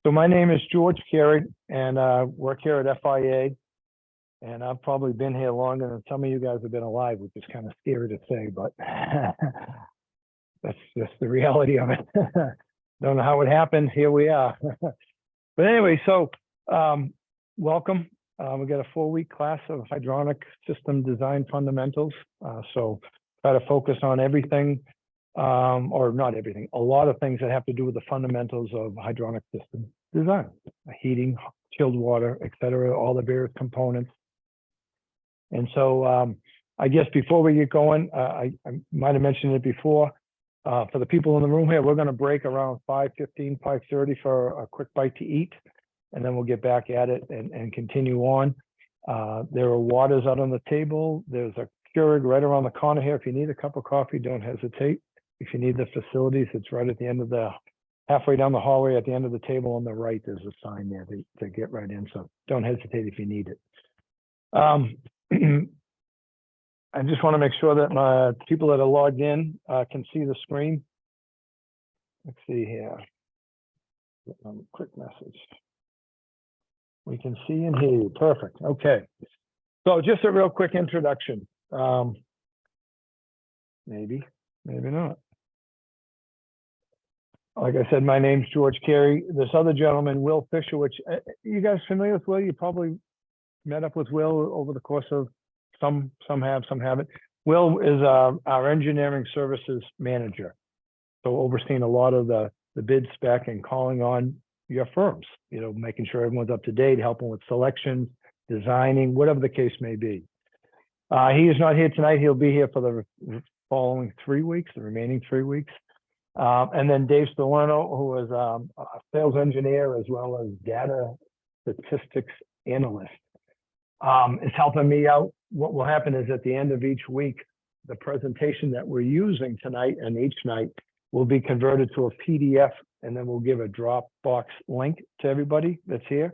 So my name is George Carey, and I work here at FIA. And I've probably been here longer than some of you guys have been alive, which is kind of scary to say, but that's just the reality of it. Don't know how it happened. Here we are. But anyway, so welcome. We got a 4-week class of hydronic system design fundamentals. So try to focus on everything, or not everything, a lot of things that have to do with the fundamentals of hydronic system design, heating, chilled water, et cetera, all the various components. And so I guess before we get going, I might have mentioned it before, for the people in the room here, we're going to break around 5:15, 5:30 for a quick bite to eat, and then we'll get back at it and continue on. There are waters out on the table. There's a Keurig right around the corner here. If you need a cup of coffee, don't hesitate. If you need the facilities, it's right at the end of halfway down the hallway at the end of the table on the right. There's a sign there to get right in. So don't hesitate if you need it. I just want to make sure that my people that are logged in can see the screen. Let's see here. Quick message. We can see and hear you. Perfect. Okay. So just a real quick introduction. Maybe not. Like I said, my name's George Carey. This other gentleman, Will Fisher, which you guys familiar with Will? You probably met up with Will over the course of some have, some haven't. Will is our engineering services manager. So overseeing a lot of the bid spec and calling on your firms, making sure everyone's up to date, helping with selections, designing, whatever the case may be. He is not here tonight. He'll be here for the following 3 weeks, the remaining 3 weeks. And then Dave Salerno, who is a sales engineer as well as data statistics analyst, is helping me out. What will happen is at the end of each week, the presentation that we're using tonight and each night will be converted to a PDF, and then we'll give a Dropbox link to everybody that's here.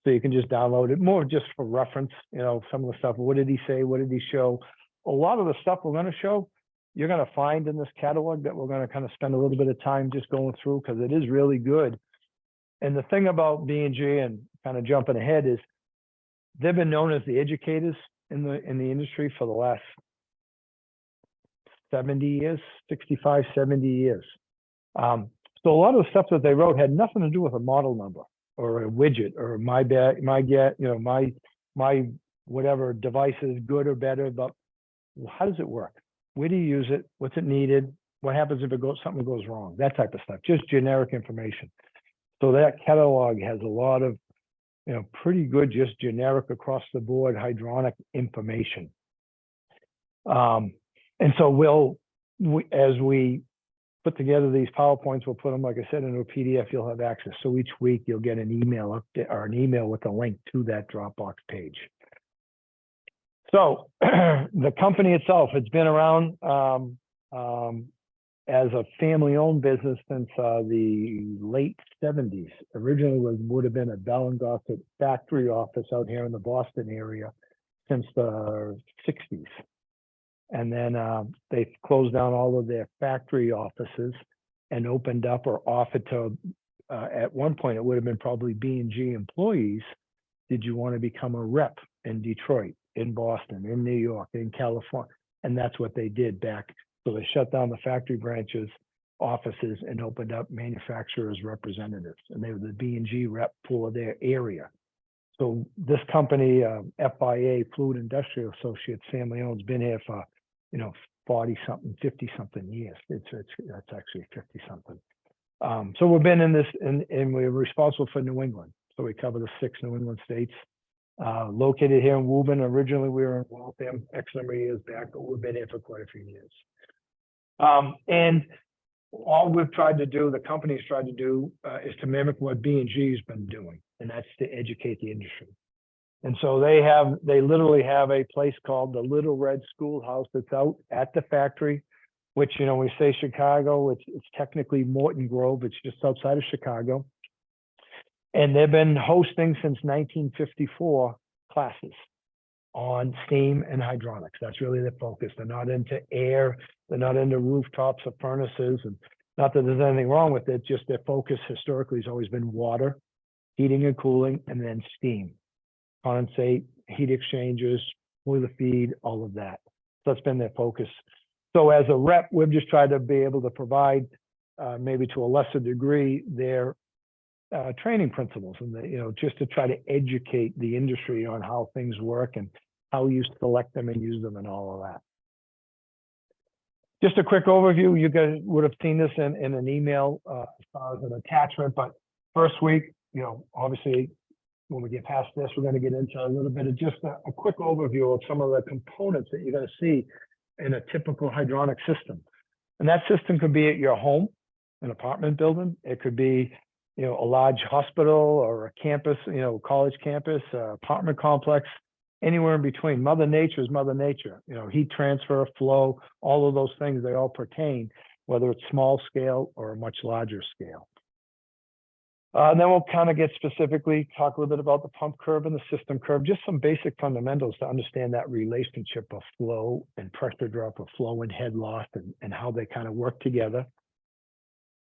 So you can just download it, more just for reference, some of the stuff. What did he say? What did he show? A lot of the stuff we're going to show, you're going to find in this catalog that we're going to kind of spend a little bit of time just going through, because it is really good. And the thing about B&G, and kind of jumping ahead, is they've been known as the educators in the industry for the last 70 years, 65, 70 years. So a lot of the stuff that they wrote had nothing to do with a model number or a widget or my whatever device is good or better, but how does it work? Where do you use it? What's it needed? What happens if something goes wrong? That type of stuff, just generic information. So that catalog has a lot of pretty good, just generic across the board hydronic information. And so as we put together these PowerPoints, we'll put them, like I said, into a PDF. You'll have access. So each week you'll get an email update or an email with a link to that Dropbox page. So the company itself, it's been around as a family-owned business since the late 70s. Originally would have been a Bell & Gossett factory office out here in the Boston area since the 60s. And then they closed down all of their factory offices and opened up or offered to, at one point, it would have been probably B&G employees. Did you want to become a rep in Detroit, in Boston, in New York, in California? And that's what they did back. So they shut down the factory branches, offices, and opened up manufacturers' representatives. And they were the B&G rep for their area. So this company, FIA, Fluid Industrial Associates, family owned, has been here for, 40-something, 50-something years. That's actually 50-something. So we've been in this, and we're responsible for New England. So we cover the 6 New England states. Located here in Woburn. Originally, we were in Waltham X number of years back, but we've been here for quite a few years. And all we've tried to do, the company's tried to do, is to mimic what B&G's been doing, and that's to educate the industry. And so they literally have a place called the Little Red Schoolhouse that's out at the factory, which, we say Chicago, it's technically Morton Grove. It's just outside of Chicago. And they've been hosting since 1954 classes on steam and hydronics. That's really their focus. They're not into air. They're not into rooftops or furnaces. And not that there's anything wrong with it, just their focus historically has always been water heating and cooling, and then steam, condensate, heat exchangers, boiler feed, all of that. So that's been their focus. So as a rep, we've just tried to be able to provide, maybe to a lesser degree, their training principles, and just to try to educate the industry on how things work and how you select them and use them and all of that. Just a quick overview. You guys would have seen this in an email as far as an attachment, but first week, obviously, when we get past this, we're going to get into a little bit of just a quick overview of some of the components that you're going to see in a typical hydronic system. And that system could be at your home, an apartment building. It could be, a large hospital or a campus, college campus, apartment complex, anywhere in between. Mother Nature is Mother Nature. Heat transfer, flow, all of those things, they all pertain, whether it's small scale or a much larger scale. And then we'll kind of get specifically, talk a little bit about the pump curve and the system curve, just some basic fundamentals to understand that relationship of flow and pressure drop, of flow and head loss, and how they kind of work together.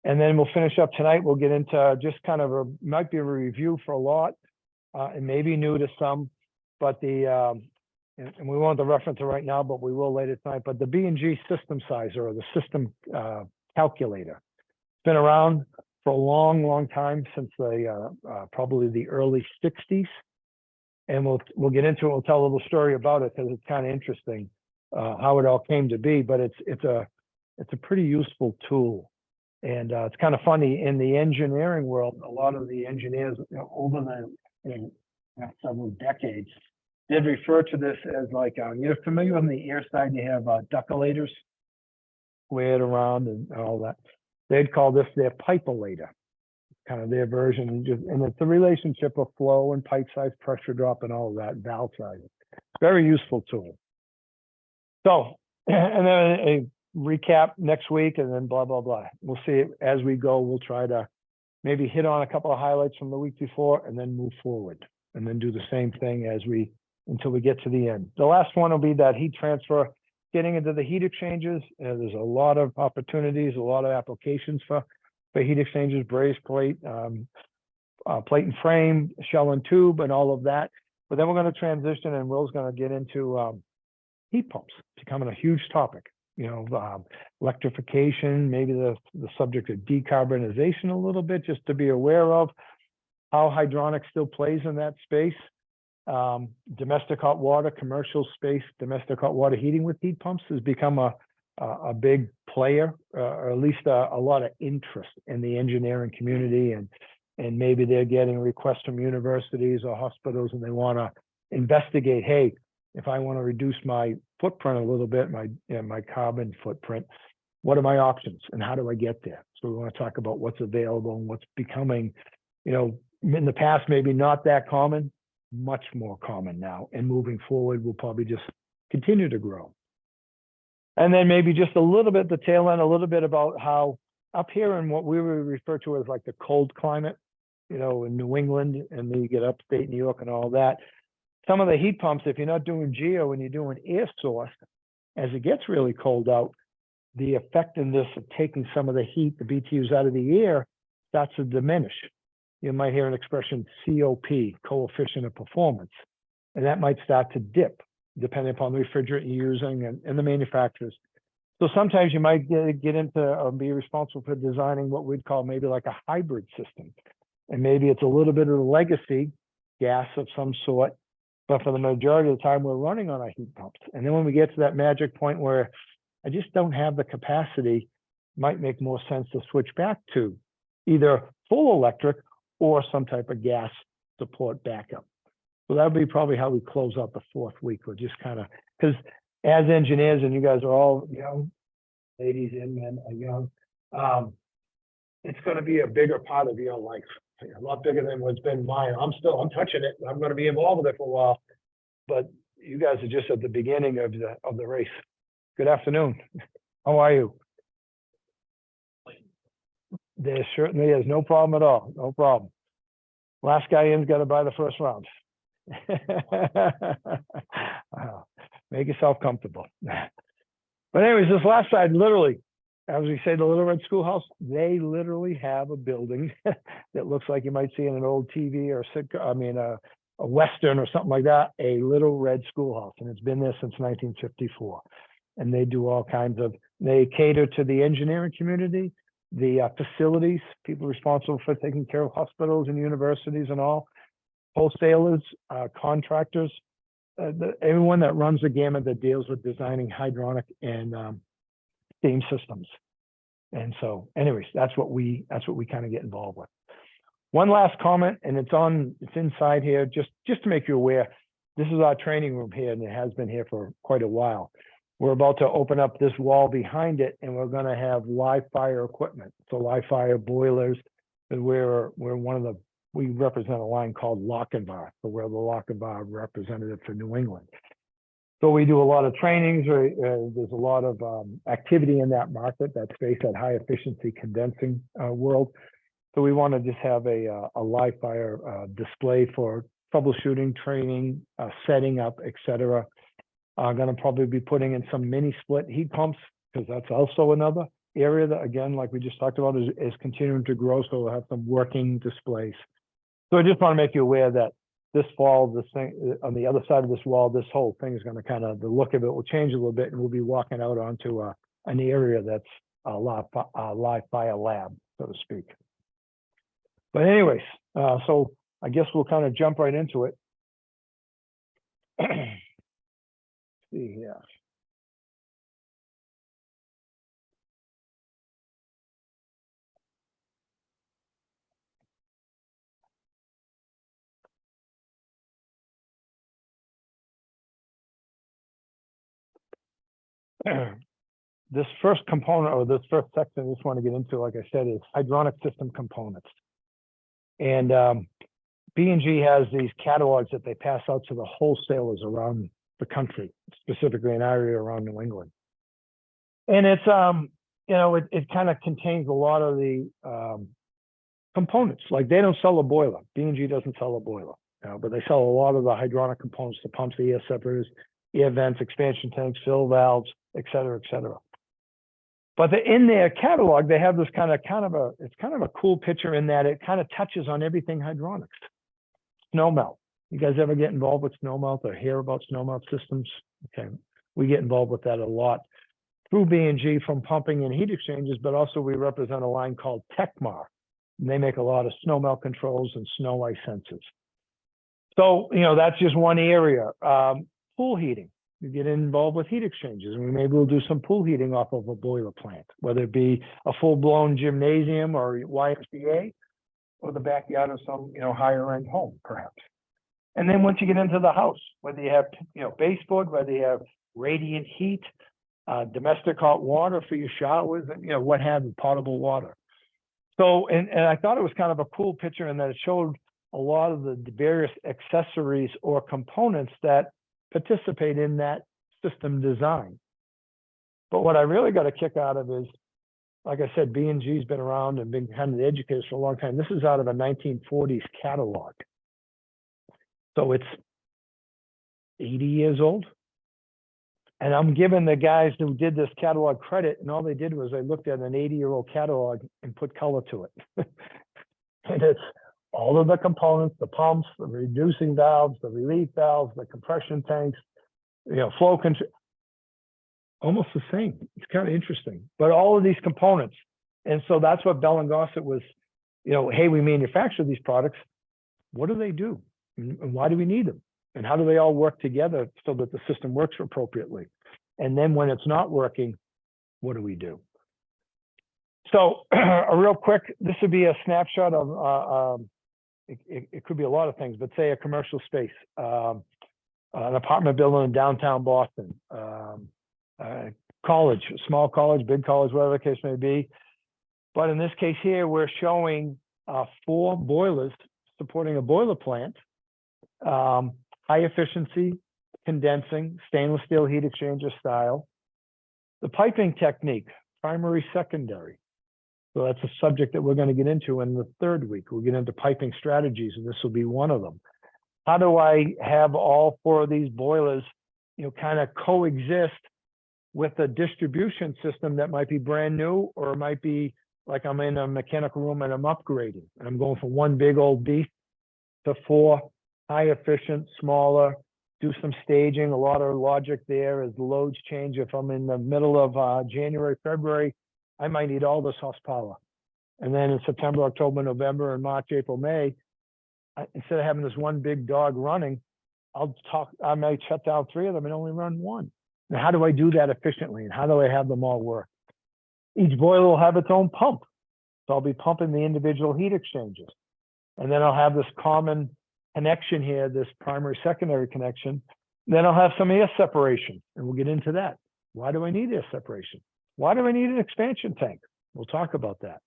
And then we'll finish up tonight. We'll get into just kind of might be a review for a lot, and maybe new to some, but and we won't have the reference right now, but we will later tonight. But the B&G system Syzer, or the system calculator, it's been around for a long, long time, since probably the early 60s. And we'll get into it. We'll tell a little story about it, because it's kind of interesting how it all came to be. But it's a pretty useful tool. And it's kind of funny, in the engineering world, a lot of the engineers over the several decades did refer to this as like, you're familiar with the air side, you have duckulators squared around and all that. They'd call this their pipelator, kind of their version. And it's the relationship of flow and pipe size, pressure drop, and all of that, valve size. Very useful tool. So, and then a recap next week, and then blah, blah, blah. We'll see it as we go. We'll try to maybe hit on a couple of highlights from the week before, and then move forward, and then do the same thing until we get to the end. The last one will be that heat transfer, getting into the heat exchangers. There's a lot of opportunities, a lot of applications for heat exchangers, brazed plate, plate and frame, shell and tube, and all of that. But then we're going to transition, and Will's going to get into heat pumps, becoming a huge topic. Electrification, maybe the subject of decarbonization a little bit, just to be aware of how hydronic still plays in that space. Domestic hot water, commercial space, domestic hot water heating with heat pumps has become a big player, or at least a lot of interest in the engineering community, and maybe they're getting requests from universities or hospitals, and they want to investigate, hey, if I want to reduce my footprint a little bit, my carbon footprint, what are my options and how do I get there? So we want to talk about what's available and what's becoming, in the past, maybe not that common, much more common now. And moving forward, we'll probably just continue to grow. And then maybe just a little bit, the tail end, a little bit about how up here in what we would refer to as like the cold climate, in New England, and then you get upstate New York and all that. Some of the heat pumps, if you're not doing geo and you're doing air source, as it gets really cold out, the effectiveness of taking some of the heat, the BTUs out of the air, starts to diminish. You might hear an expression, COP, coefficient of performance, and that might start to dip depending upon the refrigerant you're using and the manufacturers. So sometimes you might get into or be responsible for designing what we'd call maybe like a hybrid system. And maybe it's a little bit of a legacy gas of some sort, but for the majority of the time, we're running on our heat pumps. And then when we get to that magic point where I just don't have the capacity, might make more sense to switch back to either full electric or some type of gas support backup. So that would be probably how we close out the fourth week. We're just kind of, because as engineers, and you guys are all young, ladies and men are young, it's going to be a bigger part of your life. A lot bigger than what's been mine. I'm touching it. I'm going to be involved with it for a while, but you guys are just at the beginning of the race. Good afternoon. How are you? There certainly is no problem at all. No problem. Last guy in's got to buy the first round. Make yourself comfortable. But anyways, this last slide, literally, as we say, the Little Red Schoolhouse, they literally have a building that looks like you might see in an old TV or a Western or something like that, a Little Red Schoolhouse. And it's been there since 1954. And they do all kinds of, they cater to the engineering community, the facilities, people responsible for taking care of hospitals and universities and all, wholesalers, contractors, everyone that runs the gamut that deals with designing hydronic and steam systems. And so anyways, that's what we kind of get involved with. One last comment, and it's inside here, just to make you aware, this is our training room here, and it has been here for quite a while. We're about to open up this wall behind it, and we're going to have live fire equipment. So live fire boilers, and we represent a line called Lochinvar. So we're the Lochinvar representative for New England. So we do a lot of trainings. There's a lot of activity in that market, that space, that high efficiency condensing world. So we want to just have a live fire display for troubleshooting, training, setting up, etc. I'm going to probably be putting in some mini split heat pumps, because that's also another area that, again, like we just talked about, is continuing to grow. So we'll have some working displays. So I just want to make you aware that this fall, this thing on the other side of this wall, this whole thing is going to kind of, the look of it will change a little bit, and we'll be walking out onto an area that's a live fire lab, so to speak. But anyways, so I guess we'll kind of jump right into it. See here. This first component, or this first section I just want to get into, like I said, is hydronic system components. And B&G has these catalogs that they pass out to the wholesalers around the country, specifically in our area around New England. And it's, it kind of contains a lot of the components. Like, they don't sell a boiler. B&G doesn't sell a boiler, but they sell a lot of the hydronic components, the pumps, the air separators, air vents, expansion tanks, fill valves, et cetera, et cetera. But in their catalog, they have this kind of a cool picture in that it kind of touches on everything hydronics. Snow melt. You guys ever get involved with snow melt or hear about snow melt systems? Okay, we get involved with that a lot through B&G from pumping and heat exchangers, but also we represent a line called Tecmar, and they make a lot of snow melt controls and snow ice sensors. So, that's just one area. Pool heating. You get involved with heat exchangers, and maybe we'll do some pool heating off of a boiler plant, whether it be a full-blown gymnasium or YMCA, or the backyard of some, higher-end home, perhaps. And then once you get into the house, whether you have, baseboard, whether you have radiant heat, domestic hot water for your showers, and, what have you, potable water. So, and I thought it was kind of a cool picture in that it showed a lot of the various accessories or components that participate in that system design. But what I really got a kick out of is, like I said, B&G's been around and been kind of the educators for a long time. This is out of a 1940s catalog. So it's 80 years old. And I'm giving the guys who did this catalog credit, and all they did was they looked at an 80-year-old catalog and put color to it. And it's all of the components, the pumps, the reducing valves, the relief valves, the compression tanks, flow control, almost the same. It's kind of interesting, but all of these components. And so that's what Bell and Gossett was, hey, we manufacture these products. What do they do? And why do we need them? And how do they all work together so that the system works appropriately? And then when it's not working, what do we do? So a real quick, this would be a snapshot of, it could be a lot of things, but say a commercial space, an apartment building in downtown Boston, college, small college, big college, whatever the case may be. But in this case here, we're showing 4 boilers supporting a boiler plant, high efficiency, condensing, stainless steel heat exchanger style. The piping technique, primary, secondary. So that's a subject that we're going to get into in the 3rd week. We'll get into piping strategies, and this will be one of them. How do I have all 4 of these boilers, kind of coexist with a distribution system that might be brand new, or it might be like I'm in a mechanical room and I'm upgrading and I'm going from one big old beast to 4 high efficient, smaller, do some staging, a lot of logic there as the loads change. If I'm in the middle of January, February, I might need all this horsepower. And then in September, October, November, and March, April, May, instead of having this one big dog running, I might shut down 3 of them and only run 1. Now, how do I do that efficiently? And how do I have them all work? Each boiler will have its own pump. So I'll be pumping the individual heat exchangers. And then I'll have this common connection here, this primary secondary connection. Then I'll have some air separation, and we'll get into that. Why do I need air separation? Why do I need an expansion tank? We'll talk about that.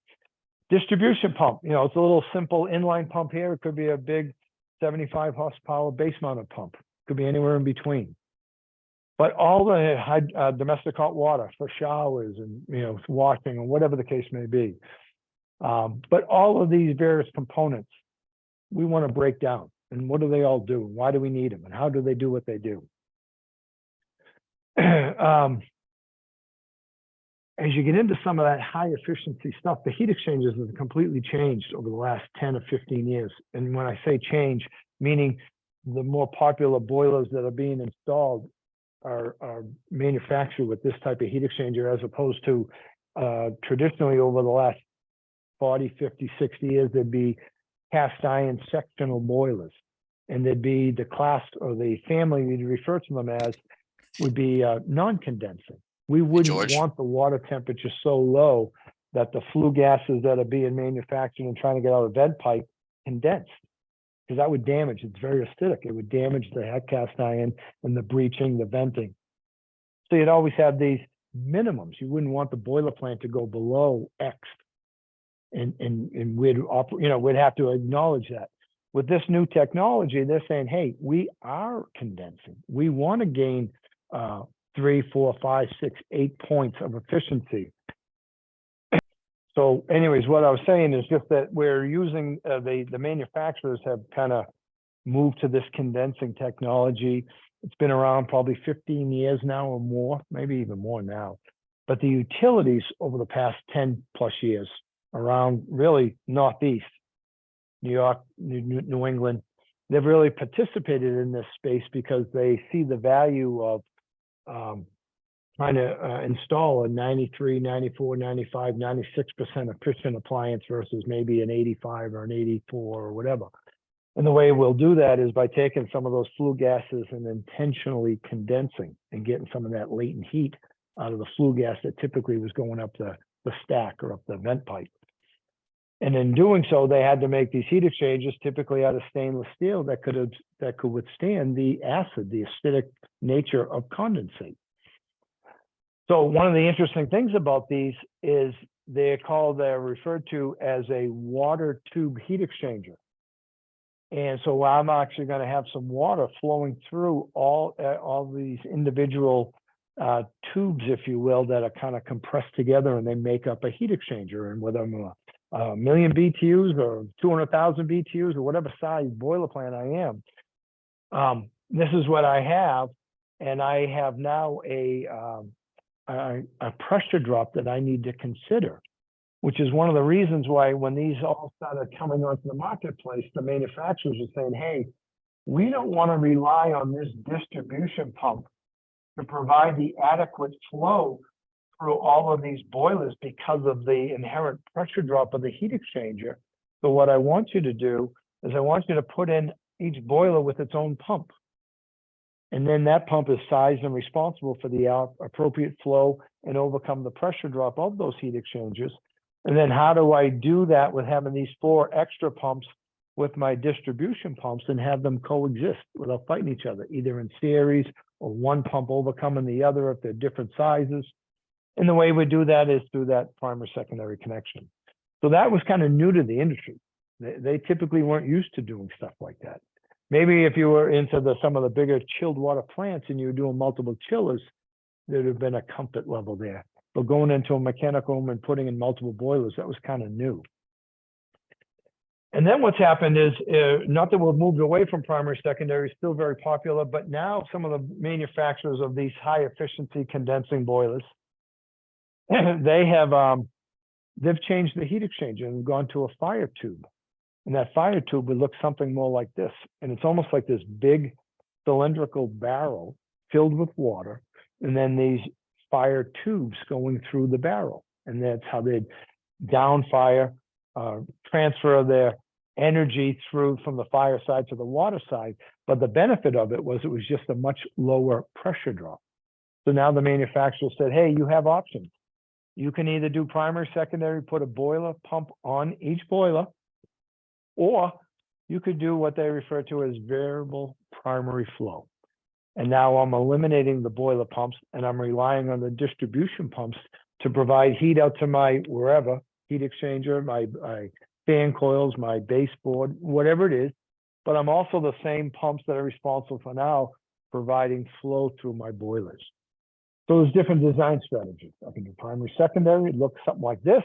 Distribution pump, you know, it's a little simple inline pump here. It could be a big 75 horsepower base mounted pump. It could be anywhere in between. But all the domestic hot water for showers and, you know, washing and whatever the case may be. But all of these various components, we want to break down. And what do they all do? Why do we need them? And how do they do what they do? As you get into some of that high efficiency stuff, the heat exchangers have completely changed over the last 10 or 15 years. And when I say change, meaning the more popular boilers that are being installed are manufactured with this type of heat exchanger, as opposed to traditionally over the last 40, 50, 60 years, there'd be cast iron sectional boilers. And there'd be the class or the family we'd refer to them as would be non-condensing. We wouldn't want the water temperature so low that the flue gases that are being manufactured and trying to get out of the vent pipe condensed, because that would damage. It's very acidic. It would damage the head cast iron and the breaching, the venting. So you'd always have these minimums. You wouldn't want the boiler plant to go below X, and we'd have to acknowledge that. With this new technology, they're saying, hey, we are condensing. We want to gain 3, 4, 5, 6, 8 points of efficiency. So anyways, what I was saying is just that we're using, the manufacturers have kind of moved to this condensing technology. It's been around probably 15 years now or more, maybe even more now. But the utilities over the past 10 plus years around really Northeast, New York, New England, they've really participated in this space because they see the value of trying to install a 93, 94, 95, 96% efficient appliance versus maybe an 85 or an 84 or whatever. And the way we'll do that is by taking some of those flue gases and intentionally condensing and getting some of that latent heat out of the flue gas that typically was going up the stack or up the vent pipe. And in doing so, they had to make these heat exchangers typically out of stainless steel that could withstand the acid, the acidic nature of condensate. So one of the interesting things about these is they're referred to as a water tube heat exchanger. And so I'm actually going to have some water flowing through all these individual tubes, if you will, that are kind of compressed together, and they make up a heat exchanger. And whether I'm a million BTUs or 200,000 BTUs or whatever size boiler plant I am, this is what I have. And I have now a pressure drop that I need to consider, which is one of the reasons why when these all started coming onto the marketplace, the manufacturers are saying, hey, we don't want to rely on this distribution pump to provide the adequate flow through all of these boilers because of the inherent pressure drop of the heat exchanger. So what I want you to do is I want you to put in each boiler with its own pump. And then that pump is sized and responsible for the appropriate flow and overcome the pressure drop of those heat exchangers. And then how do I do that with having these 4 extra pumps with my distribution pumps and have them coexist without fighting each other, either in series or one pump overcoming the other if they're different sizes. And the way we do that is through that primary secondary connection. So that was kind of new to the industry. They typically weren't used to doing stuff like that. Maybe if you were into some of the bigger chilled water plants and you were doing multiple chillers, there'd have been a comfort level there. But going into a mechanical room and putting in multiple boilers, that was kind of new. And then what's happened is, not that we've moved away from primary, secondary, still very popular, but now some of the manufacturers of these high efficiency condensing boilers, they have, they've changed the heat exchanger and gone to a fire tube. And that fire tube would look something more like this. And it's almost like this big cylindrical barrel filled with water, and then these fire tubes going through the barrel. And that's how they'd down fire, transfer their energy through from the fire side to the water side. But the benefit of it was just a much lower pressure drop. So now the manufacturer said, hey, you have options. You can either do primary, secondary, put a boiler pump on each boiler, or you could do what they refer to as variable primary flow. And now I'm eliminating the boiler pumps and I'm relying on the distribution pumps to provide heat out to my wherever, heat exchanger, my fan coils, my baseboard, whatever it is. But I'm also the same pumps that are responsible for now providing flow through my boilers. So there's different design strategies. I can do primary, secondary, it looks something like this,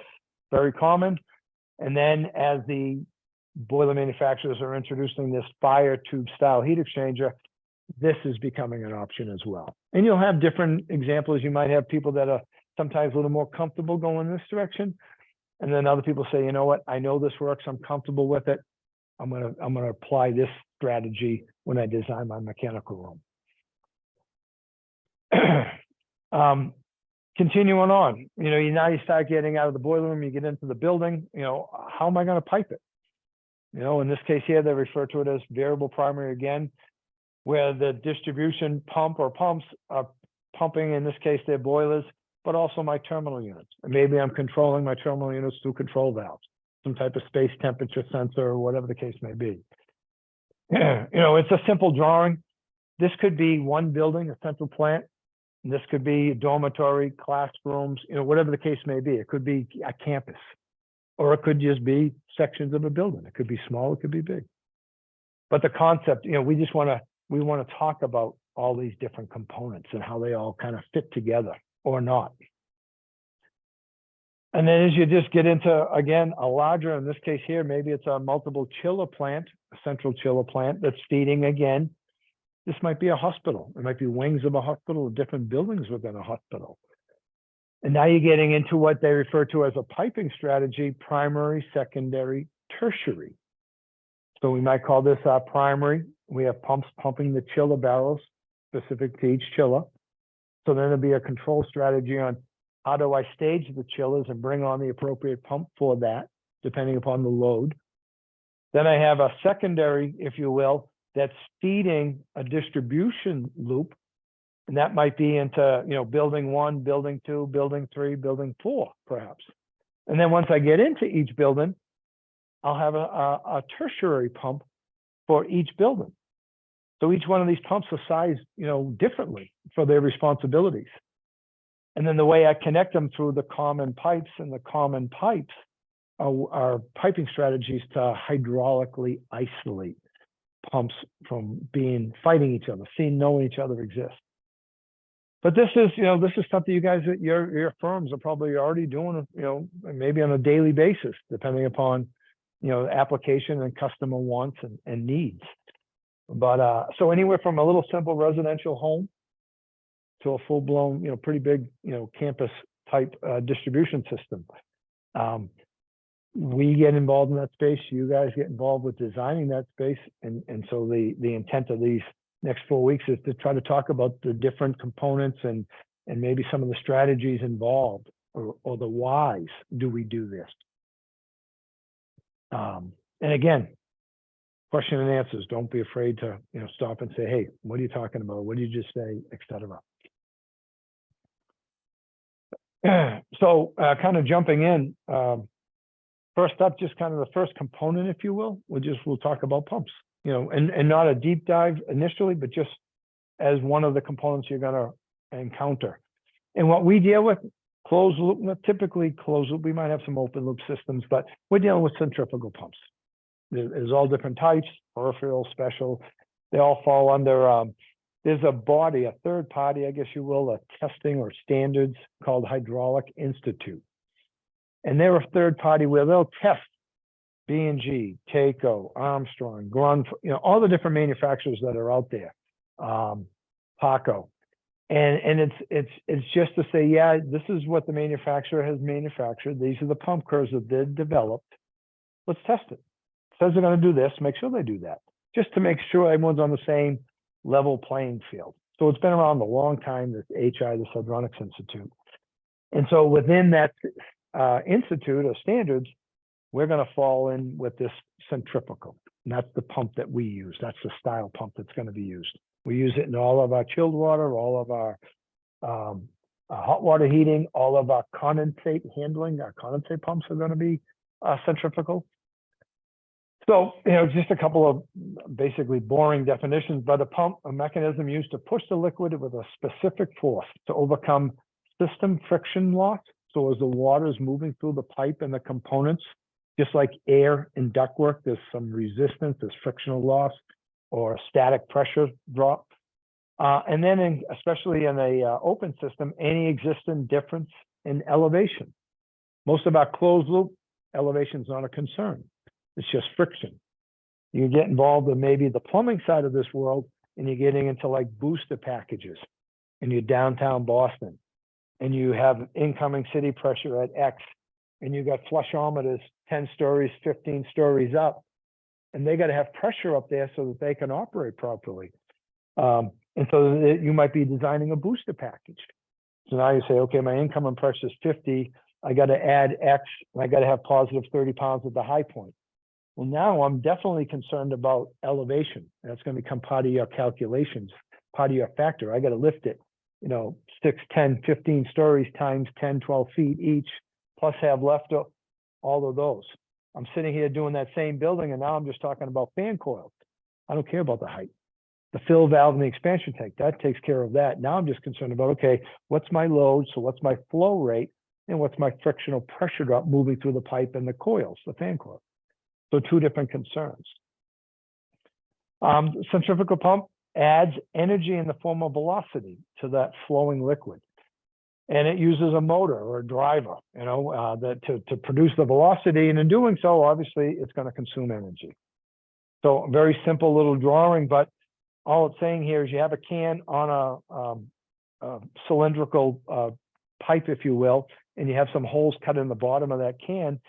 very common. And then as the boiler manufacturers are introducing this fire tube style heat exchanger, this is becoming an option as well. And you'll have different examples. You might have people that are sometimes a little more comfortable going this direction. And then other people say, you know what, I know this works, I'm comfortable with it. I'm gonna apply this strategy when I design my mechanical room. Continuing on, now you start getting out of the boiler room, you get into the building, how am I gonna pipe it? In this case here, they refer to it as variable primary again, where the distribution pump or pumps are pumping, in this case, their boilers, but also my terminal units. And maybe I'm controlling my terminal units through control valves, some type of space temperature sensor, or whatever the case may be. It's a simple drawing. This could be one building, a central plant. And this could be a dormitory, classrooms, whatever the case may be. It could be a campus, or it could just be sections of a building. It could be small, it could be big. But the concept, we want to talk about all these different components and how they all kind of fit together or not. And then as you just get into, again, a larger, in this case here, maybe it's a multiple chiller plant, a central chiller plant that's feeding again. This might be a hospital. It might be wings of a hospital or different buildings within a hospital. And now you're getting into what they refer to as a piping strategy, primary, secondary, tertiary. So we might call this our primary. We have pumps pumping the chiller barrels specific to each chiller. So then there'll be a control strategy on how do I stage the chillers and bring on the appropriate pump for that, depending upon the load. Then I have a secondary, if you will, that's feeding a distribution loop. And that might be into, building 1, building 2, building 3, building 4, perhaps. And then once I get into each building, I'll have a tertiary pump for each building. So each one of these pumps are sized, differently for their responsibilities. And then the way I connect them through the common pipes, and the common pipes are piping strategies to hydraulically isolate pumps from fighting each other, knowing each other exist. But this is something you guys at your firms are probably already doing, maybe on a daily basis, depending upon, application and customer wants and needs. But so anywhere from a little simple residential home to a full-blown, pretty big, campus type distribution system. We get involved in that space. You guys get involved with designing that space. And so the intent of these next 4 weeks is to try to talk about the different components and maybe some of the strategies involved, or the whys do we do this. And again, question and answers. Don't be afraid to stop and say, hey, what are you talking about? What did you just say, etc. So kind of jumping in, first up, just kind of the first component, if you will, we'll talk about pumps, and not a deep dive initially, but just as one of the components you're going to encounter. And what we deal with, closed loop, typically closed loop, we might have some open loop systems, but we're dealing with centrifugal pumps. There's all different types, peripheral, special. They all fall under, there's a body, a third party, I guess you will, a testing or standards called Hydronic Institute. And they're a third party where they'll test B&G, Taco, Armstrong, Grun, all the different manufacturers that are out there, Paco. And it's just to say, yeah, this is what the manufacturer has manufactured. These are the pump curves that they've developed. Let's test it. Says they're going to do this, make sure they do that, just to make sure everyone's on the same level playing field. So it's been around a long time, this HI, this Hydronics Institute. And so within that institute of standards, we're going to fall in with this centrifugal. And that's the pump that we use. That's the style pump that's going to be used. We use it in all of our chilled water, all of our hot water heating, all of our condensate handling. Our condensate pumps are going to be centrifugal. So, just a couple of basically boring definitions, but a pump, a mechanism used to push the liquid with a specific force to overcome system friction loss. So as the water is moving through the pipe and the components, just like air in ductwork, there's some resistance, there's frictional loss or static pressure drop. And then especially in a open system, any existing difference in elevation. Most of our closed loop elevation is not a concern. It's just friction. You get involved in maybe the plumbing side of this world, and you're getting into like booster packages in your downtown Boston, and you have incoming city pressure at X, and you got flushometers 10 stories, 15 stories up, and they got to have pressure up there so that they can operate properly. And so you might be designing a booster package. So now you say, okay, my incoming pressure is 50. I got to add X, and I got to have positive 30 pounds at the high point. Well, now I'm definitely concerned about elevation. That's going to become part of your calculations, part of your factor. I got to lift it, 6, 10, 15 stories times 10, 12 feet each, plus have left all of those. I'm sitting here doing that same building, and now I'm just talking about fan coils. I don't care about the height. The fill valve and the expansion tank, that takes care of that. Now I'm just concerned about, okay, what's my load? So what's my flow rate? And what's my frictional pressure drop moving through the pipe and the coils, the fan coils? So two different concerns. Centrifugal pump adds energy in the form of velocity to that flowing liquid. And it uses a motor or a driver, to produce the velocity. And in doing so, obviously, it's going to consume energy. So a very simple little drawing, but all it's saying here is you have a can on a cylindrical pipe, if you will, and you have some holes cut in the bottom of that can,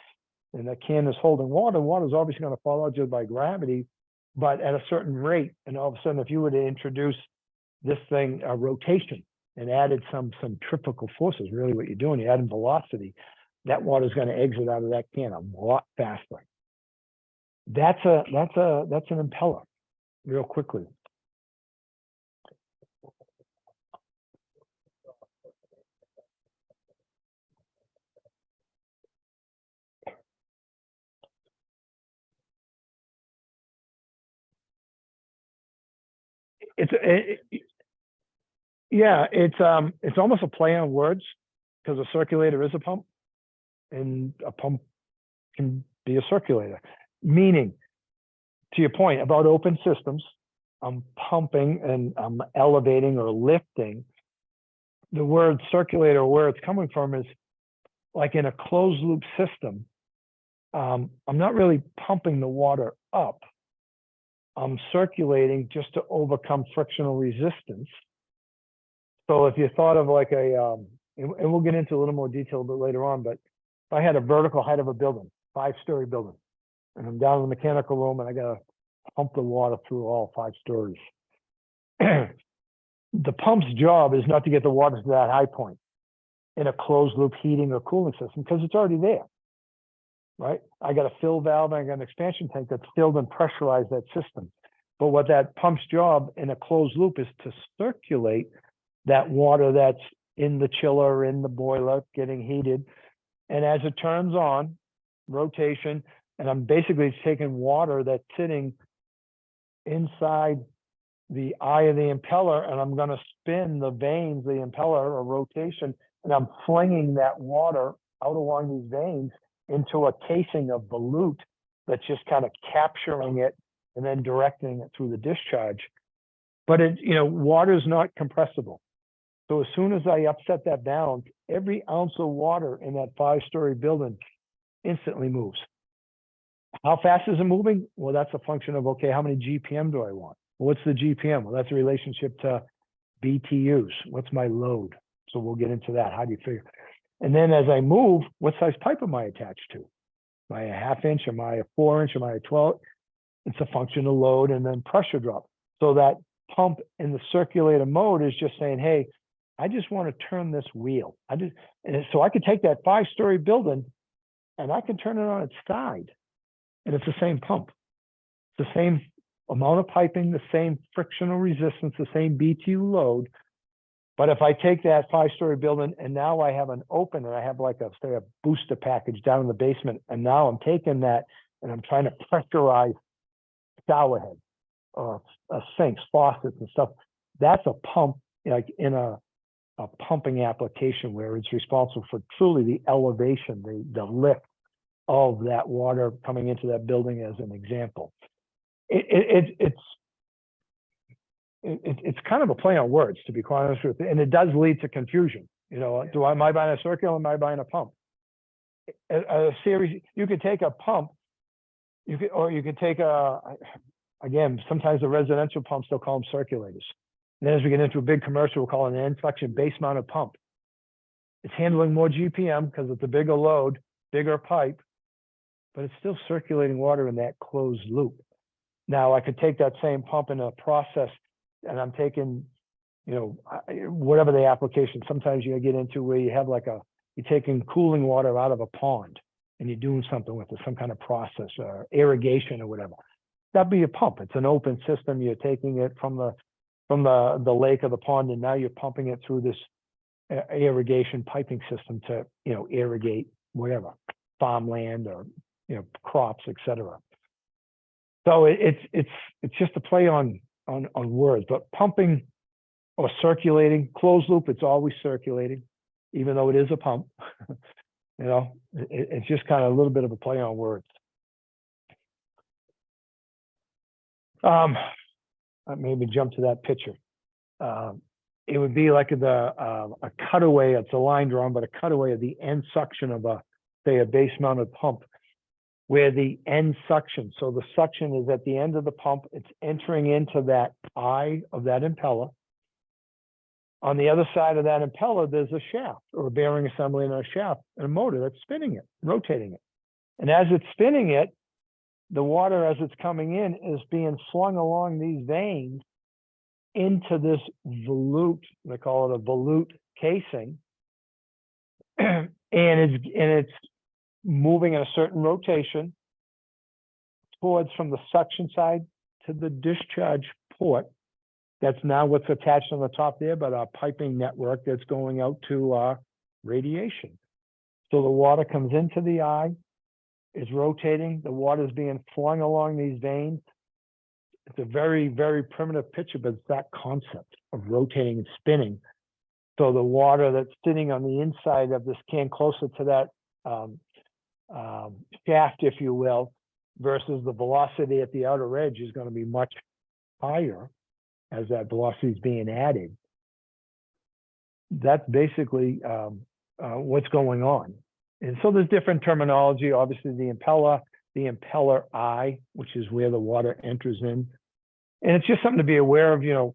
and that can is holding water. Water is obviously going to fall out just by gravity, but at a certain rate. And all of a sudden, if you were to introduce this thing, a rotation, and added some centrifugal forces, really what you're doing, you're adding velocity, that water is going to exit out of that can a lot faster. That's an impeller, real quickly. It's almost a play on words, because a circulator is a pump, and a pump can be a circulator. Meaning, to your point about open systems, I'm pumping and I'm elevating or lifting. The word circulator, where it's coming from, is like in a closed loop system. I'm not really pumping the water up. I'm circulating just to overcome frictional resistance. So if you thought of like and we'll get into a little more detail a bit later on, but if I had a vertical height of a building, 5-story building, and I'm down in the mechanical room and I got to pump the water through all 5 stories. The pump's job is not to get the water to that high point in a closed loop heating or cooling system, because it's already there, right? I got a fill valve and I got an expansion tank that's filled and pressurized that system. But what that pump's job in a closed loop is to circulate that water that's in the chiller, in the boiler, getting heated. And as it turns on, rotation, and I'm basically taking water that's sitting inside the eye of the impeller, and I'm going to spin the vanes, the impeller, a rotation, and I'm flinging that water out along these vanes into a casing of volute that's just kind of capturing it and then directing it through the discharge. But water is not compressible. So as soon as I upset that balance, every ounce of water in that 5-story building instantly moves. How fast is it moving? Well, that's a function of, okay, how many GPM do I want? Well, what's the GPM? Well, that's a relationship to BTUs. What's my load? So we'll get into that. How do you figure? And then as I move, what size pipe am I attached to? Am I a 1/2 inch? Am I a 4 inch? Am I a 12? It's a function of load and then pressure drop. So that pump in the circulator mode is just saying, hey, I just want to turn this wheel. And so I could take that 5-story building and I can turn it on its side. And it's the same pump. It's the same amount of piping, the same frictional resistance, the same BTU load. But if I take that 5-story building and now I have an open and I have like a, say, a booster package down in the basement, and now I'm taking that and I'm trying to pressurize shower heads or sinks, faucets and stuff, that's a pump, like in a pumping application where it's responsible for truly the elevation, the lift of that water coming into that building, as an example. It's kind of a play on words, to be quite honest with you, and it does lead to confusion. You know, am I buying a circular? Am I buying a pump? A series, you could take a pump, you could take again, sometimes the residential pumps, they'll call them circulators. And then as we get into a big commercial, we'll call it an end suction base mounted pump. It's handling more GPM because it's a bigger load, bigger pipe, but it's still circulating water in that closed loop. Now I could take that same pump in a process and I'm taking, you know, whatever the application, sometimes you get into where you have like you're taking cooling water out of a pond and you're doing something with it, some kind of process or irrigation or whatever. That'd be a pump. It's an open system. You're taking it from the lake or the pond, and now you're pumping it through this irrigation piping system to, you know, irrigate whatever, farmland or, you know, crops, etc. So it's just a play on words. But pumping or circulating, closed loop, it's always circulating, even though it is a pump. You know, it's just kind of a little bit of a play on words. Maybe jump to that picture. It would be like a cutaway. It's a line drawn, but a cutaway of the end suction of say a base mounted pump, where the end suction. So the suction is at the end of the pump. It's entering into that eye of that impeller. On the other side of that impeller, there's a shaft or a bearing assembly and a shaft and a motor that's spinning it, rotating it. And as it's spinning it, the water, as it's coming in, is being slung along these veins into this volute. They call it a volute casing, and it's moving in a certain rotation towards from the suction side to the discharge port. That's now what's attached on the top there, but our piping network that's going out to our radiation. So the water comes into the eye, is rotating, the water is being flung along these veins. It's a very, very primitive picture, but it's that concept of rotating and spinning. So the water that's sitting on the inside of this can, closer to that shaft, if you will, versus the velocity at the outer edge is going to be much higher as that velocity is being added. That's basically what's going on. And so there's different terminology. Obviously, the impeller eye, which is where the water enters in. And it's just something to be aware of. You know,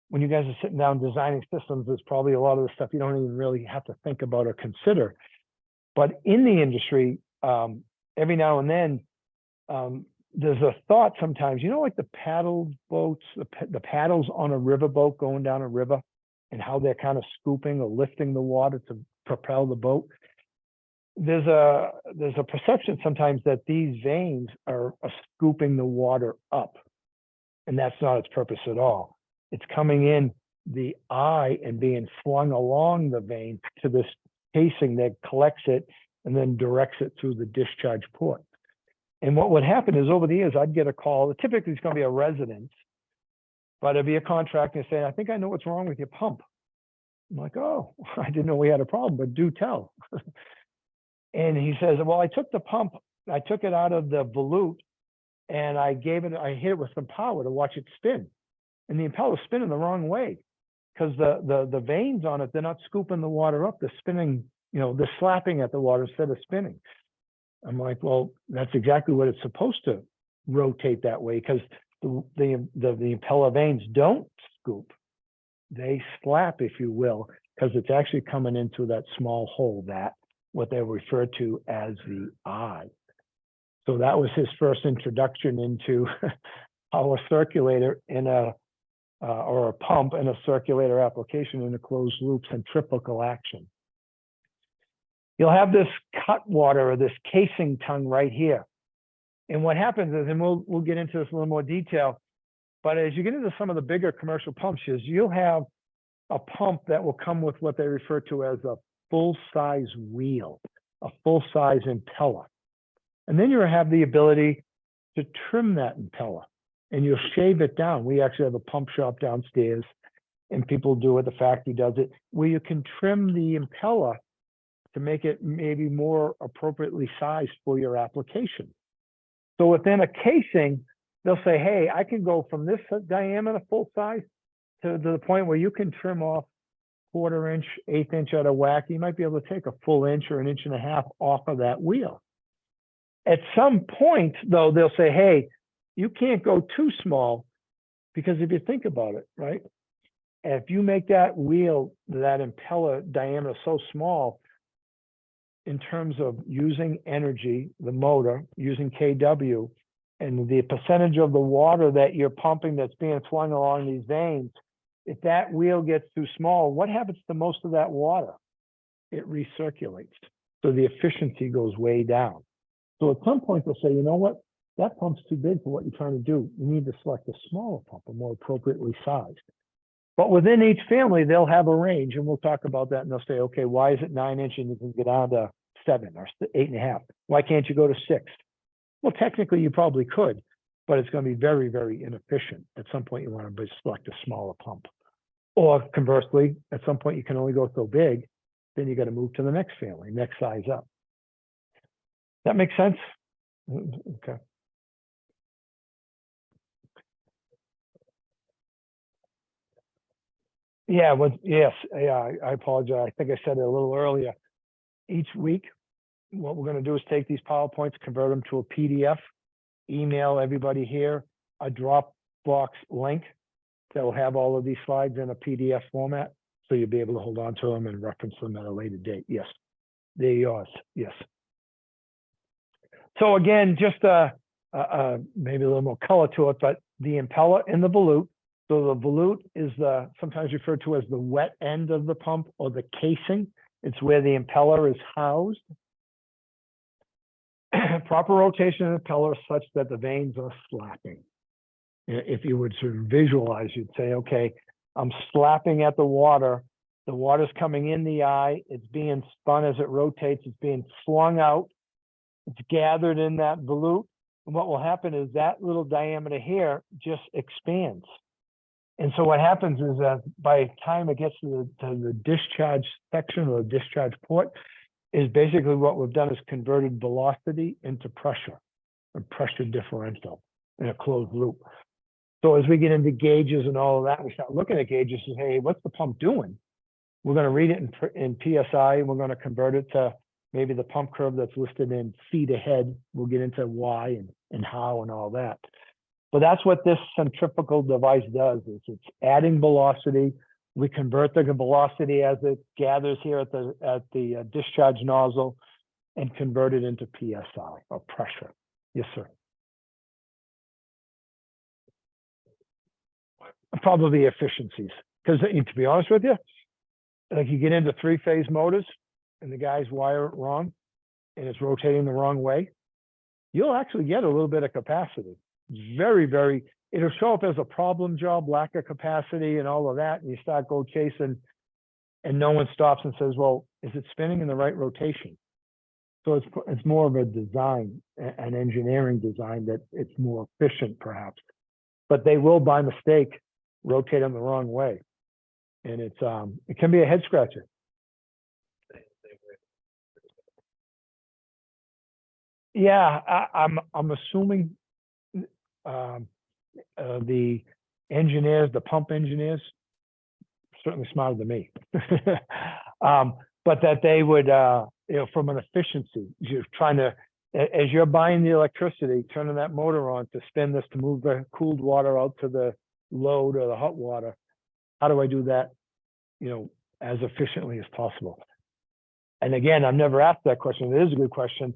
when you guys are sitting down designing systems, there's probably a lot of the stuff you don't even really have to think about or consider. But in the industry, every now and then, there's a thought sometimes, you know, like the paddle boats, the paddles on a riverboat going down a river, and how they're kind of scooping or lifting the water to propel the boat. There's a perception sometimes that these veins are scooping the water up, and that's not its purpose at all. It's coming in the eye and being flung along the vein to this casing that collects it and then directs it through the discharge port. And what would happen is, over the years, I'd get a call. Typically, it's going to be a resident, but it'd be a contractor saying, "I think I know what's wrong with your pump." I'm like, "Oh, I didn't know we had a problem, but do tell." And he says, "Well, I took the pump, I took it out of the volute, and I hit it with some power to watch it spin. And the impeller's spinning the wrong way, because the veins on it, they're not scooping the water up. They're spinning, you know, they're slapping at the water instead of spinning. I'm like, well, that's exactly what it's supposed to rotate that way, because the impeller vanes don't scoop. They slap, if you will, because it's actually coming into that small hole, that what they refer to as the eye. So that was his first introduction into our circulator in or a pump and a circulator application in a closed loop centrifugal action. You'll have this cut water or this casing tongue right here. And what happens is, and we'll get into this in a little more detail, but as you get into some of the bigger commercial pumps, you'll have a pump that will come with what they refer to as a full-size wheel, a full-size impeller. And then you'll have the ability to trim that impeller, and you'll shave it down. We actually have a pump shop downstairs, and people do it, the factory does it, where you can trim the impeller to make it maybe more appropriately sized for your application. So within a casing, they'll say, hey, I can go from this diameter full size to the point where you can trim off 1/4 inch, 1/8 inch out of whack. You might be able to take a full inch or 1.5 inches off of that wheel. At some point, though, they'll say, hey, you can't go too small, because if you think about it, right? If you make that wheel, that impeller diameter so small, in terms of using energy, the motor, using kW, and the percentage of the water that you're pumping that's being flung along these vanes, if that wheel gets too small, what happens to most of that water? It recirculates. So the efficiency goes way down. So at some point they'll say, you know what? That pump's too big for what you're trying to do. You need to select a smaller pump, a more appropriately sized. But within each family, they'll have a range, and we'll talk about that. And they'll say, okay, why is it 9 inch and you can get down to 7 or 8.5? Why can't you go to 6? Well, technically you probably could, but it's going to be very, very inefficient. At some point, you want to select a smaller pump. Or conversely, at some point, you can only go so big, then you got to move to the next family, next size up. That makes sense? Okay. Yeah, yes, yeah, I apologize. I think I said it a little earlier. Each week, what we're going to do is take these PowerPoints, convert them to a PDF, email everybody here a Dropbox link that will have all of these slides in a PDF format, so you'll be able to hold on to them and reference them at a later date. Yes, they're yours. Yes. So again, just maybe a little more color to it, but the impeller and the volute. So the volute is sometimes referred to as the wet end of the pump, or the casing. It's where the impeller is housed. Proper rotation of the impeller such that the vanes are slapping. If you would sort of visualize, you'd say, okay, I'm slapping at the water. The water's coming in the eye. It's being spun as it rotates. It's being flung out. It's gathered in that volute. And what will happen is that little diameter here just expands. And so what happens is that by the time it gets to the discharge section or the discharge port, is basically what we've done is converted velocity into pressure, a pressure differential in a closed loop. So as we get into gauges and all of that, we start looking at gauges and say, hey, what's the pump doing? We're going to read it in PSI, and we're going to convert it to maybe the pump curve that's listed in feet ahead. We'll get into why and how and all that. But that's what this centrifugal device does, is it's adding velocity. We convert the velocity as it gathers here at the discharge nozzle and convert it into PSI, or pressure. Yes, sir. Probably efficiencies, because to be honest with you, like you get into 3-phase motors and the guys wire it wrong and it's rotating the wrong way, you'll actually get a little bit of capacity. Very, very, it'll show up as a problem job, lack of capacity and all of that. And you start go chasing and no one stops and says, well, is it spinning in the right rotation? So it's more of a design, an engineering design, that it's more efficient perhaps, but they will by mistake rotate them the wrong way. And it can be a head scratcher. Yeah, I'm assuming the engineers, the pump engineers, certainly smarter than me, but that they would, from an efficiency, you're trying to as you're buying the electricity, turning that motor on to spin this to move the cooled water out to the load or the hot water, how do I do that, as efficiently as possible? And again, I've never asked that question. It is a good question,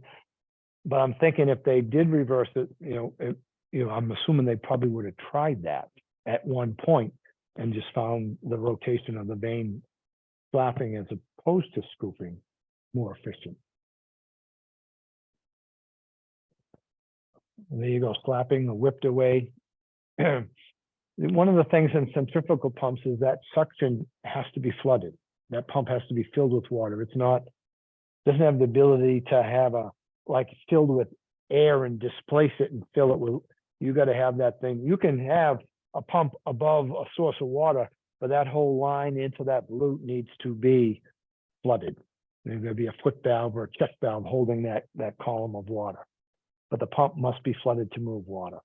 but I'm thinking if they did reverse it, I'm assuming they probably would have tried that at one point and just found the rotation of the vane flapping as opposed to scooping more efficient. And there you go, slapping, whipped away. One of the things in centrifugal pumps is that suction has to be flooded. That pump has to be filled with water. Doesn't have the ability to have filled with air and displace it and fill it with, you got to have that thing. You can have a pump above a source of water, but that whole line into that volute needs to be flooded. There's going to be a foot valve or a check valve holding that column of water. But the pump must be flooded to move water.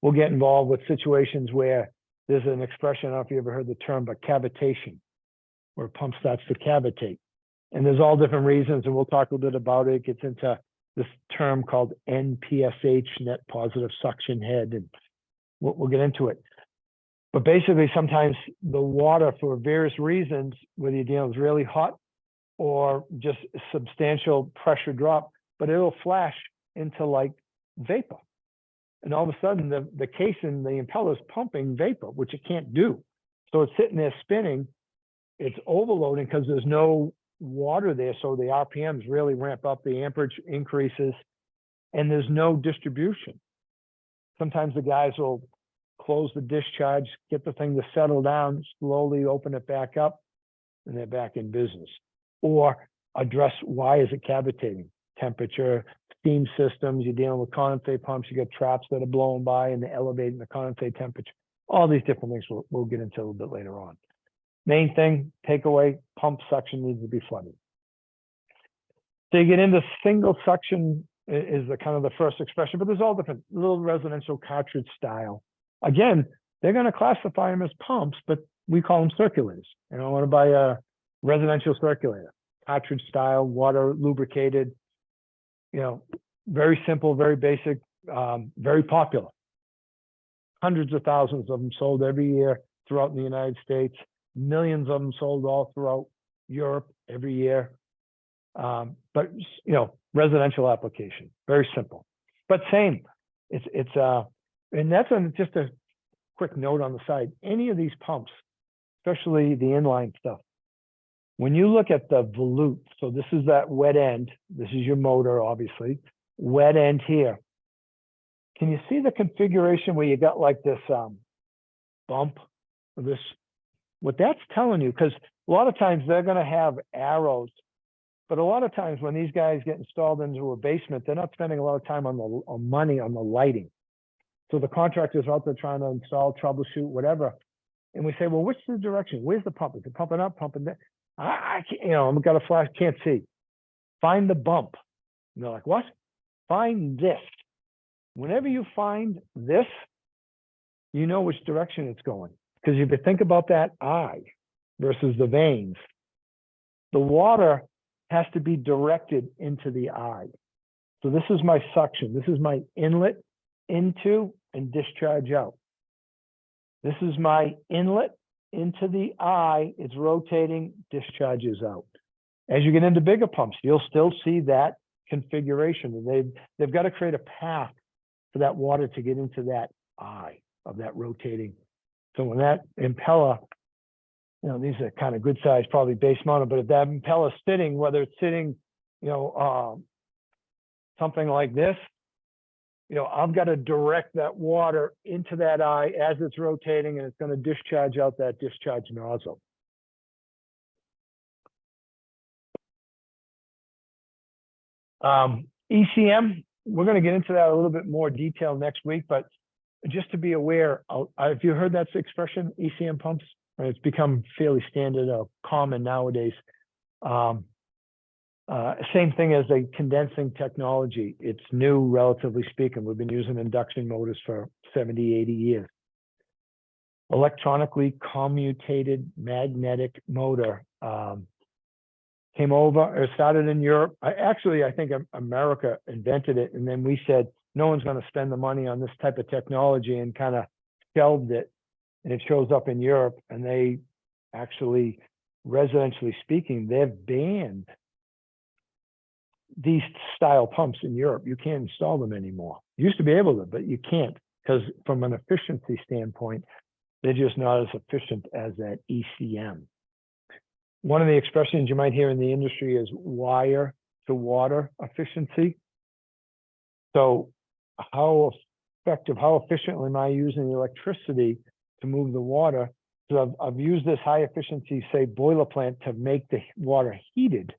We'll get involved with situations where there's an expression, I don't know if you ever heard the term, but cavitation, where a pump starts to cavitate. And there's all different reasons, and we'll talk a little bit about it. It gets into this term called NPSH, net positive suction head, and we'll get into it. But basically, sometimes the water, for various reasons, whether you're dealing with really hot or just substantial pressure drop, but it'll flash into like vapor. And all of a sudden, the case in the impeller is pumping vapor, which it can't do. So it's sitting there spinning. It's overloading because there's no water there. So the RPMs really ramp up, the amperage increases, and there's no distribution. Sometimes the guys will close the discharge, get the thing to settle down, slowly open it back up, and they're back in business. Or address why is it cavitating? Temperature, steam systems, you're dealing with condensate pumps, you get traps that are blowing by and they're elevating the condensate temperature. All these different things we'll get into a little bit later on. Main thing, takeaway, pump suction needs to be flooded. So you get into single suction is the kind of the first expression, but there's all different, little residential cartridge style. Again, they're going to classify them as pumps, but we call them circulators. I want to buy a residential circulator, cartridge style, water lubricated, very simple, very basic, very popular. Hundreds of thousands of them sold every year throughout the United States. Millions of them sold all throughout Europe every year. But residential application, very simple, but same. And that's just a quick note on the side. Any of these pumps, especially the inline stuff, when you look at the volute, so this is that wet end, this is your motor, obviously, wet end here. Can you see the configuration where you got like this bump, or this? What that's telling you, because a lot of times they're going to have arrows, but a lot of times when these guys get installed into a basement, they're not spending a lot of time on money on the lighting. So the contractor's out there trying to install, troubleshoot, whatever. And we say, well, which is the direction? Where's the pump? Is it pumping up, pumping down? I can't, I've got a flash, can't see. Find the bump. And they're like, what? Find this. Whenever you find this, you know which direction it's going. Because if you think about that eye versus the veins, the water has to be directed into the eye. So this is my suction. This is my inlet into and discharge out. This is my inlet into the eye. It's rotating, discharges out. As you get into bigger pumps, you'll still see that configuration. They've got to create a path for that water to get into that eye of that rotating. So when that impeller, these are kind of good size, probably base mounted, but if that impeller is sitting, whether it's sitting, something like this, I've got to direct that water into that eye as it's rotating, and it's going to discharge out that discharge nozzle. ECM, we're going to get into that a little bit more detail next week, but just to be aware, have you heard that expression, ECM pumps? It's become fairly standard or common nowadays. Same thing as a condensing technology. It's new, relatively speaking. We've been using induction motors for 70, 80 years. Electronically commutated magnetic motor. came over. It started in Europe. I think America invented it, and then we said no one's going to spend the money on this type of technology, and kind of shelved it. And it shows up in Europe, and they actually, residentially speaking, they've banned these style pumps in Europe. You can't install them anymore. You used to be able to, but you can't, because from an efficiency standpoint, they're just not as efficient as that ECM. One of the expressions you might hear in the industry is wire to water efficiency. So how effective, how efficiently am I using the electricity to move the water? So I've used this high efficiency, say, boiler plant to make the water heated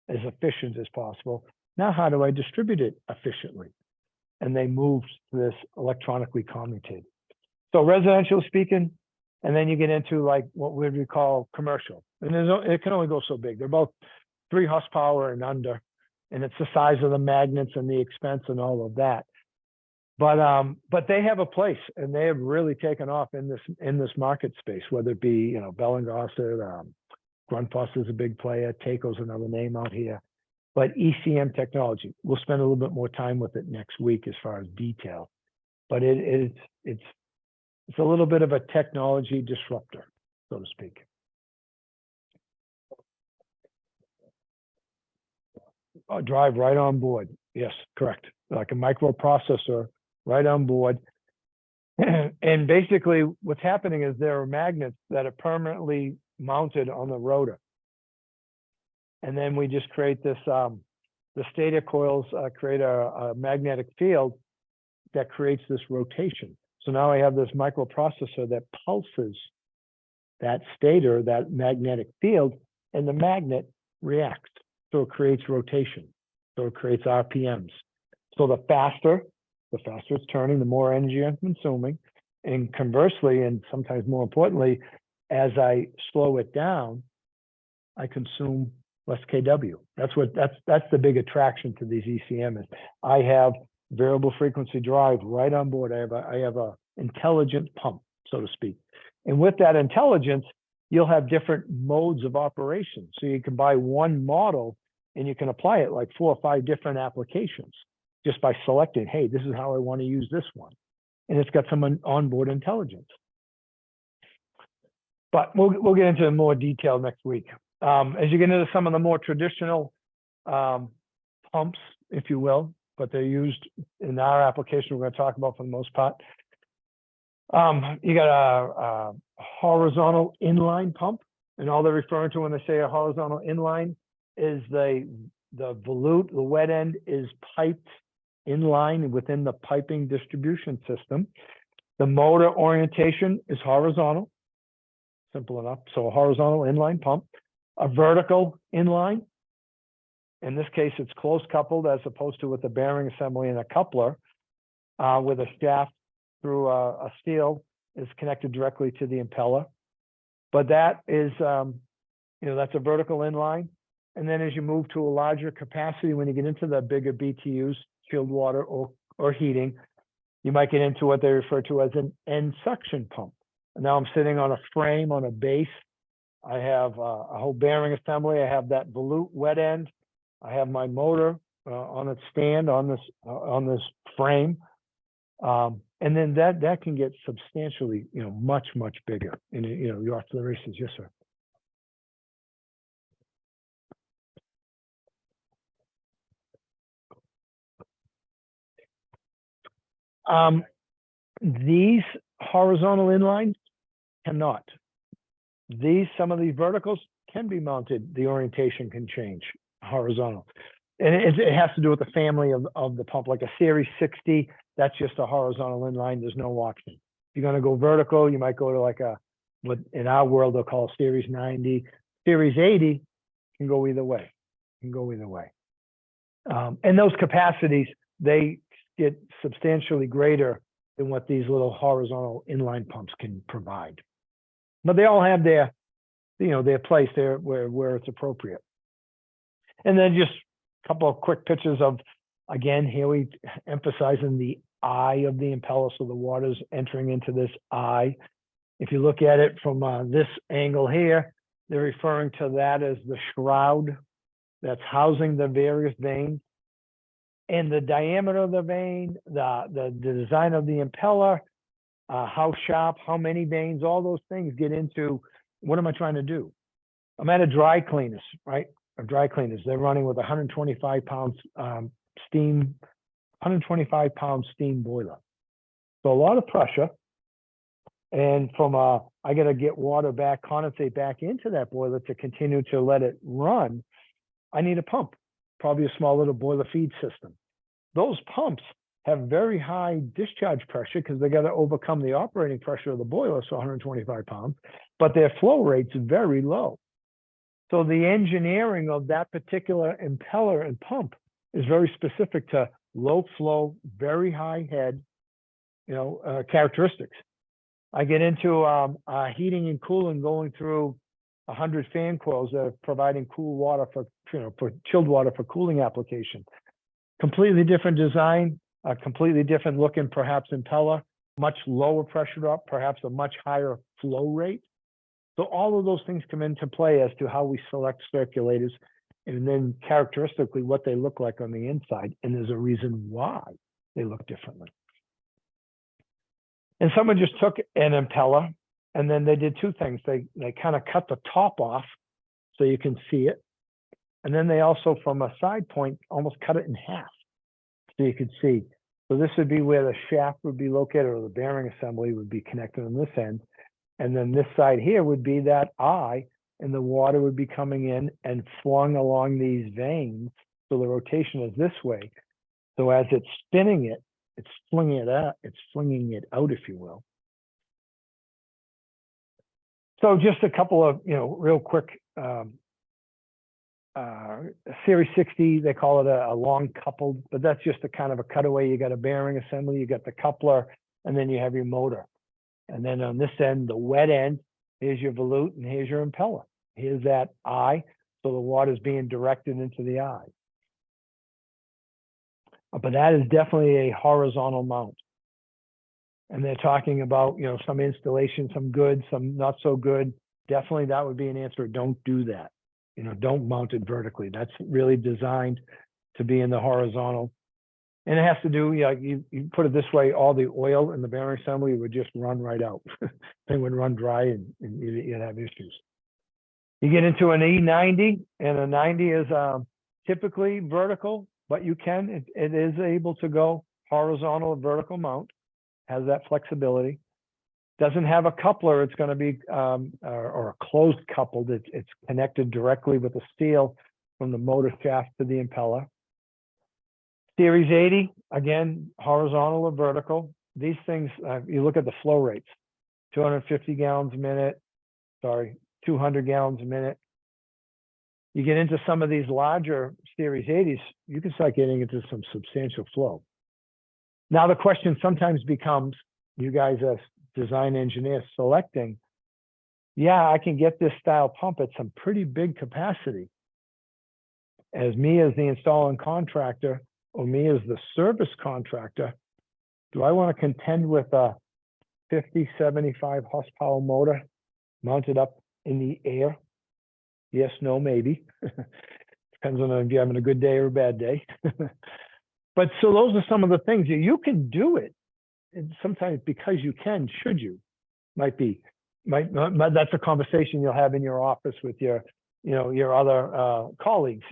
as efficient as possible. Now, how do I distribute it efficiently? And they moved to this electronically commutated. So residential speaking, and then you get into like what we would call commercial. And it can only go so big. They're both 3 horsepower and under, and it's the size of the magnets and the expense and all of that. But they have a place, and they have really taken off in this market space, whether it be, Bell and Gossett, Grundfos is a big player, Taco's another name out here. But ECM technology, we'll spend a little bit more time with it next week as far as detail. But it's a little bit of a technology disruptor, so to speak. Drive right on board. Yes, correct. Like a microprocessor right on board. And basically what's happening is there are magnets that are permanently mounted on the rotor. And then we just create this, the stator coils create a magnetic field that creates this rotation. So now I have this microprocessor that pulses that stator, that magnetic field, and the magnet reacts. So it creates rotation. So it creates RPMs. So the faster it's turning, the more energy I'm consuming. And conversely, and sometimes more importantly, as I slow it down, I consume less kW. That's the big attraction to these ECM is I have variable frequency drive right on board. I have a intelligent pump, so to speak. And with that intelligence, you'll have different modes of operation. So you can buy one model and you can apply it like 4 or 5 different applications just by selecting, hey, this is how I want to use this one. And it's got some onboard intelligence. But we'll get into more detail next week. As you get into some of the more traditional pumps, if you will, but they're used in our application we're going to talk about for the most part. You got a horizontal inline pump, and all they're referring to when they say a horizontal inline is the volute, the wet end is piped inline within the piping distribution system. The motor orientation is horizontal, simple enough. So a horizontal inline pump, a vertical inline. In this case, it's close coupled as opposed to with a bearing assembly and a coupler with a shaft through a steel is connected directly to the impeller. But that is, that's a vertical inline. And then as you move to a larger capacity, when you get into the bigger BTUs, chilled water or heating, you might get into what they refer to as an end suction pump. And now I'm sitting on a frame on a base. I have a whole bearing assembly. I have that volute wet end. I have my motor on its stand on this frame. And then that can get substantially, much bigger. And your artillery says, yes, sir. These horizontal inlines cannot. Some of these verticals can be mounted. The orientation can change horizontal. And it has to do with the family of the pump, like a Series 60, that's just a horizontal inline. There's no option. If you're going to go vertical, you might go to like what in our world they'll call Series 90. Series 80 can go either way. And those capacities, they get substantially greater than what these little horizontal inline pumps can provide. But they all have their place there where it's appropriate. And then just a couple of quick pictures of, again, here we emphasizing the eye of the impeller. So the water's entering into this eye. If you look at it from this angle here, they're referring to that as the shroud that's housing the various veins, and the diameter of the vein, the design of the impeller, how sharp, how many veins, all those things get into what am I trying to do? I'm at a dry cleaners, right? Or dry cleaners. They're running with 125 pounds steam, 125 pound steam boiler. So a lot of pressure. And from I got to get water back, condensate back into that boiler to continue to let it run. I need a pump, probably a small little boiler feed system. Those pumps have very high discharge pressure because they got to overcome the operating pressure of the boiler, so 125 pounds, but their flow rate's very low. So the engineering of that particular impeller and pump is very specific to low flow, very high head, characteristics. I get into heating and cooling, going through 100 fan coils that are providing cool water for chilled water for cooling application. Completely different design, a completely different looking, perhaps impeller, much lower pressure up, perhaps a much higher flow rate. So all of those things come into play as to how we select circulators, and then characteristically what they look like on the inside. And there's a reason why they look differently. And someone just took an impeller and then they did two things. They kind of cut the top off so you can see it. And then they also, from a side point, almost cut it in half so you could see. So this would be where the shaft would be located, or the bearing assembly would be connected on this end. And then this side here would be that eye, and the water would be coming in and flung along these veins. So the rotation is this way. So as it's spinning it, it's flinging it out, if you will. So just a couple of, real quick, Series 60, they call it a long coupled, but that's just a kind of a cutaway. You got a bearing assembly, you got the coupler, and then you have your motor. And then on this end, the wet end, here's your volute and here's your impeller. Here's that eye, so the water is being directed into the eye. But that is definitely a horizontal mount. And they're talking about, some installation, some good, some not so good. Definitely that would be an answer. Don't do that. Don't mount it vertically. That's really designed to be in the horizontal. And it has to do, you put it this way, all the oil in the bearing assembly would just run right out. They would run dry and you'd have issues. You get into an E90, and a 90 is typically vertical, but it is able to go horizontal or vertical mount, has that flexibility. Doesn't have a coupler, it's going to be, or a closed coupled, it's connected directly with the steel from the motor shaft to the impeller. Series 80, again, horizontal or vertical. These things, you look at the flow rates, 250 gallons a minute, 200 gallons a minute. You get into some of these larger Series 80s, you can start getting into some substantial flow. Now the question sometimes becomes, you guys as design engineers selecting, I can get this style pump at some pretty big capacity. As me as the installing contractor, or me as the service contractor, do I want to contend with a 50, 75 horsepower motor mounted up in the air? Yes, no, maybe. Depends on if you're having a good day or a bad day. But so those are some of the things that you can do it. And sometimes because you can, should you? That's a conversation you'll have in your office with your other colleagues.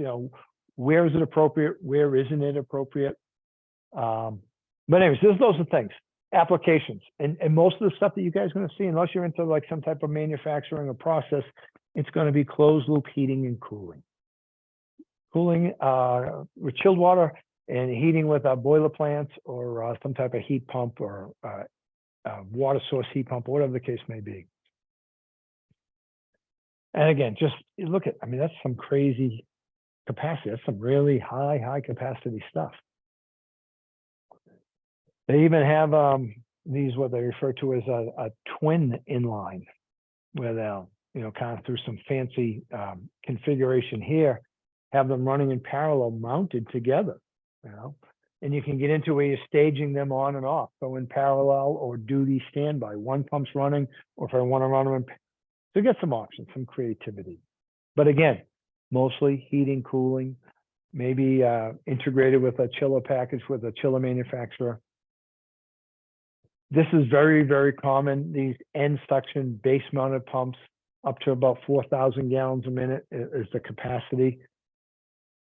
Where is it appropriate? Where isn't it appropriate? But anyways, those are things, applications. And most of the stuff that you guys are going to see, unless you're into like some type of manufacturing or process, it's going to be closed loop heating and cooling. Cooling with chilled water and heating with boiler plants or some type of heat pump or water source heat pump, whatever the case may be. And again, just look at, that's some crazy capacity. That's some really high capacity stuff. They even have these, what they refer to as a twin inline, where they'll, kind of through some fancy configuration here, have them running in parallel, mounted together, and you can get into where you're staging them on and off. So in parallel or duty standby, one pump's running, or if I want to run them, so get some options, some creativity. But again, mostly heating, cooling, maybe integrated with a chiller package with a chiller manufacturer. This is very, very common. These end suction base mounted pumps up to about 4,000 gallons a minute is the capacity.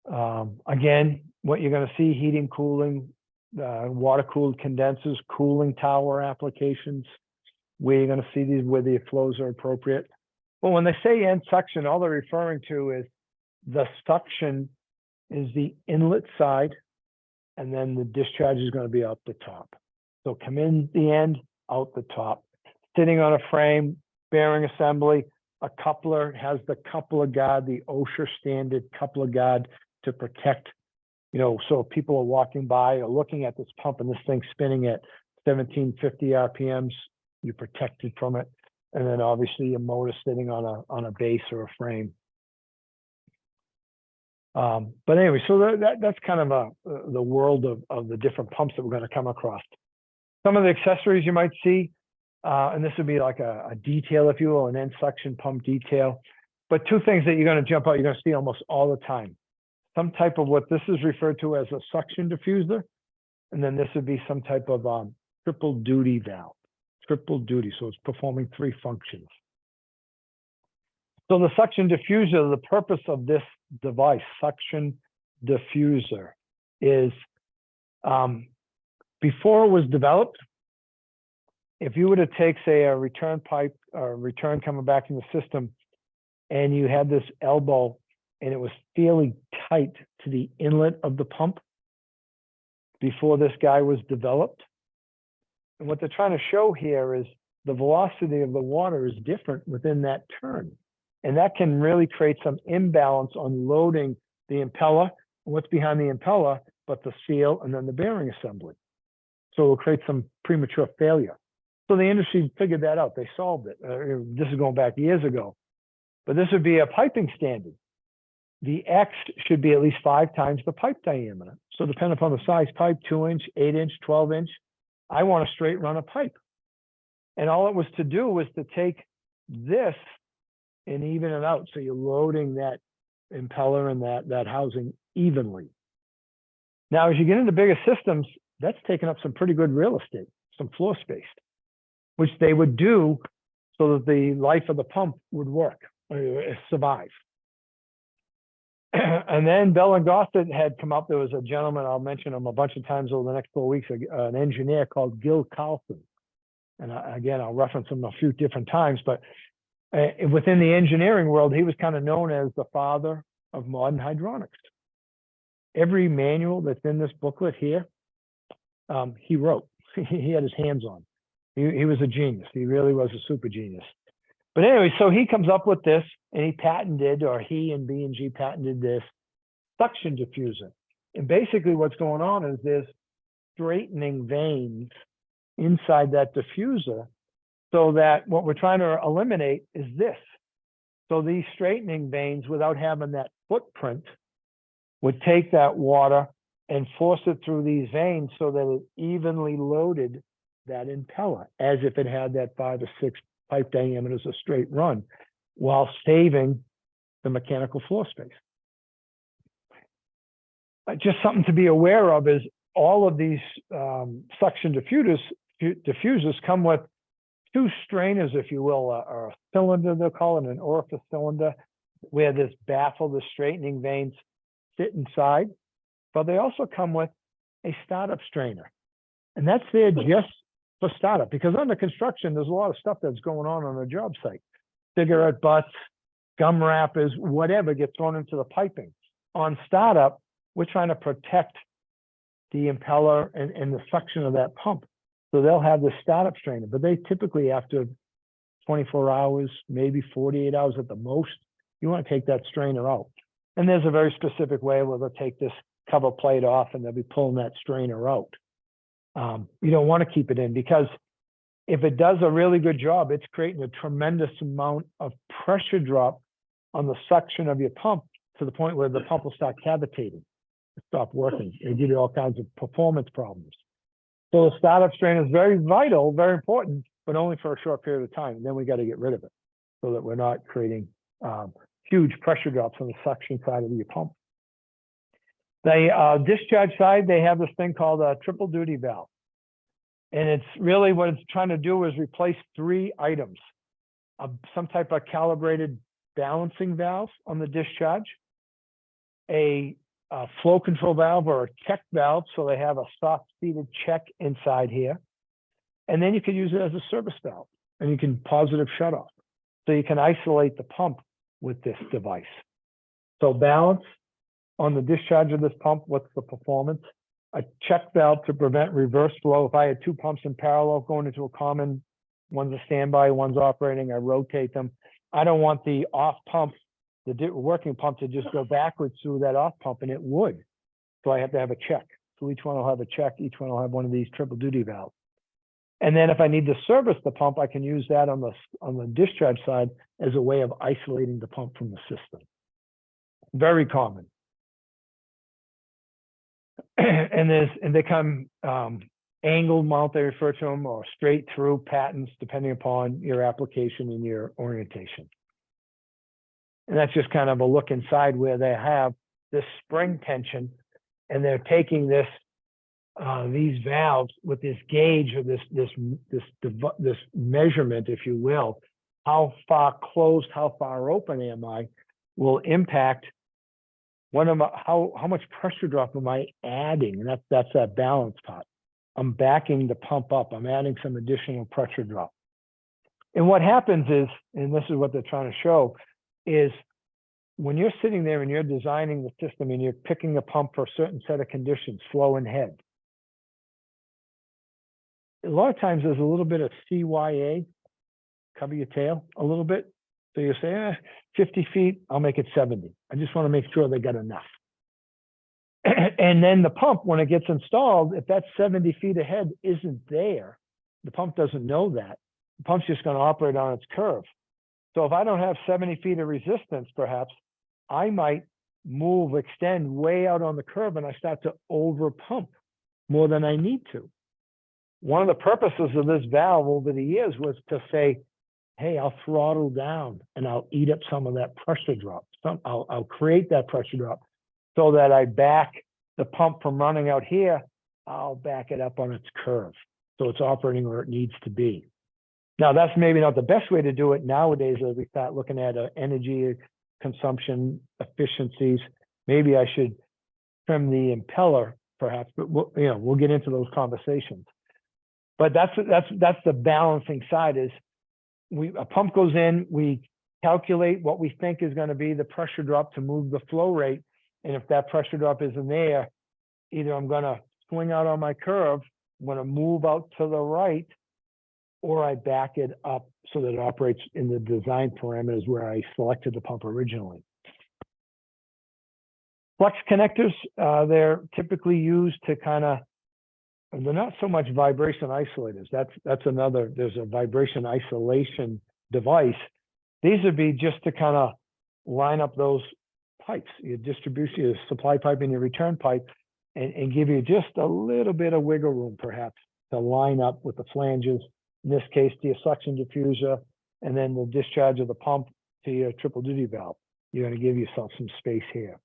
Again, what you're going to see, heating, cooling, water cooled condensers, cooling tower applications, where you're going to see these where the flows are appropriate. But when they say end suction, all they're referring to is the suction is the inlet side, and then the discharge is going to be out the top. So come in the end, out the top. Sitting on a frame, bearing assembly, a coupler has the coupler guard, the OSHA standard coupler guard to protect, you know, so if people are walking by or looking at this pump and this thing spinning at 1750 RPMs, you're protected from it. And then obviously a motor sitting on a base or a frame. But anyway, so that's kind of the world of the different pumps that we're going to come across. Some of the accessories you might see, and this would be like a detail, if you will, an end suction pump detail. But two things that you're going to jump out, you're going to see almost all the time. Some type of what this is referred to as a suction diffuser. And then this would be some type of triple duty valve, triple duty. So it's performing three functions. So the suction diffuser, the purpose of this device, suction diffuser, is before it was developed, if you were to take, say, a return pipe or return coming back in the system, and you had this elbow and it was fairly tight to the inlet of the pump before this guy was developed. And what they're trying to show here is the velocity of the water is different within that turn. And that can really create some imbalance on loading the impeller, what's behind the impeller, but the seal and then the bearing assembly. So it'll create some premature failure. So the industry figured that out. They solved it. This is going back years ago. But this would be a piping standard. The X should be at least 5 times the pipe diameter. So depending upon the size pipe, 2-inch, 8-inch, 12-inch, I want a straight run of pipe. And all it was to do was to take this and even it out. So you're loading that impeller and that housing evenly. Now, as you get into bigger systems, that's taking up some pretty good real estate, some floor space, which they would do so that the life of the pump would work, survive. And then Bell and Gossett had come up. There was a gentleman, I'll mention him a bunch of times over the next 4 weeks, an engineer called Gil Carlson. And again, I'll reference him a few different times, but within the engineering world, he was kind of known as the father of modern hydronics. Every manual that's in this booklet here, he wrote. He had his hands on. He was a genius. He really was a super genius. But anyway, so he comes up with this, and he patented, or he and B&G patented this suction diffuser. And basically what's going on is there's straightening veins inside that diffuser, so that what we're trying to eliminate is this. So these straightening veins, without having that footprint, would take that water and force it through these veins so that it evenly loaded that impeller, as if it had that 5 or 6 pipe diameters, a straight run, while saving the mechanical floor space. Just something to be aware of is all of these suction diffusers come with 2 strainers, if you will, or a cylinder, they'll call it an orifice cylinder, where this baffle, the straightening veins sit inside. But they also come with a startup strainer. And that's there just for startup, because under construction, there's a lot of stuff that's going on a job site. Cigarette butts, gum wrappers, whatever gets thrown into the piping. On startup, we're trying to protect the impeller and the suction of that pump. So they'll have the startup strainer, but they typically, after 24 hours, maybe 48 hours at the most, you want to take that strainer out. And there's a very specific way where they'll take this cover plate off and they'll be pulling that strainer out. You don't want to keep it in, because if it does a really good job, it's creating a tremendous amount of pressure drop on the suction of your pump to the point where the pump will start cavitating, stop working, and give you all kinds of performance problems. So the startup strainer is very vital, very important, but only for a short period of time. And then we got to get rid of it so that we're not creating huge pressure drops on the suction side of your pump. The discharge side, they have this thing called a triple duty valve. And it's really what it's trying to do is replace 3 items. Some type of calibrated balancing valve on the discharge, a flow control valve or a check valve, so they have a soft seated check inside here. And then you can use it as a service valve, and you can positive shut off. So you can isolate the pump with this device. So balance on the discharge of this pump, what's the performance? A check valve to prevent reverse flow. If I had 2 pumps in parallel going into a common, one's a standby, one's operating, I rotate them. I don't want the off pump, the working pump, to just go backwards through that off pump, and it would. So I have to have a check. So each one will have a check. Each one will have one of these triple duty valves. And then if I need to service the pump, I can use that on the discharge side as a way of isolating the pump from the system. Very common. And they come angled mount, they refer to them, or straight through patents, depending upon your application and your orientation. And that's just kind of a look inside where they have this spring tension, and they're taking this these valves with this gauge or this measurement, if you will, how far closed, how far open am I, will impact how much pressure drop am I adding, and that's that balance part. I'm backing the pump up. I'm adding some additional pressure drop. And what happens is, and this is what they're trying to show, is when you're sitting there and you're designing the system and you're picking a pump for a certain set of conditions, flow and head, a lot of times there's a little bit of CYA, cover your tail a little bit. So you say, 50 feet, I'll make it 70. I just want to make sure they got enough. And then the pump, when it gets installed, if that 70 feet ahead isn't there, the pump doesn't know that. The pump's just going to operate on its curve. So if I don't have 70 feet of resistance, perhaps, I might extend way out on the curve, and I start to over pump more than I need to. One of the purposes of this valve over the years was to say, hey, I'll throttle down and I'll eat up some of that pressure drop. I'll create that pressure drop so that I back the pump from running out here. I'll back it up on its curve, so it's operating where it needs to be. Now, that's maybe not the best way to do it nowadays as we start looking at energy consumption efficiencies. Maybe I should trim the impeller, perhaps, but we'll get into those conversations. But that's the balancing side. Is a pump goes in, we calculate what we think is going to be the pressure drop to move the flow rate. And if that pressure drop isn't there, either I'm going to swing out on my curve, I'm going to move out to the right, or I back it up so that it operates in the design parameters where I selected the pump originally. Flex connectors, they're typically used to they're not so much vibration isolators. That's another, there's a vibration isolation device. These would be just to kind of line up those pipes, your distribution, your supply pipe and your return pipe, and give you just a little bit of wiggle room, perhaps, to line up with the flanges, in this case, to your suction diffuser, and then the discharge of the pump to your triple duty valve. You're going to give yourself some space here.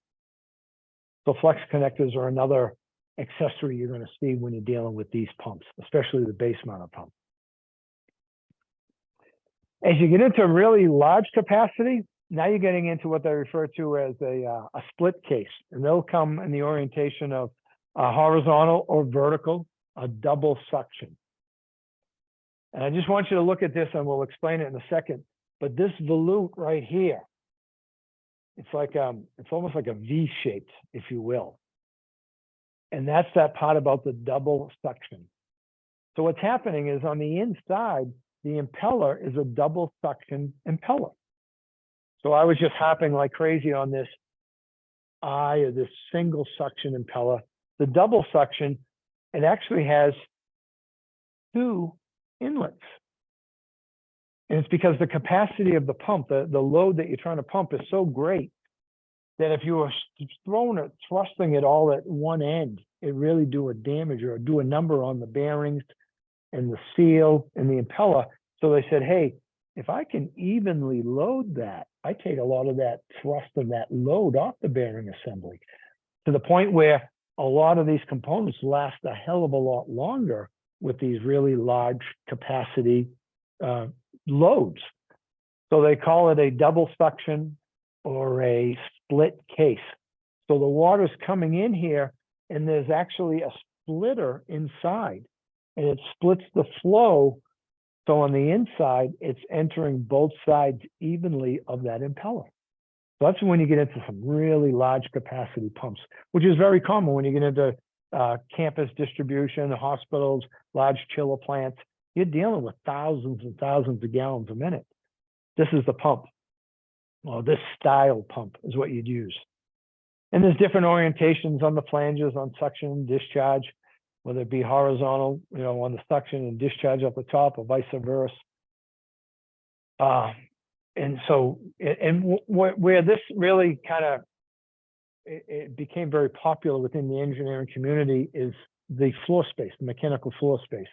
So flex connectors are another accessory you're going to see when you're dealing with these pumps, especially the base mounted pump. As you get into really large capacity, now you're getting into what they refer to as a split case, and they'll come in the orientation of horizontal or vertical, a double suction. And I just want you to look at this, and we'll explain it in a second. But this volute right here, it's almost like a V shaped, if you will. And that's that part about the double suction. So what's happening is on the inside, the impeller is a double suction impeller. So I was just hopping like crazy on this or this single suction impeller. The double suction, it actually has 2 inlets. And it's because the capacity of the pump, the load that you're trying to pump is so great that if you were thrusting it all at one end, it really do a damage or do a number on the bearings and the seal and the impeller. So they said, hey, if I can evenly load that, I take a lot of that thrust and that load off the bearing assembly to the point where a lot of these components last a hell of a lot longer with these really large capacity loads. So they call it a double suction or a split case. So the water's coming in here and there's actually a splitter inside and it splits the flow. So on the inside, it's entering both sides evenly of that impeller. So that's when you get into some really large capacity pumps, which is very common when you get into campus distribution, hospitals, large chiller plants. You're dealing with thousands and thousands of gallons a minute. This is the pump. Well, this style pump is what you'd use. And there's different orientations on the flanges on suction and discharge, whether it be horizontal, on the suction and discharge up the top or vice versa. And so, where this really kind of, it became very popular within the engineering community is the floor space, the mechanical floor space.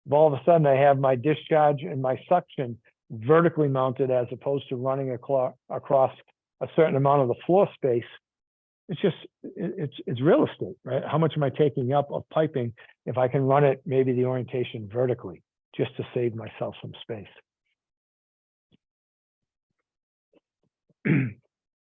All of a sudden I have my discharge and my suction vertically mounted as opposed to running across a certain amount of the floor space. It's just, it's real estate, right? How much am I taking up of piping if I can run it, maybe the orientation vertically, just to save myself some space.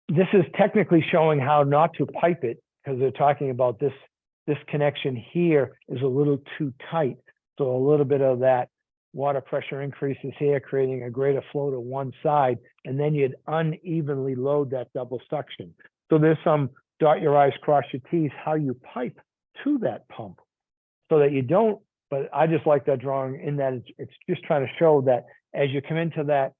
This is technically showing how not to pipe it, because they're talking about this connection here is a little too tight. So a little bit of that water pressure increases here, creating a greater flow to one side, and then you'd unevenly load that double suction. So there's some dot your I's, cross your T's, how you pipe to that pump so that you don't, but I just like that drawing in that it's just trying to show that as you come into that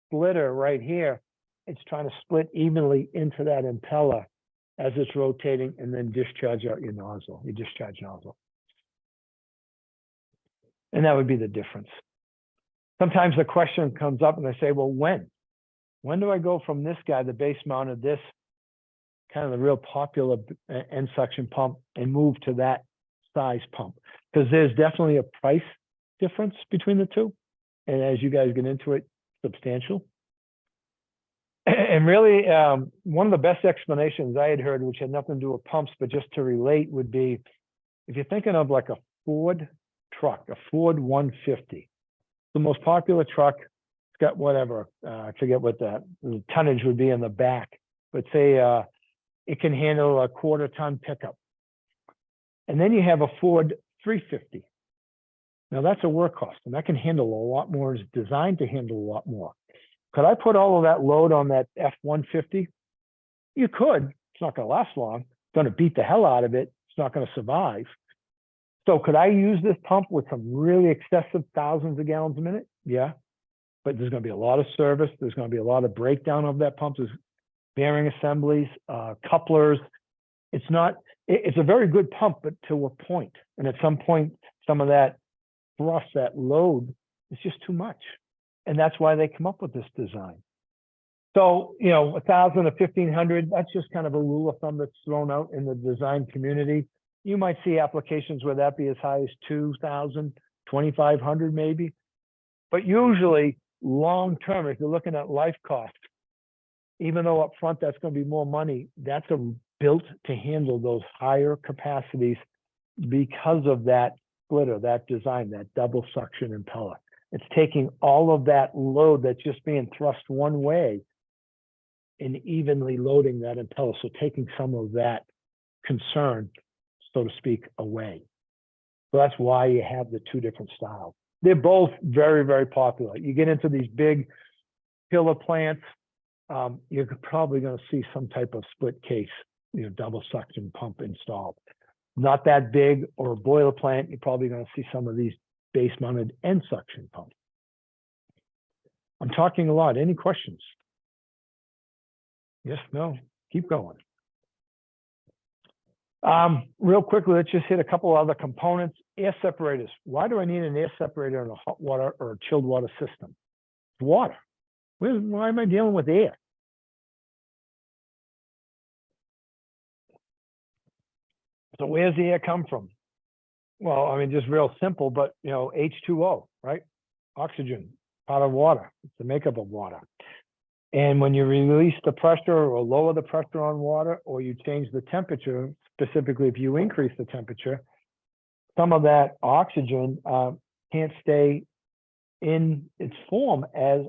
splitter right here, it's trying to split evenly into that impeller as it's rotating and then discharge out your nozzle, your discharge nozzle. And that would be the difference. Sometimes the question comes up and I say, well, when do I go from this guy, the base mounted, this kind of the real popular end suction pump, and move to that size pump? Because there's definitely a price difference between the two. And as you guys get into it, substantial. And really, one of the best explanations I had heard, which had nothing to do with pumps, but just to relate, would be if you're thinking of like a Ford truck, a Ford 150, the most popular truck, it's got whatever, I forget what the tonnage would be in the back, but say it can handle a 1/4 ton pickup. And then you have a Ford 350. Now that's a workhorse, and that can handle a lot more, is designed to handle a lot more. Could I put all of that load on that F-150? You could. It's not going to last long. It's going to beat the hell out of it. It's not going to survive. So could I use this pump with some really excessive thousands of gallons a minute? Yeah. But there's going to be a lot of service. There's going to be a lot of breakdown of that pump. There's bearing assemblies, couplers. It's a very good pump, but to a point. And at some point, some of that thrust, that load, is just too much. And that's why they come up with this design. So, 1,000 to 1,500, that's just kind of a rule of thumb that's thrown out in the design community. You might see applications where that be as high as 2,000, 2,500 maybe. But usually long-term, if you're looking at life costs, even though up front that's going to be more money, that's built to handle those higher capacities because of that splitter, that design, that double suction impeller. It's taking all of that load that's just being thrust one way and evenly loading that impeller. So taking some of that concern, so to speak, away. So that's why you have the two different styles. They're both very, very popular. You get into these big pillar plants, you're probably going to see some type of split case, double suction pump installed. Not that big, or a boiler plant, you're probably going to see some of these base mounted end suction pumps. I'm talking a lot. Any questions? Yes, no, keep going. Real quickly, let's just hit a couple other components. Air separators. Why do I need an air separator in a hot water or a chilled water system? Water. Why am I dealing with air? So where's the air come from? Well, I mean, just real simple, but H2O, right? Oxygen. part of water. It's the makeup of water. And when you release the pressure or lower the pressure on water, or you change the temperature, specifically if you increase the temperature, some of that oxygen can't stay in its form as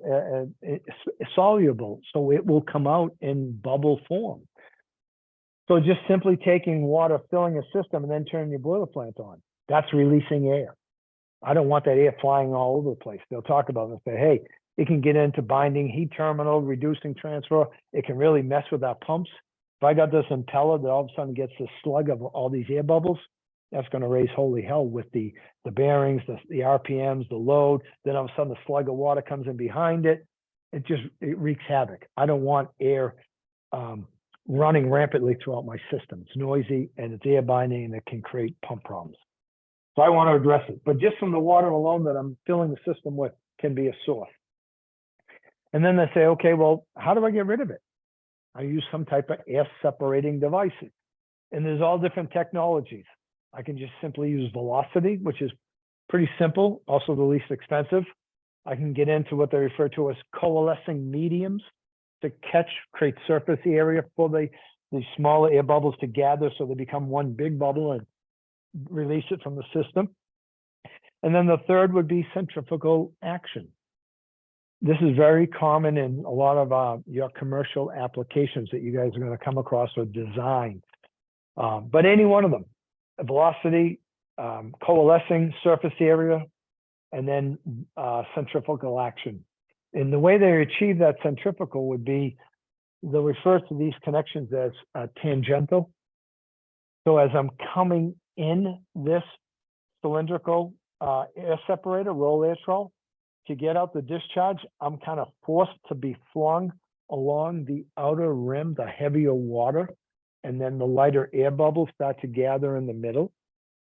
soluble, so it will come out in bubble form. So just simply taking water, filling a system, and then turning your boiler plant on, that's releasing air. I don't want that air flying all over the place. They'll talk about it and say, hey, it can get into binding heat terminal, reducing transfer. It can really mess with our pumps. If I got this impeller that all of a sudden gets the slug of all these air bubbles, that's going to raise holy hell with the bearings, the RPMs, the load. Then all of a sudden the slug of water comes in behind it. It wreaks havoc. I don't want air running rampantly throughout my system. It's noisy and it's air binding, and it can create pump problems. So I want to address it. But just from the water alone that I'm filling the system with can be a source. And then they say, okay, well, how do I get rid of it? I use some type of air separating devices. And there's all different technologies. I can just simply use velocity, which is pretty simple, also the least expensive. I can get into what they refer to as coalescing mediums to create surface area for the smaller air bubbles to gather so they become one big bubble and release it from the system. And then the third would be centrifugal action. This is very common in a lot of your commercial applications that you guys are going to come across or design. But any one of them, velocity, coalescing surface area, and then centrifugal action. And the way they achieve that centrifugal would be, they'll refer to these connections as tangential. So as I'm coming in this cylindrical air separator, roll air trough, to get out the discharge, I'm kind of forced to be flung along the outer rim, the heavier water, and then the lighter air bubbles start to gather in the middle.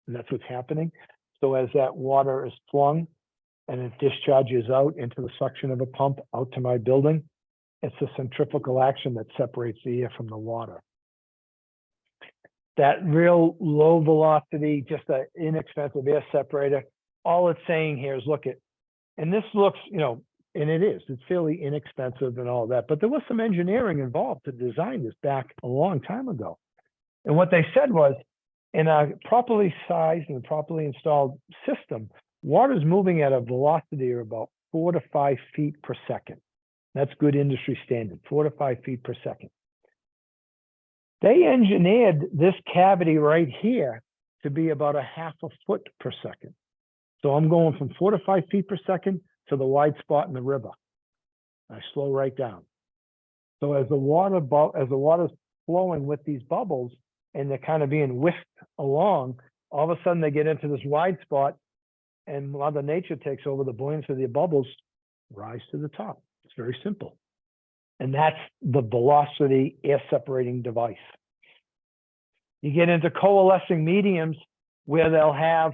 And that's what's happening. So as that water is flung and it discharges out into the suction of a pump out to my building, it's the centrifugal action that separates the air from the water. That real low velocity, just an inexpensive air separator, all it's saying here is look at, and this looks, and it's fairly inexpensive and all that, but there was some engineering involved to design this back a long time ago. And what they said was, in a properly sized and properly installed system, water is moving at a velocity of about 4 to 5 feet per second. That's good industry standard, 4 to 5 feet per second. They engineered this cavity right here to be about a half a foot per second. So I'm going from 4 to 5 feet per second to the wide spot in the river. I slow right down. So as the water's flowing with these bubbles and they're kind of being whisked along, all of a sudden they get into this wide spot and Mother Nature takes over. The buoyancy of the bubbles rise to the top. It's very simple. And that's the velocity air separating device. You get into coalescing mediums where they'll have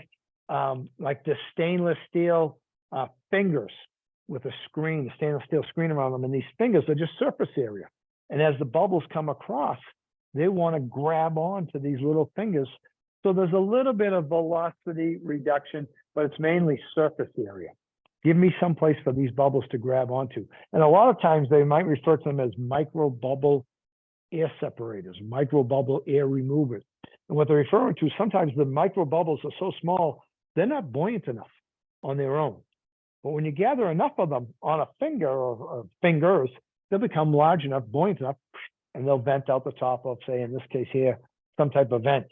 like the stainless steel fingers with a screen, the stainless steel screen around them. And these fingers are just surface area. And as the bubbles come across, they want to grab onto these little fingers. So there's a little bit of velocity reduction, but it's mainly surface area. Give me some place for these bubbles to grab onto. And a lot of times they might refer to them as micro bubble air separators, micro bubble air removers. And what they're referring to, sometimes the micro bubbles are so small, they're not buoyant enough on their own. But when you gather enough of them on a finger or fingers, they'll become large enough, buoyant enough, and they'll vent out the top of, say, in this case here, some type of vent.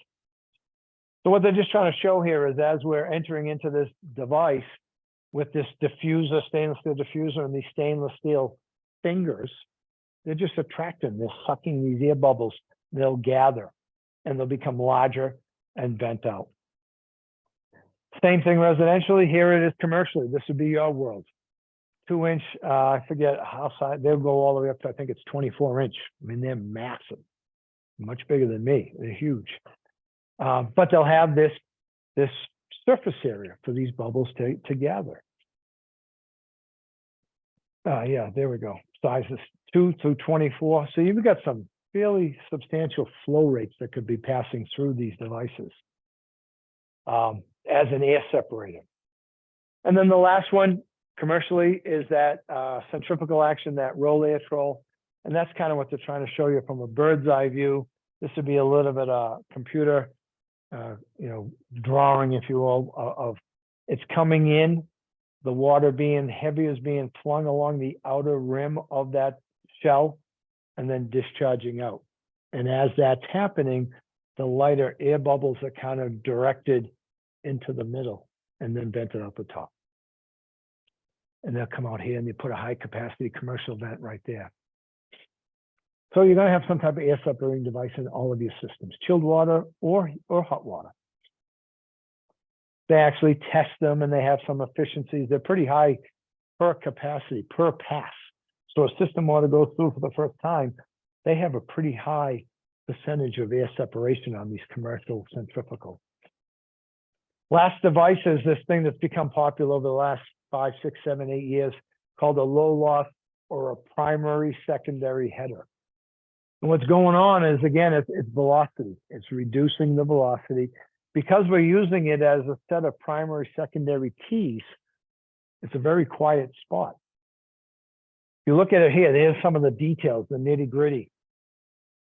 So what they're just trying to show here is as we're entering into this device with this diffuser, stainless steel diffuser, and these stainless steel fingers, they're just attracting, they're sucking these air bubbles, they'll gather, and they'll become larger and vent out. Same thing residentially, here it is commercially. This would be your world. 2-inch, I forget how size, they'll go all the way up to, I think it's 24-inch. I mean, they're massive, much bigger than me. They're huge. But they'll have this surface area for these bubbles to gather. Yeah, there we go. Sizes 2 to 24. So you've got some fairly substantial flow rates that could be passing through these devices as an air separator. And then the last one, commercially is that centrifugal action, that roll air troll. And that's kind of what they're trying to show you from a bird's eye view. This would be a little bit of computer, drawing, if you will, of it's coming in, the water being heavy is being flung along the outer rim of that shell and then discharging out. And as that's happening, the lighter air bubbles are kind of directed into the middle and then vented out the top. And they'll come out here and you put a high capacity commercial vent right there. So you're going to have some type of air separating device in all of your systems, chilled water or hot water. They actually test them and they have some efficiencies. They're pretty high per capacity, per pass. So a system water goes through for the first time, they have a pretty high percentage of air separation on these commercial centrifugals. Last device is this thing that's become popular over the last 5, 6, 7, 8 years called a low loss or a primary secondary header. And what's going on is, again, it's velocity. It's reducing the velocity. Because we're using it as a set of primary, secondary keys, it's a very quiet spot. You look at it here, there's some of the details, the nitty gritty.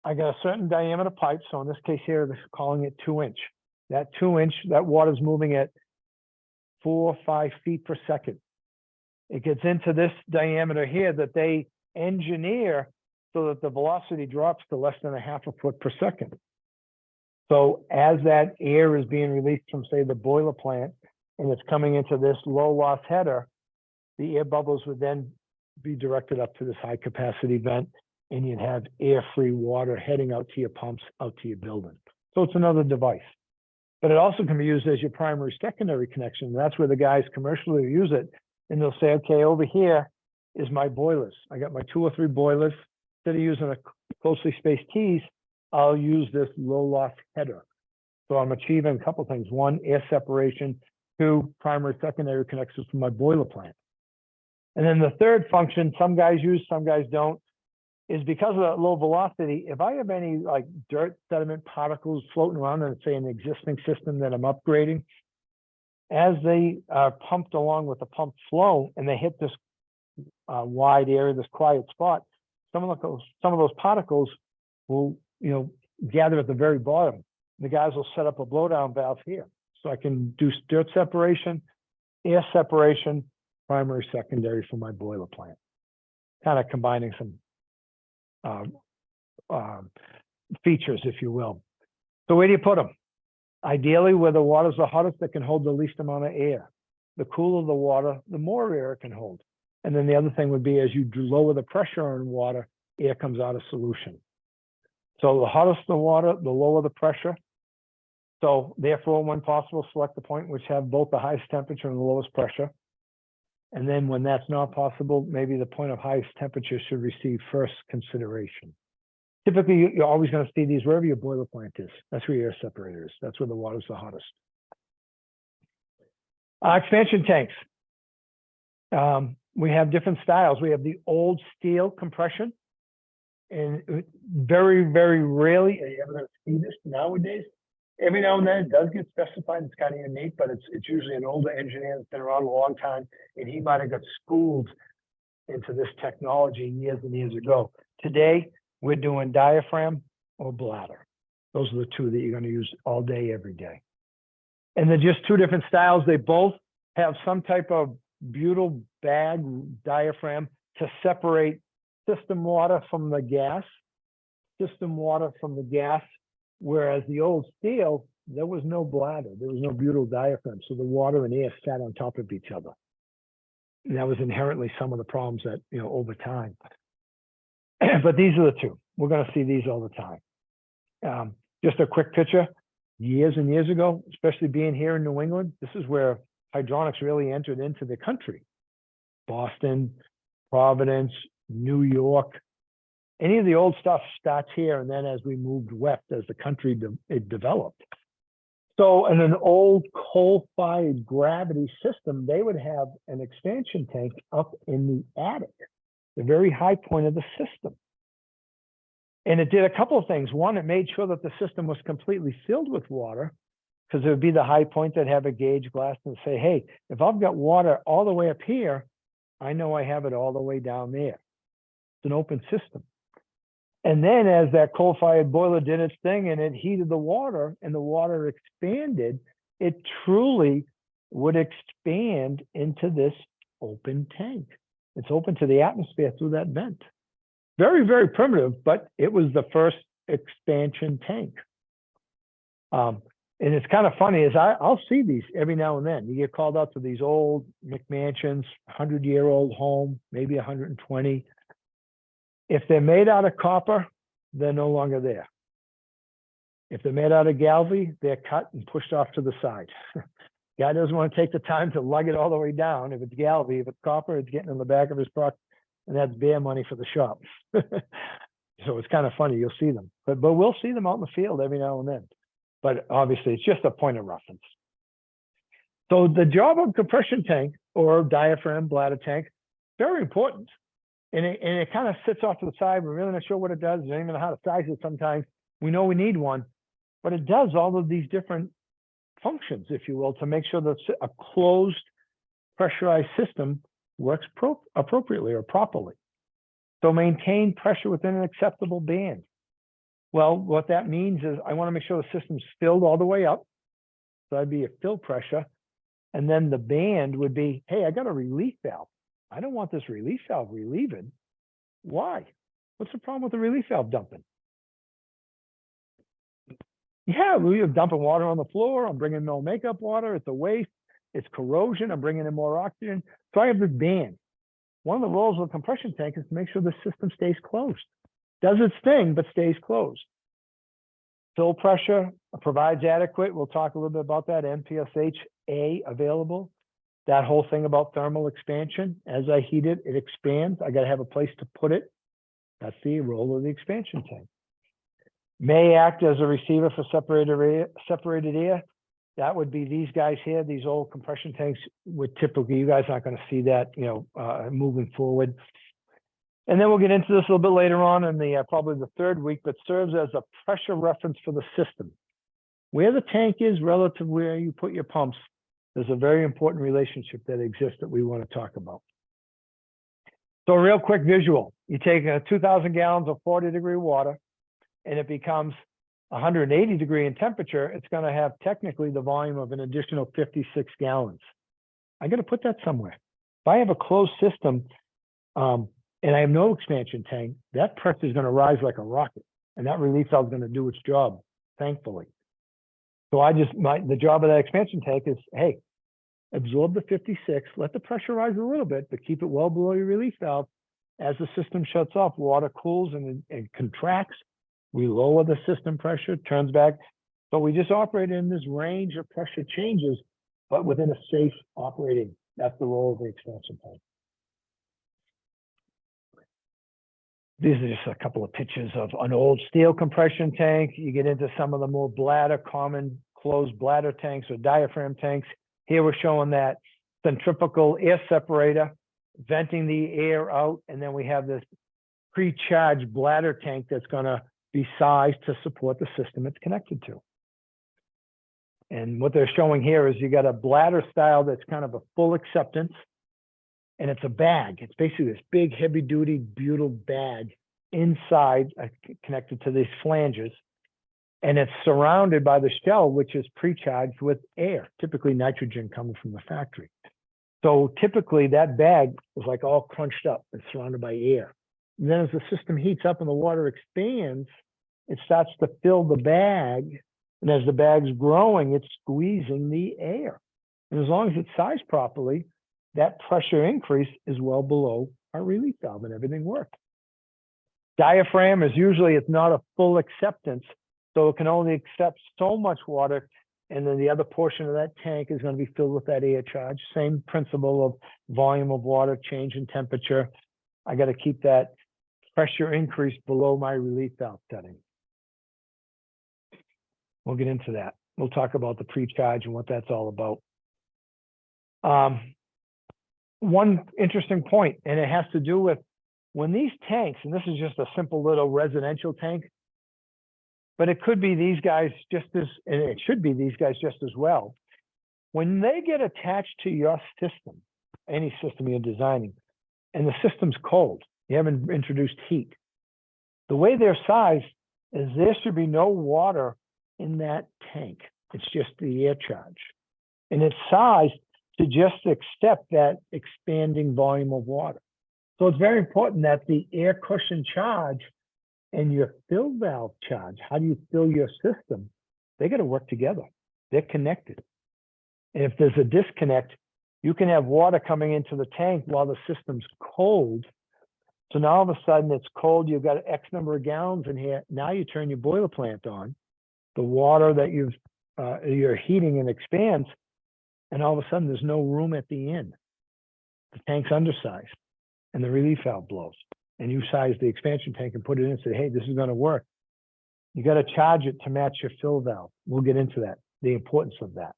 I got a certain diameter pipe. So in this case here, they're calling it 2-inch. That 2-inch, that water's moving at 4 or 5 feet per second. It gets into this diameter here that they engineer so that the velocity drops to less than 1/2 foot per second. So as that air is being released from, say, the boiler plant, and it's coming into this low loss header, the air bubbles would then be directed up to this high capacity vent, and you'd have air-free water heading out to your pumps, out to your building. So it's another device. But it also can be used as your primary secondary connection. That's where the guys commercially use it. And they'll say, okay, over here is my boilers. I got my 2 or 3 boilers. Instead of using a closely spaced keys, I'll use this low loss header. So I'm achieving a couple things. 1, air separation. 2, primary secondary connections from my boiler plant. And then the third function, some guys use, some guys don't, is because of that low velocity, if I have any like dirt, sediment, particles floating around in, say, an existing system that I'm upgrading, as they are pumped along with the pump flow and they hit this wide area, this quiet spot, some of those particles will, gather at the very bottom. The guys will set up a blowdown valve here. So I can do dirt separation, air separation, primary, secondary for my boiler plant. Kind of combining some features, if you will. So where do you put them? Ideally, where the water's the hottest, that can hold the least amount of air. The cooler the water, the more air it can hold. And then the other thing would be, as you lower the pressure on water, air comes out of solution. So the hottest the water, the lower the pressure. So therefore, when possible, select the point which have both the highest temperature and the lowest pressure. And then when that's not possible, maybe the point of highest temperature should receive first consideration. Typically, you're always going to see these wherever your boiler plant is. That's where your air separator is. That's where the water's the hottest. Expansion tanks. We have different styles. We have the old steel compression. And very, very rarely are you ever going to see this nowadays. Every now and then it does get specified. It's kind of unique, but it's usually an older engineer that's been around a long time, and he might have got schooled into this technology years and years ago. Today, we're doing diaphragm or bladder. Those are the two that you're going to use all day, every day. And they're just two different styles. They both have some type of butyl bag diaphragm to separate system water from the gas, whereas the old steel, there was no bladder, there was no butyl diaphragm, so the water and air sat on top of each other. And that was inherently some of the problems that, over time. But these are the two. We're going to see these all the time. Just a quick picture. Years and years ago, especially being here in New England, this is where hydronics really entered into the country. Boston, Providence, New York, any of the old stuff starts here, and then as we moved west, as the country it developed. So in an old coal-fired gravity system, they would have an expansion tank up in the attic, the very high point of the system. And it did a couple of things. One, it made sure that the system was completely filled with water, because it would be the high point that have a gauge glass and say, hey, if I've got water all the way up here, I know I have it all the way down there. It's an open system. And then as that coal-fired boiler did its thing and it heated the water and the water expanded, it truly would expand into this open tank. It's open to the atmosphere through that vent. Very, very primitive, but it was the first expansion tank. And it's kind of funny is I'll see these every now and then. You get called out to these old McMansions, 100-year-old home, maybe 120. If they're made out of copper, they're no longer there. If they're made out of galvy, they're cut and pushed off to the side. Guy doesn't want to take the time to lug it all the way down. If it's galvy, if it's copper, it's getting in the back of his truck, and that's bear money for the shop. So it's kind of funny. You'll see them, but we'll see them out in the field every now and then. But obviously, it's just a point of reference. So the job of compression tank or diaphragm bladder tank, very important. And it kind of sits off to the side. We're really not sure what it does. We don't even know how to size it sometimes. We know we need one, but it does all of these different functions, if you will, to make sure that a closed pressurized system works appropriately or properly. So maintain pressure within an acceptable band. Well, what that means is I want to make sure the system's filled all the way up. So that'd be a fill pressure. And then the band would be, hey, I got a relief valve. I don't want this relief valve relieving. Why? What's the problem with the relief valve dumping? Yeah, we're dumping water on the floor. I'm bringing no makeup water. It's a waste. It's corrosion. I'm bringing in more oxygen. So I have this band. One of the roles of a compression tank is to make sure the system stays closed. Does its thing, but stays closed. Fill pressure provides adequate. We'll talk a little bit about that. NPSH available. That whole thing about thermal expansion. As I heat it, it expands. I got to have a place to put it. That's the role of the expansion tank. May act as a receiver for separated air. That would be these guys here. These old compression tanks would typically, you guys aren't going to see that, moving forward. And then we'll get into this a little bit later on in the probably the third week, but serves as a pressure reference for the system. Where the tank is relative to where you put your pumps, there's a very important relationship that exists that we want to talk about. So a real quick visual. You take 2,000 gallons of 40-degree water, and it becomes 180 degree in temperature. It's going to have technically the volume of an additional 56 gallons. I got to put that somewhere. If I have a closed system, and I have no expansion tank, that pressure is going to rise like a rocket, and that relief valve is going to do its job, thankfully. So the job of that expansion tank is, hey, absorb the 56, let the pressure rise a little bit, but keep it well below your relief valve. As the system shuts off, water cools and contracts. We lower the system pressure, turns back. So we just operate in this range of pressure changes, but within a safe operating. That's the role of the expansion tank. These are just a couple of pictures of an old steel compression tank. You get into some of the more common closed bladder tanks or diaphragm tanks. Here we're showing that centrifugal air separator, venting the air out. And then we have this pre-charged bladder tank that's going to be sized to support the system it's connected to. And what they're showing here is you got a bladder style that's kind of a full acceptance. And it's a bag. It's basically this big, heavy-duty butyl bag inside, connected to these flanges. And it's surrounded by the shell, which is pre-charged with air, typically nitrogen coming from the factory. So typically that bag is like all crunched up and surrounded by air. And then as the system heats up and the water expands, it starts to fill the bag. And as the bag's growing, it's squeezing the air. And as long as it's sized properly, that pressure increase is well below our relief valve and everything works. Diaphragm is usually, it's not a full acceptance, so it can only accept so much water, and then the other portion of that tank is going to be filled with that air charge. Same principle of volume of water, change in temperature. I got to keep that pressure increase below my relief valve setting. We'll get into that. We'll talk about the pre-charge and what that's all about. One interesting point, and it has to do with when these tanks, and this is just a simple little residential tank, but it could be these guys just as, and it should be these guys just as well. When they get attached to your system, any system you're designing, and the system's cold. You haven't introduced heat. The way they're sized is there should be no water in that tank. It's just the air charge. And it's sized to just accept that expanding volume of water. So it's very important that the air cushion charge and your fill valve charge, how do you fill your system? They got to work together. They're connected. And if there's a disconnect, you can have water coming into the tank while the system's cold. So now all of a sudden it's cold. You've got X number of gallons in here. Now you turn your boiler plant on. The water that you're heating and expands, and all of a sudden there's no room at the end. The tank's undersized, and the relief valve blows. And you size the expansion tank and put it in and say, hey, this is going to work. You got to charge it to match your fill valve. We'll get into that, the importance of that.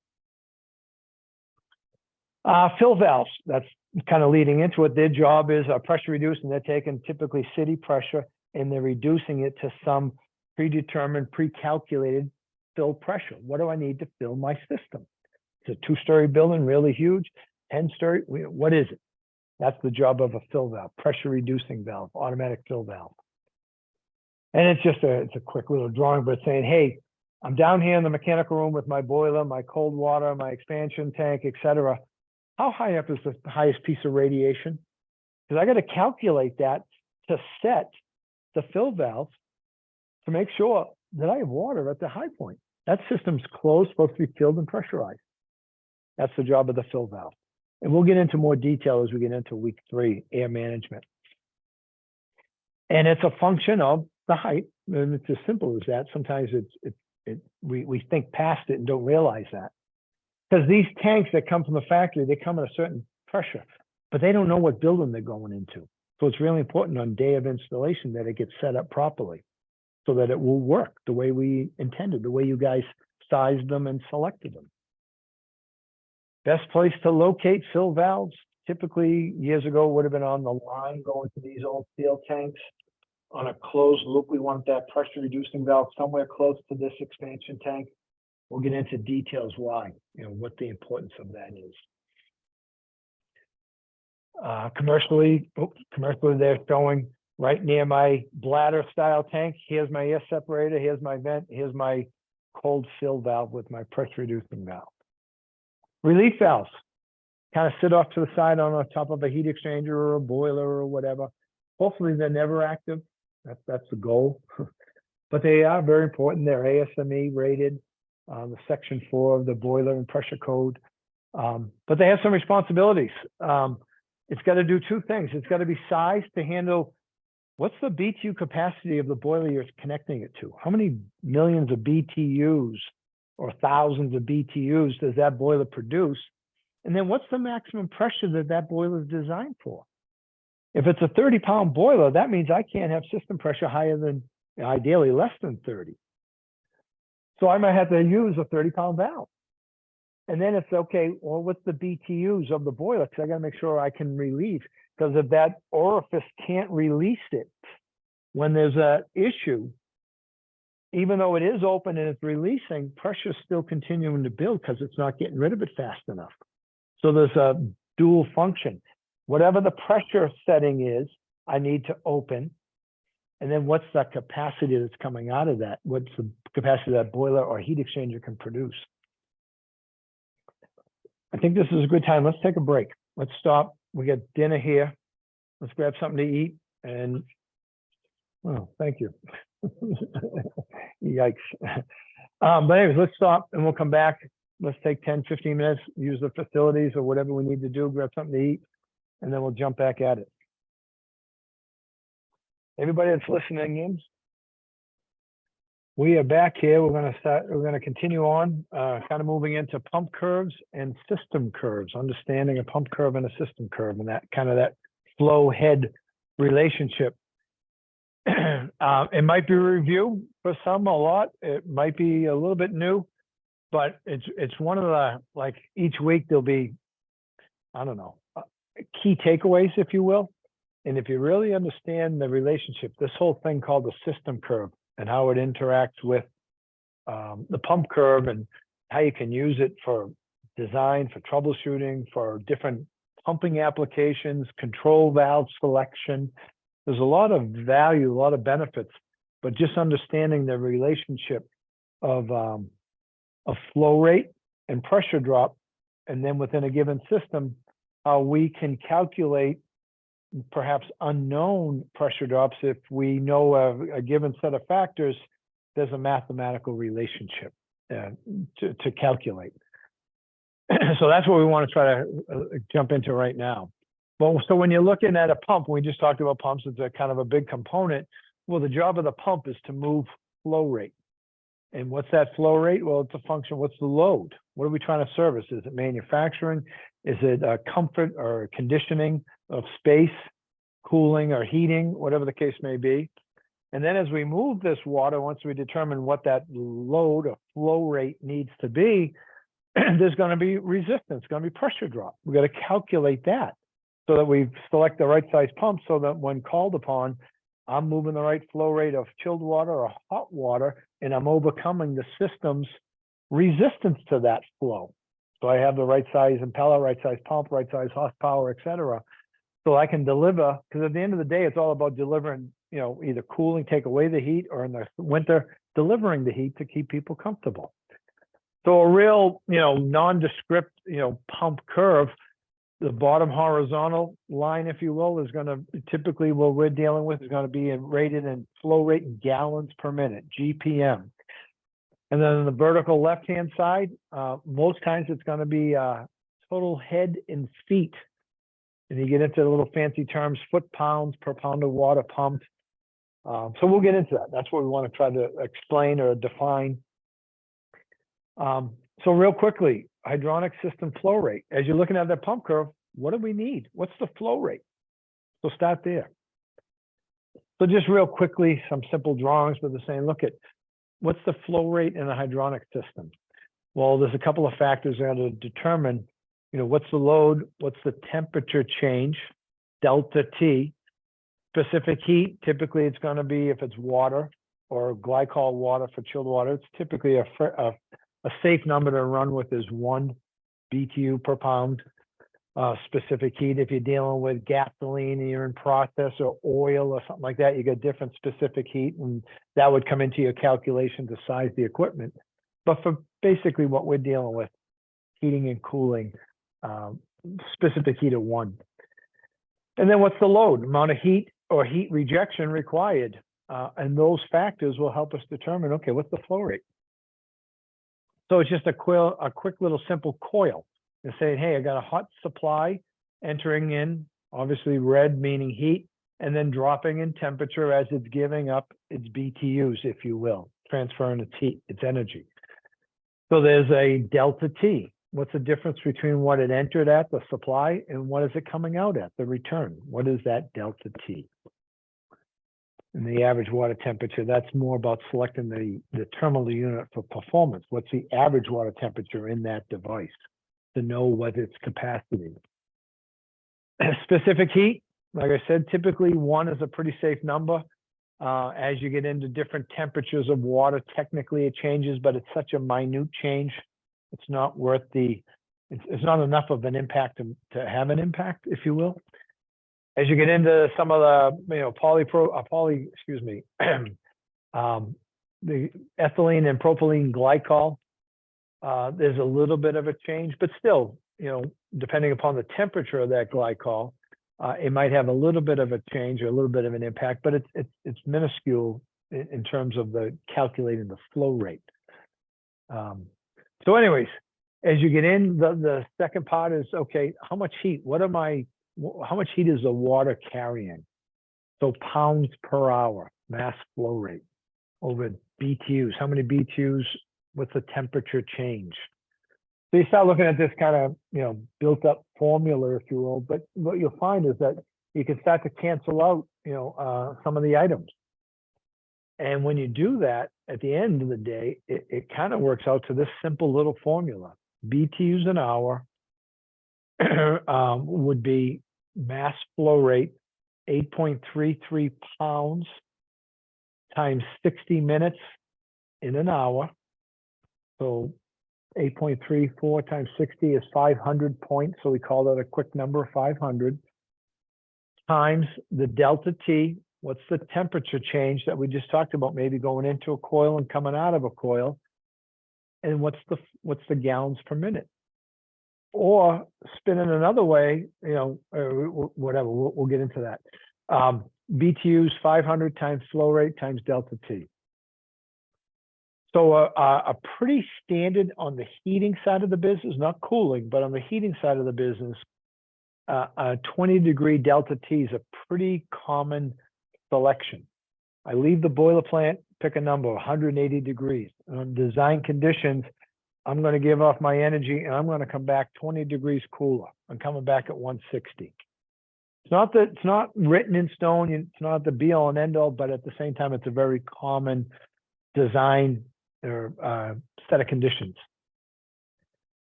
Fill valves, that's kind of leading into it. Their job is pressure reducing. They're taking typically city pressure and they're reducing it to some predetermined, pre-calculated fill pressure. What do I need to fill my system? It's a 2-story building, really huge, 10-story. What is it? That's the job of a fill valve, pressure reducing valve, automatic fill valve. And it's just it's a quick little drawing, but it's saying, hey, I'm down here in the mechanical room with my boiler, my cold water, my expansion tank, etc. How high up is the highest piece of radiation? Because I got to calculate that to set the fill valve to make sure that I have water at the high point. That system's closed, supposed to be filled and pressurized. That's the job of the fill valve. And we'll get into more detail as we get into week 3, air management. And it's a function of the height. And it's as simple as that. Sometimes we think past it and don't realize that. Because these tanks that come from the factory, they come at a certain pressure, but they don't know what building they're going into. So it's really important on day of installation that it gets set up properly so that it will work the way we intended, the way you guys sized them and selected them. Best place to locate fill valves, typically years ago would have been on the line going to these old steel tanks. On a closed loop, we want that pressure reducing valve somewhere close to this expansion tank. We'll get into details why, what the importance of that is. Commercially, they're showing right near my bladder style tank. Here's my air separator. Here's my vent. Here's my cold fill valve with my pressure reducing valve. Relief valves kind of sit off to the side on top of a heat exchanger or a boiler or whatever. Hopefully they're never active. That's the goal. But they are very important. They're ASME rated. The section 4 of the boiler and pressure code. But they have some responsibilities. It's got to do 2 things. It's got to be sized to handle what's the BTU capacity of the boiler you're connecting it to? How many millions of BTUs or thousands of BTUs does that boiler produce? And then what's the maximum pressure that that boiler is designed for? If it's a 30-pound boiler, that means I can't have system pressure higher than, ideally less than 30. So I might have to use a 30-pound valve. And then it's okay, well, what's the BTUs of the boiler? Because I got to make sure I can relieve. Because if that orifice can't release it when there's an issue, even though it is open and it's releasing, pressure's still continuing to build because it's not getting rid of it fast enough. So there's a dual function. Whatever the pressure setting is, I need to open. And then what's the capacity that's coming out of that? What's the capacity that boiler or heat exchanger can produce? I think this is a good time. Let's take a break. Let's stop. We got dinner here. Let's grab something to eat. And, oh, thank you. Yikes. But anyways, let's stop and we'll come back. Let's take 10, 15 minutes, use the facilities or whatever we need to do, grab something to eat, and then we'll jump back at it. Everybody that's listening in, we are back here. We're going to continue on, kind of moving into pump curves and system curves, understanding a pump curve and a system curve, and that kind of that flow head relationship. It might be a review for some, a lot. It might be a little bit new, but it's one of the, like each week there'll be, I don't know, key takeaways, if you will. And if you really understand the relationship, this whole thing called the system curve and how it interacts with the pump curve and how you can use it for design, for troubleshooting, for different pumping applications, control valve selection. There's a lot of value, a lot of benefits, but just understanding the relationship of flow rate and pressure drop, and then within a given system, how we can calculate perhaps unknown pressure drops. If we know a given set of factors, there's a mathematical relationship to calculate. So that's what we want to try to jump into right now. Well, so when you're looking at a pump, we just talked about pumps, it's a kind of a big component. Well, the job of the pump is to move flow rate. And what's that flow rate? Well, it's a function. What's the load? What are we trying to service? Is it manufacturing? Is it comfort or conditioning of space, cooling or heating, whatever the case may be? And then as we move this water, once we determine what that load or flow rate needs to be, there's going to be resistance, going to be pressure drop. We've got to calculate that so that we select the right size pump so that when called upon, I'm moving the right flow rate of chilled water or hot water, and I'm overcoming the system's resistance to that flow. So I have the right size impeller, right size pump, right size horsepower, etc. So I can deliver, because at the end of the day, it's all about delivering, either cooling, take away the heat, or in the winter, delivering the heat to keep people comfortable. So a real, nondescript, pump curve, the bottom horizontal line, if you will, is going to typically what we're dealing with is going to be rated in flow rate in gallons per minute, GPM. And then on the vertical left-hand side, most times it's going to be total head in feet. And you get into the little fancy terms, foot-pounds per pound of water pumped. So we'll get into that. That's what we want to try to explain or define. So real quickly, hydronic system flow rate. As you're looking at that pump curve, what do we need? What's the flow rate? So start there. So just real quickly, some simple drawings with the saying, look at what's the flow rate in a hydronic system? Well, there's a couple of factors there to determine, what's the load, what's the temperature change, delta T. Specific heat, typically it's going to be, if it's water or glycol water for chilled water, it's typically a safe number to run with is 1 BTU per pound. Specific heat, if you're dealing with gasoline and you're in process or oil or something like that, you get different specific heat, and that would come into your calculation to size the equipment. But for basically what we're dealing with, heating and cooling, specific heat of 1. And then what's the load? Amount of heat or heat rejection required. And those factors will help us determine, okay, what's the flow rate? So it's just a quick little simple coil. And saying, hey, I got a hot supply entering in, obviously red meaning heat, and then dropping in temperature as it's giving up its BTUs, if you will, transferring its heat, its energy. So there's a delta T. What's the difference between what it entered at, the supply, and what is it coming out at, the return? What is that delta T? And the average water temperature, that's more about selecting the terminal unit for performance. What's the average water temperature in that device to know what its capacity? Specific heat, like I said, typically 1 is a pretty safe number. As you get into different temperatures of water, technically it changes, but it's such a minute change. It's not worth it's not enough of an impact to have an impact, if you will. As you get into some of the, the ethylene and propylene glycol, there's a little bit of a change, but still, depending upon the temperature of that glycol, it might have a little bit of a change or a little bit of an impact, but it's minuscule in terms of the calculating the flow rate. So anyways, as you get in, the second part is, okay, how much heat? How much heat is the water carrying? So pounds per hour, mass flow rate over BTUs. How many BTUs? What's the temperature change? So you start looking at this kind of, built up formula, if you will, but what you'll find is that you can start to cancel out, some of the items. And when you do that, at the end of the day, it kind of works out to this simple little formula. BTUs an hour would be mass flow rate, 8.33 pounds times 60 minutes in an hour. So 8.34 times 60 is 500 points. So we call that a quick number, 500, times the delta T. What's the temperature change that we just talked about? Maybe going into a coil and coming out of a coil. And what's the gallons per minute? Or spinning another way, you know, or whatever, we'll get into that. BTUs 500 times flow rate times delta T. So a pretty standard on the heating side of the business, not cooling, but on the heating side of the business, a 20-degree delta T is a pretty common selection. I leave the boiler plant, pick a number, 180 degrees. On design conditions, I'm going to give off my energy and I'm going to come back 20 degrees cooler. I'm coming back at 160. It's not written in stone. It's not the be all and end all, but at the same time, it's a very common design or set of conditions.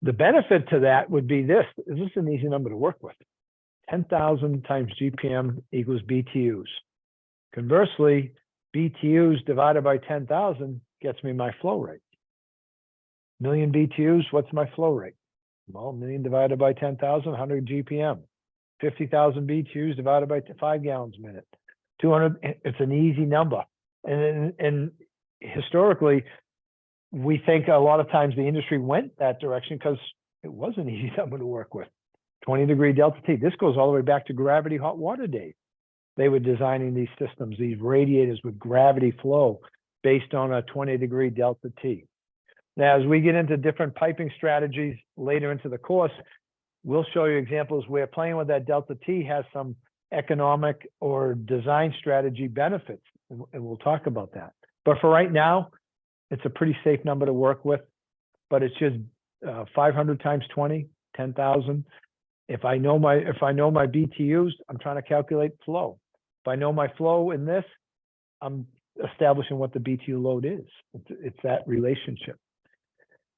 The benefit to that would be this. This is an easy number to work with. 10,000 times GPM equals BTUs. Conversely, BTUs divided by 10,000 gets me my flow rate. Million BTUs, what's my flow rate? Well, million divided by 10,000, 100 GPM. 50,000 BTUs divided by 5 gallons a minute. 200, it's an easy number. And historically, we think a lot of times the industry went that direction because it was an easy number to work with. 20-degree delta T. This goes all the way back to gravity hot water days. They were designing these systems, these radiators with gravity flow based on a 20-degree delta T. Now, as we get into different piping strategies later into the course, we'll show you examples where playing with that delta T has some economic or design strategy benefits, and we'll talk about that. But for right now, it's a pretty safe number to work with, but it's just 500 times 20, 10,000. If I know my BTUs, I'm trying to calculate flow. If I know my flow in this, I'm establishing what the BTU load is. It's that relationship.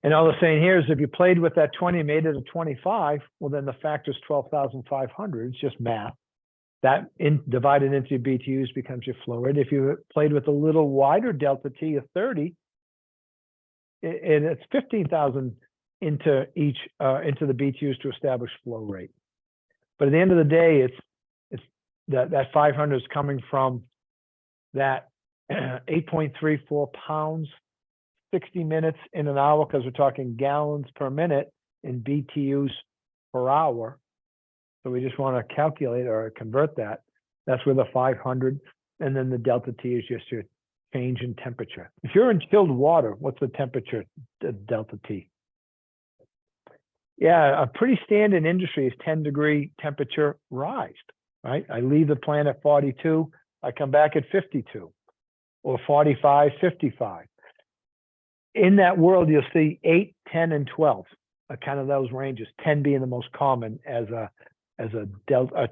And all they're saying here is if you played with that 20 and made it a 25, well, then the factor is 12,500. It's just math. That divided into your BTUs becomes your flow rate. If you played with a little wider delta T of 30, it's 15,000 into the BTUs to establish flow rate. But at the end of the day, it's that 500 is coming from that 8.34 pounds, 60 minutes in an hour, because we're talking gallons per minute in BTUs per hour. So we just want to calculate or convert that. That's where the 500, and then the delta T is just your change in temperature. If you're in chilled water, what's the temperature, the delta T? Yeah, a pretty standard industry is 10-degree temperature rise, right? I leave the plant at 42, I come back at 52, or 45, 55. In that world, you'll see 8, 10, and 12 are kind of those ranges, 10 being the most common as a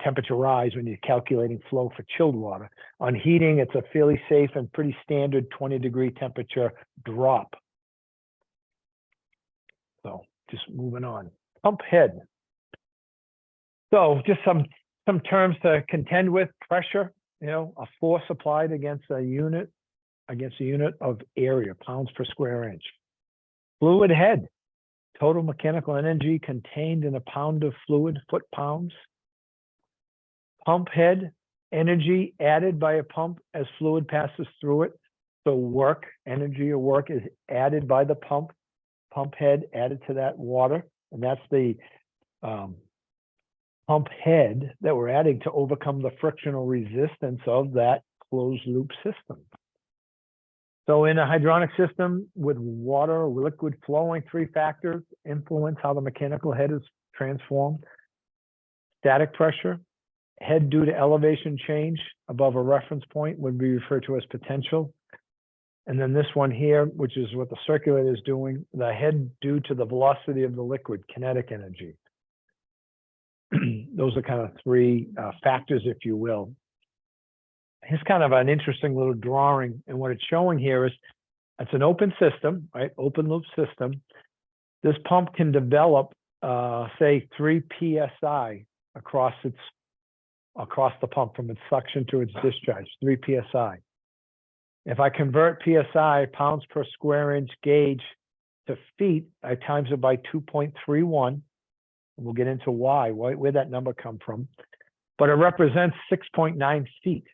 temperature rise when you're calculating flow for chilled water. On heating, it's a fairly safe and pretty standard 20-degree temperature drop. So just moving on. Pump head. So just some terms to contend with. Pressure, a force applied against a unit of area, pounds per square inch. Fluid head, total mechanical energy contained in a pound of fluid, foot-pounds. Pump head, energy added by a pump as fluid passes through it. So work, energy or work is added by the pump head added to that water. And that's the pump head that we're adding to overcome the frictional resistance of that closed loop system. So in a hydronic system with water or liquid flowing, 3 factors influence how the mechanical head is transformed. Static pressure, head due to elevation change above a reference point would be referred to as potential. And then this one here, which is what the circulator is doing, the head due to the velocity of the liquid, kinetic energy. Those are kind of 3 factors, if you will. Here's kind of an interesting little drawing. And what it's showing here is it's an open system, right? Open loop system. This pump can develop, say, 3 PSI across the pump from its suction to its discharge, 3 PSI. If I convert PSI, pounds per square inch gauge, to feet, I times it by 2.31. We'll get into where that number come from. But it represents 6.9 feet.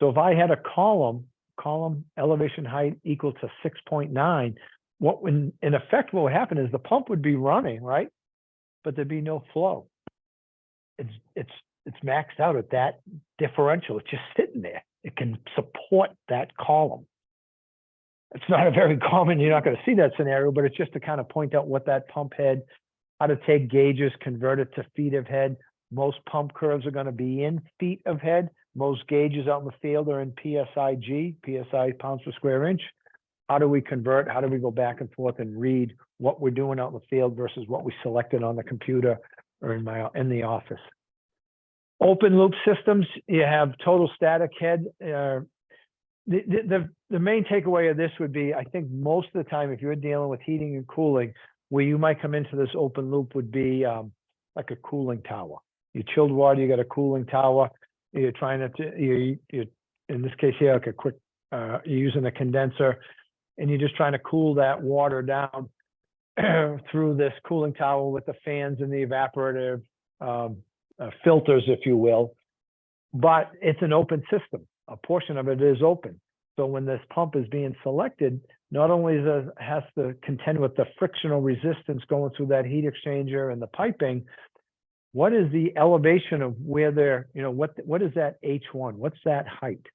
So if I had a column elevation height equal to 6.9, in effect what would happen is the pump would be running, right? But there'd be no flow. It's maxed out at that differential. It's just sitting there. It can support that column. It's not a very common, you're not going to see that scenario, but it's just to kind of point out what that pump head, how to take gauges, convert it to feet of head. Most pump curves are going to be in feet of head. Most gauges out in the field are in PSIG, PSI pounds per square inch. How do we convert? How do we go back and forth and read what we're doing out in the field versus what we selected on the computer or in the office? Open loop systems, you have total static head. The main takeaway of this would be, I think most of the time, if you're dealing with heating and cooling, where you might come into this open loop would be like a cooling tower. You chilled water, you got a cooling tower. You're trying to, you in this case here, like a quick, you're using a condenser, and you're just trying to cool that water down through this cooling tower with the fans and the evaporative filters, if you will. But it's an open system. A portion of it is open. So when this pump is being selected, not only has to contend with the frictional resistance going through that heat exchanger and the piping, what is the elevation of where they're, what is that H1? What's that height?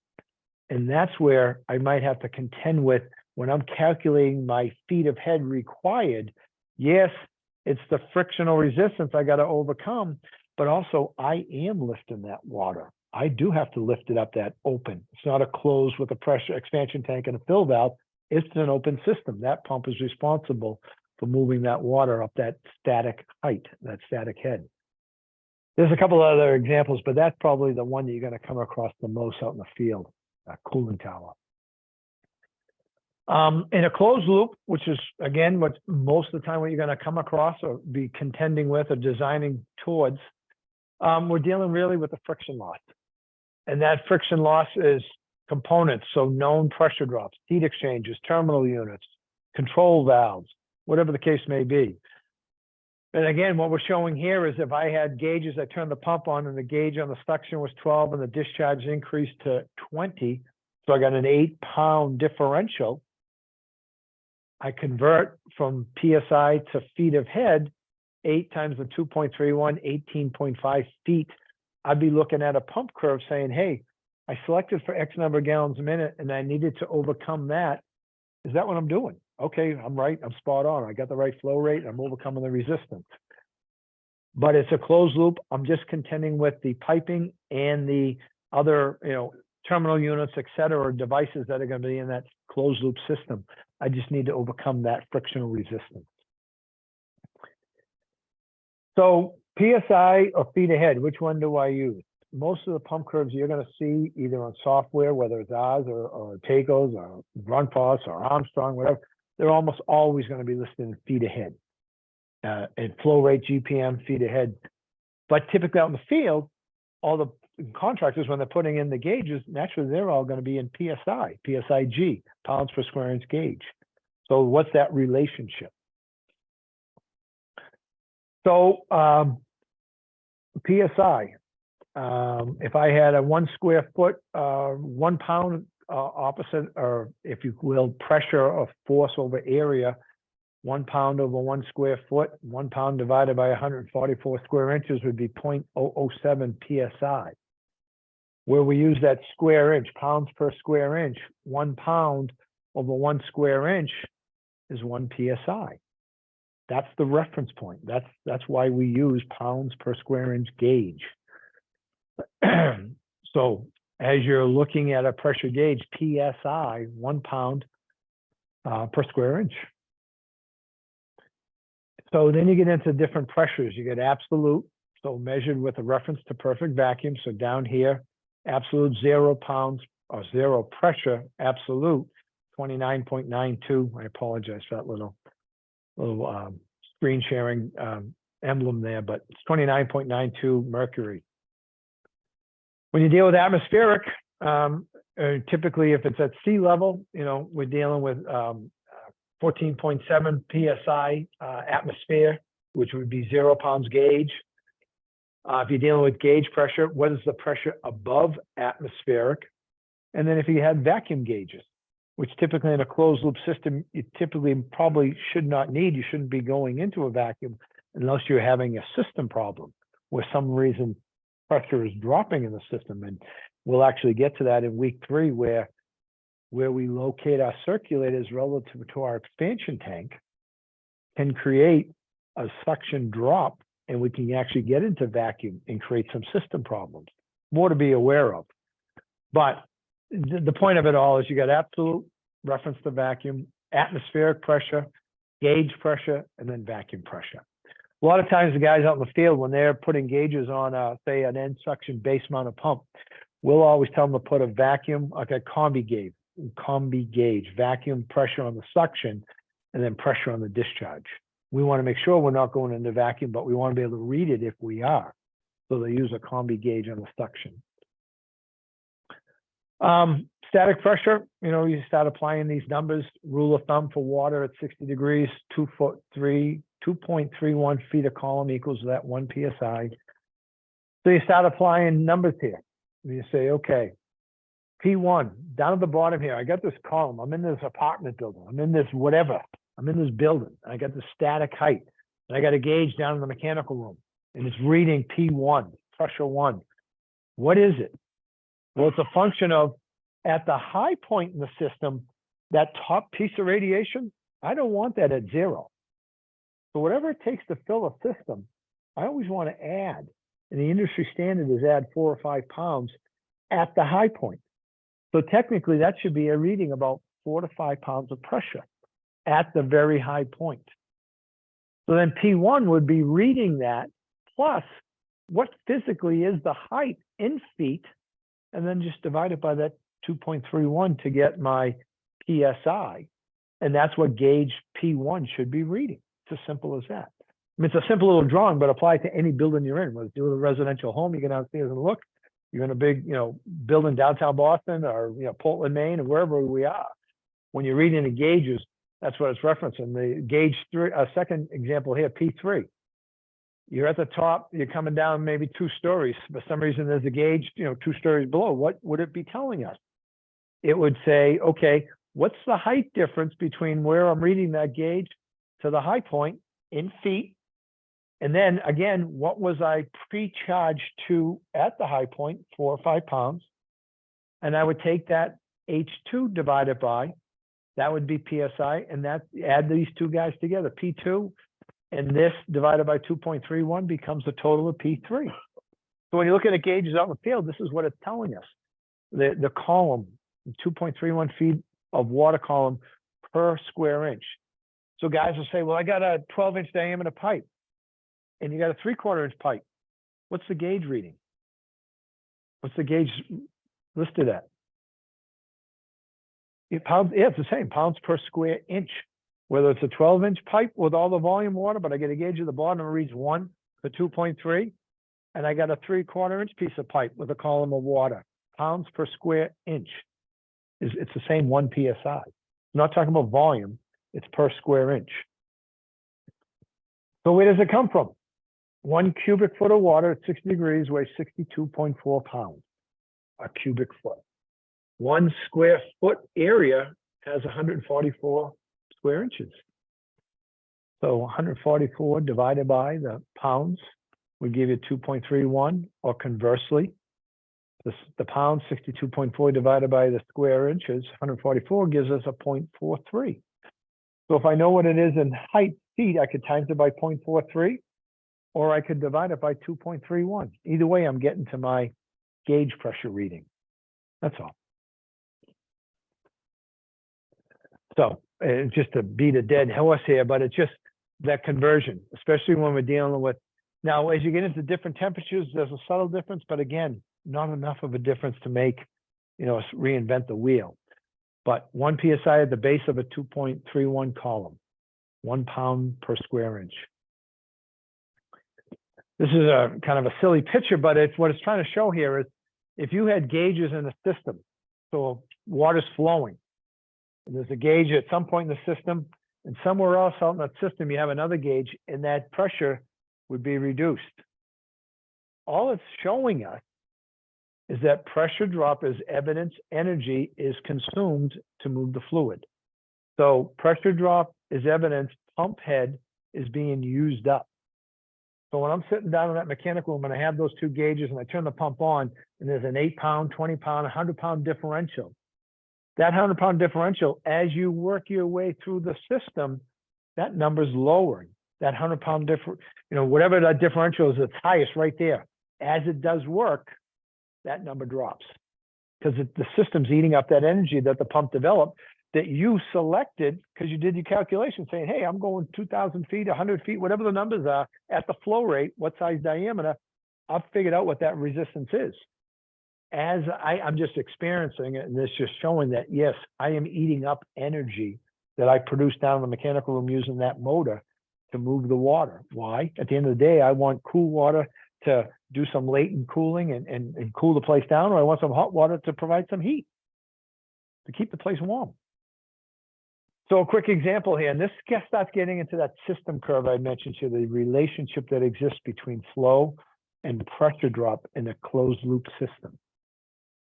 And that's where I might have to contend with when I'm calculating my feet of head required. Yes, it's the frictional resistance I got to overcome, but also I am lifting that water. I do have to lift it up that open. It's not a closed with a pressure expansion tank and a fill valve. It's an open system. That pump is responsible for moving that water up that static height, that static head. There's a couple other examples, but that's probably the one that you're going to come across the most out in the field, a cooling tower. In a closed loop, which is, again, what most of the time what you're going to come across or be contending with or designing towards, we're dealing really with the friction loss. And that friction loss is components, so known pressure drops, heat exchangers, terminal units, control valves, whatever the case may be. And again, what we're showing here is if I had gauges, I turned the pump on and the gauge on the suction was 12 and the discharge increased to 20, so I got an 8-pound differential. I convert from PSI to feet of head, 8 times the 2.31, 18.5 feet. I'd be looking at a pump curve saying, hey, I selected for X number of gallons a minute and I needed to overcome that. Is that what I'm doing? Okay, I'm right. I'm spot on. I got the right flow rate. I'm overcoming the resistance. But it's a closed loop. I'm just contending with the piping and the other, terminal units, et cetera, or devices that are going to be in that closed loop system. I just need to overcome that frictional resistance. So PSI or feet ahead, which one do I use? Most of the pump curves you're going to see either on software, whether it's ours or Taco's or Grundfos or Armstrong, whatever, they're almost always going to be listed in feet ahead. And flow rate, GPM, feet ahead. But typically out in the field, all the contractors, when they're putting in the gauges, naturally they're all going to be in PSI, PSIG, pounds per square inch gauge. So what's that relationship? So PSI, if I had a 1 square foot, 1 pound opposite, or if you will, pressure of force over area, 1 pound over 1 square foot, 1 pound divided by 144 square inches would be 0.007 PSI. Where we use that square inch, pounds per square inch, 1 pound over 1 square inch is 1 PSI. That's the reference point. That's why we use pounds per square inch gauge. So as you're looking at a pressure gauge, PSI, 1 pound per square inch. So then you get into different pressures. You get absolute, so measured with a reference to perfect vacuum. So down here, absolute 0 pounds or 0 pressure, absolute 29.92. I apologize for that little screen sharing emblem there, but it's 29.92 mercury. When you deal with atmospheric, typically if it's at sea level, we're dealing with 14.7 PSI atmosphere, which would be 0 pounds gauge. If you're dealing with gauge pressure, what is the pressure above atmospheric? And then if you had vacuum gauges, which typically in a closed loop system, you typically probably should not need. You shouldn't be going into a vacuum unless you're having a system problem where some reason pressure is dropping in the system. And we'll actually get to that in week 3 where we locate our circulators relative to our expansion tank can create a suction drop, and we can actually get into vacuum and create some system problems. More to be aware of. But the point of it all is you got absolute reference to vacuum, atmospheric pressure, gauge pressure, and then vacuum pressure. A lot of times the guys out in the field, when they're putting gauges on, say, an end suction base mounted pump, we'll always tell them to put a vacuum, like a combi gauge, vacuum pressure on the suction, and then pressure on the discharge. We want to make sure we're not going into vacuum, but we want to be able to read it if we are. So they use a combi gauge on the suction. Static pressure, you start applying these numbers. Rule of thumb for water at 60 degrees, 2.31 feet a column equals that 1 PSI. So you start applying numbers here. And you say, okay, P1, down at the bottom here, I got this column. I'm in this apartment building. I'm in this whatever. I'm in this building. And I got the static height. And I got a gauge down in the mechanical room. And it's reading P1, pressure 1. What is it? Well, it's a function of, at the high point in the system, that top piece of radiation, I don't want that at 0. So whatever it takes to fill a system, I always want to add. And the industry standard is add 4 or 5 pounds at the high point. So technically, that should be a reading about 4 to 5 pounds of pressure at the very high point. So then P1 would be reading that plus what physically is the height in feet, and then just divide it by that 2.31 to get my PSI. And that's what gauge P1 should be reading. It's as simple as that. I mean, it's a simple little drawing, but apply it to any building you're in. Whether it's doing a residential home, you get downstairs and look. You're in a big, building downtown Boston or, Portland, Maine, or wherever we are. When you're reading the gauges, that's what it's referencing. The gauge 3, second example here, P3. You're at the top, you're coming down maybe 2 stories. For some reason, there's a gauge, 2 stories below. What would it be telling us? It would say, okay, what's the height difference between where I'm reading that gauge to the high point in feet? And then again, what was I pre-charged to at the high point, 4 or 5 pounds? And I would take that H2 divided by, that would be PSI, and that add these 2 guys together, P2, and this divided by 2.31 becomes a total of P3. So when you look at the gauges out in the field, this is what it's telling us. The column, 2.31 feet of water column per square inch. So guys will say, well, I got a 12-inch diameter pipe, and you got a 3/4 inch pipe. What's the gauge reading? What's the gauge listed at? Pounds, yeah, it's the same, pounds per square inch. Whether it's a 12-inch pipe with all the volume water, but I get a gauge at the bottom, it reads 1 for 2.3, and I got a 3/4 inch piece of pipe with a column of water. Pounds per square inch. It's the same 1 PSI. I'm not talking about volume, it's per square inch. So where does it come from? 1 cubic foot of water at 60 degrees weighs 62.4 pounds, a cubic foot. 1 square foot area has 144 square inches. So 144 divided by the pounds would give you 2.31, or conversely, the pounds, 62.4 divided by the square inches, 144 gives us a 0.43. So if I know what it is in height, feet, I could times it by 0.43, or I could divide it by 2.31. Either way, I'm getting to my gauge pressure reading. That's all. So just to beat a dead horse here, but it's just that conversion, especially when we're dealing with, now as you get into different temperatures, there's a subtle difference, but again, not enough of a difference to make, reinvent the wheel. But 1 PSI at the base of a 2.31 column, 1 pound per square inch. This is a kind of a silly picture, but what it's trying to show here is if you had gauges in the system, so water's flowing, and there's a gauge at some point in the system, and somewhere else out in that system, you have another gauge, and that pressure would be reduced. All it's showing us is that pressure drop is evidence energy is consumed to move the fluid. So pressure drop is evidence pump head is being used up. So when I'm sitting down in that mechanical room and I have those two gauges and I turn the pump on and there's an 8-pound, 20-pound, 100-pound differential, that 100-pound differential, as you work your way through the system, that number's lowering. That 100-pound difference, whatever that differential is, it's highest right there. As it does work, that number drops because the system's eating up that energy that the pump developed that you selected because you did your calculation saying, hey, I'm going 2,000 feet, 100 feet, whatever the numbers are at the flow rate, what size diameter, I've figured out what that resistance is. As I'm just experiencing it, and it's just showing that, yes, I am eating up energy that I produce down in the mechanical room using that motor to move the water. Why? At the end of the day, I want cool water to do some latent cooling and cool the place down, or I want some hot water to provide some heat to keep the place warm. So a quick example here, and this starts getting into that system curve I mentioned to you, the relationship that exists between flow and pressure drop in a closed loop system.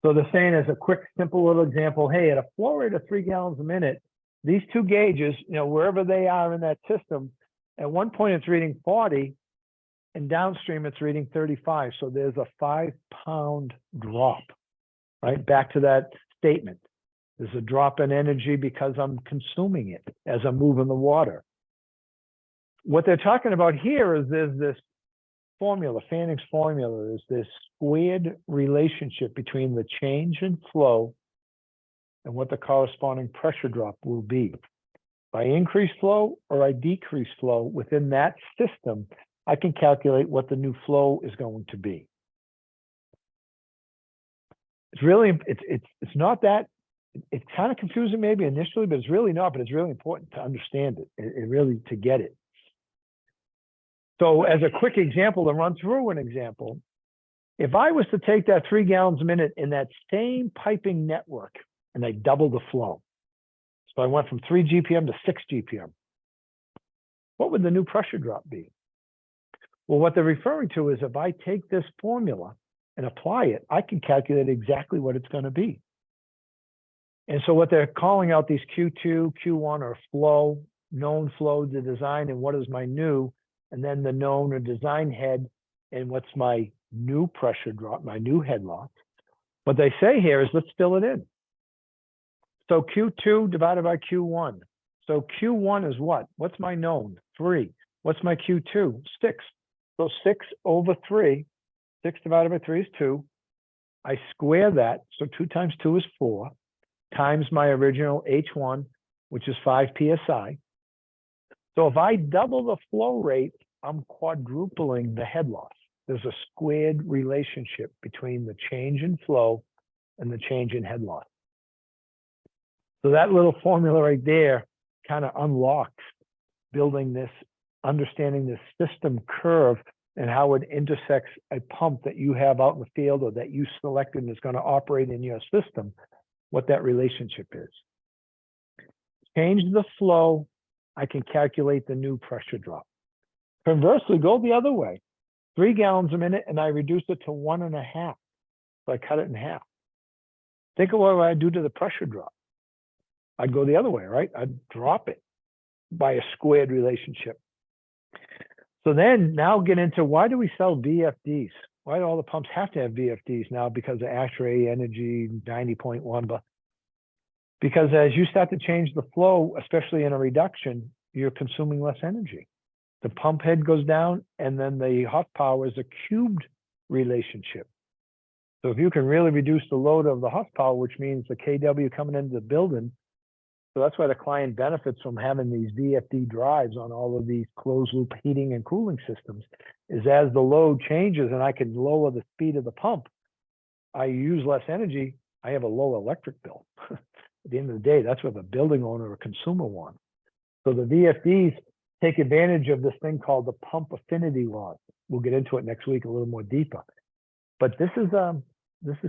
So they're saying as a quick, simple little example, hey, at a flow rate of 3 gallons a minute, these two gauges, wherever they are in that system, at one point it's reading 40, and downstream it's reading 35. So there's a 5-pound drop, right? Back to that statement. There's a drop in energy because I'm consuming it as I'm moving the water. What they're talking about here is there's this formula, Fanning's formula, is this squared relationship between the change in flow and what the corresponding pressure drop will be. If I increase flow or I decrease flow within that system, I can calculate what the new flow is going to be. It's really, it's not that, it's kind of confusing maybe initially, but it's really not, but it's really important to understand it, and really to get it. So as a quick example, to run through an example, if I was to take that 3 gallons a minute in that same piping network and I double the flow, so I went from 3 GPM to 6 GPM, what would the new pressure drop be? Well, what they're referring to is if I take this formula and apply it, I can calculate exactly what it's going to be. And so what they're calling out these Q2, Q1 are flow, known flow, the design, and what is my new, and then the known or design head, and what's my new pressure drop, my new head loss. What they say here is let's fill it in. So Q2 divided by Q1. So Q1 is what? What's my known? 3. What's my Q2? 6. So 6 over 3, 6 divided by 3 is 2. I square that, so 2 times 2 is 4, times my original H1, which is 5 PSI. So if I double the flow rate, I'm quadrupling the head loss. There's a squared relationship between the change in flow and the change in head loss. So that little formula right there kind of unlocks building this, understanding this system curve and how it intersects a pump that you have out in the field or that you selected and is going to operate in your system, what that relationship is. Change the flow, I can calculate the new pressure drop. Conversely, go the other way. 3 gallons a minute and I reduce it to 1.5. So I cut it in half. Think of what I do to the pressure drop. I'd go the other way, right? I'd drop it by a squared relationship. So then now get into why do we sell VFDs? Why do all the pumps have to have VFDs now? Because of ASHRAE energy 90.1, but because as you start to change the flow, especially in a reduction, you're consuming less energy. The pump head goes down and then the horsepower is a cubed relationship. So if you can really reduce the load of the horsepower, which means the kW coming into the building, so that's why the client benefits from having these VFD drives on all of these closed loop heating and cooling systems, is as the load changes and I can lower the speed of the pump, I use less energy, I have a low electric bill. At the end of the day, that's what the building owner or consumer wants. So the VFDs take advantage of this thing called the pump affinity laws. We'll get into it next week a little more deeper. But this is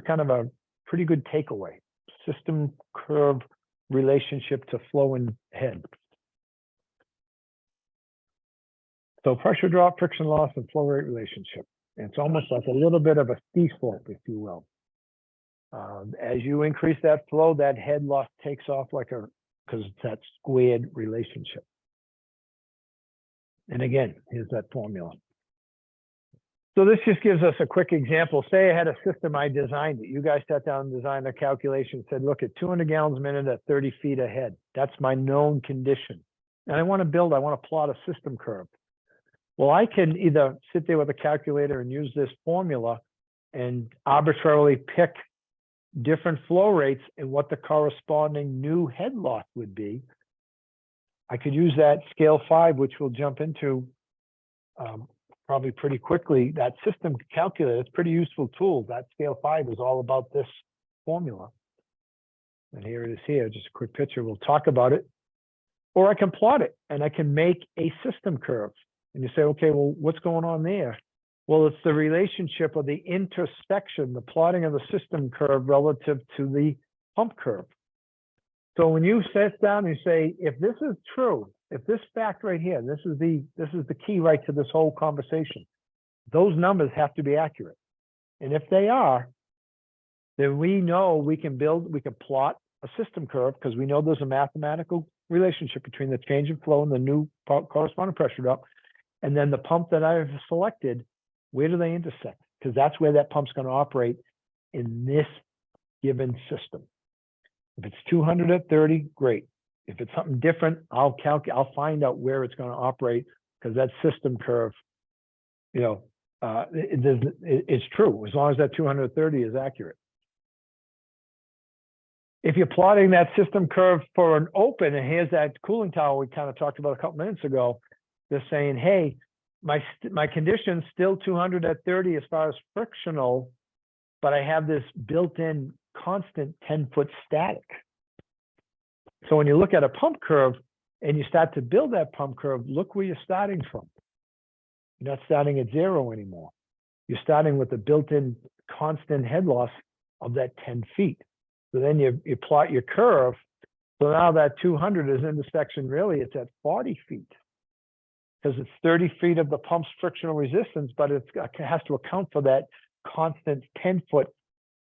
kind of a pretty good takeaway. System curve relationship to flow and head. So pressure drop, friction loss, and flow rate relationship. And it's almost like a little bit of a ski slope, if you will. As you increase that flow, that head loss takes off because it's that squared relationship. And again, here's that formula. So this just gives us a quick example. Say I had a system, I designed it. You guys sat down and designed a calculation, said, look, at 200 gallons a minute at 30 feet ahead. That's my known condition. And I want to plot a system curve. Well, I can either sit there with a calculator and use this formula and arbitrarily pick different flow rates and what the corresponding new head loss would be. I could use that scale 5, which we'll jump into probably pretty quickly. That system calculator, it's a pretty useful tool. That scale 5 is all about this formula. And here it is here, just a quick picture. We'll talk about it. Or I can plot it and I can make a system curve. And you say, okay, well, what's going on there? Well, it's the relationship of the intersection, the plotting of the system curve relative to the pump curve. So when you sit down and say, if this is true, if this fact right here, this is the key right to this whole conversation, those numbers have to be accurate. And if they are, then we know we can plot a system curve because we know there's a mathematical relationship between the change in flow and the new corresponding pressure drop. And then the pump that I've selected, where do they intersect? Because that's where that pump's going to operate in this given system. If it's 200 at 30, great. If it's something different, I'll find out where it's going to operate because that system curve, it's true as long as that 230 is accurate. If you're plotting that system curve for an open, and here's that cooling tower we kind of talked about a couple minutes ago, they're saying, hey, my condition's still 200 at 30 as far as frictional, but I have this built-in constant 10-foot static. So when you look at a pump curve and you start to build that pump curve, look where you're starting from. You're not starting at 0 anymore. You're starting with the built-in constant head loss of that 10 feet. So then you plot your curve. So now that 200 is intersection, really, it's at 40 feet. Because it's 30 feet of the pump's frictional resistance, but it has to account for that constant 10-foot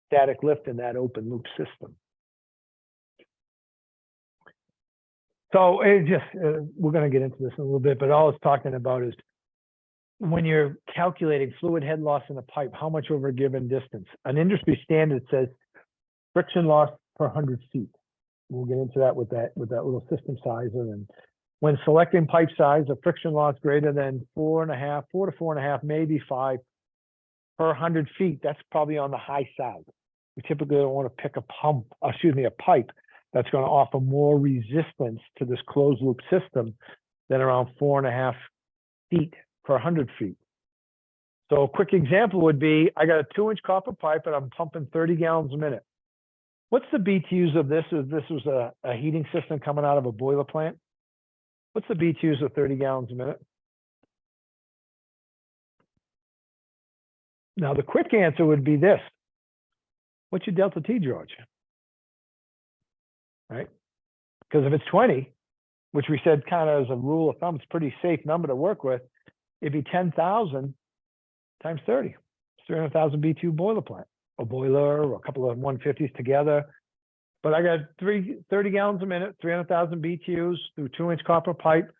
static lift in that open loop system. So we're going to get into this in a little bit, but all it's talking about is when you're calculating fluid head loss in a pipe, how much over a given distance. An industry standard says friction loss per 100 feet. We'll get into that with that little system Syzer. And when selecting pipe size, a friction loss greater than 4 to 4.5, maybe 5 per 100 feet, that's probably on the high side. We typically don't want to pick a pipe that's going to offer more resistance to this closed loop system than around 4.5 feet per 100 feet. So a quick example would be, I got a 2-inch copper pipe and I'm pumping 30 gallons a minute. What's the BTUs of this? If this was a heating system coming out of a boiler plant, what's the BTUs of 30 gallons a minute? Now, the quick answer would be this. What's your delta T, George? Right? Because if it's 20, which we said kind of as a rule of thumb, it's a pretty safe number to work with, it'd be 10,000 times 30. It's 300,000 BTU boiler plant, a boiler or a couple of 150s together. But I got 30 gallons a minute, 300,000 BTUs through 2-inch copper pipe.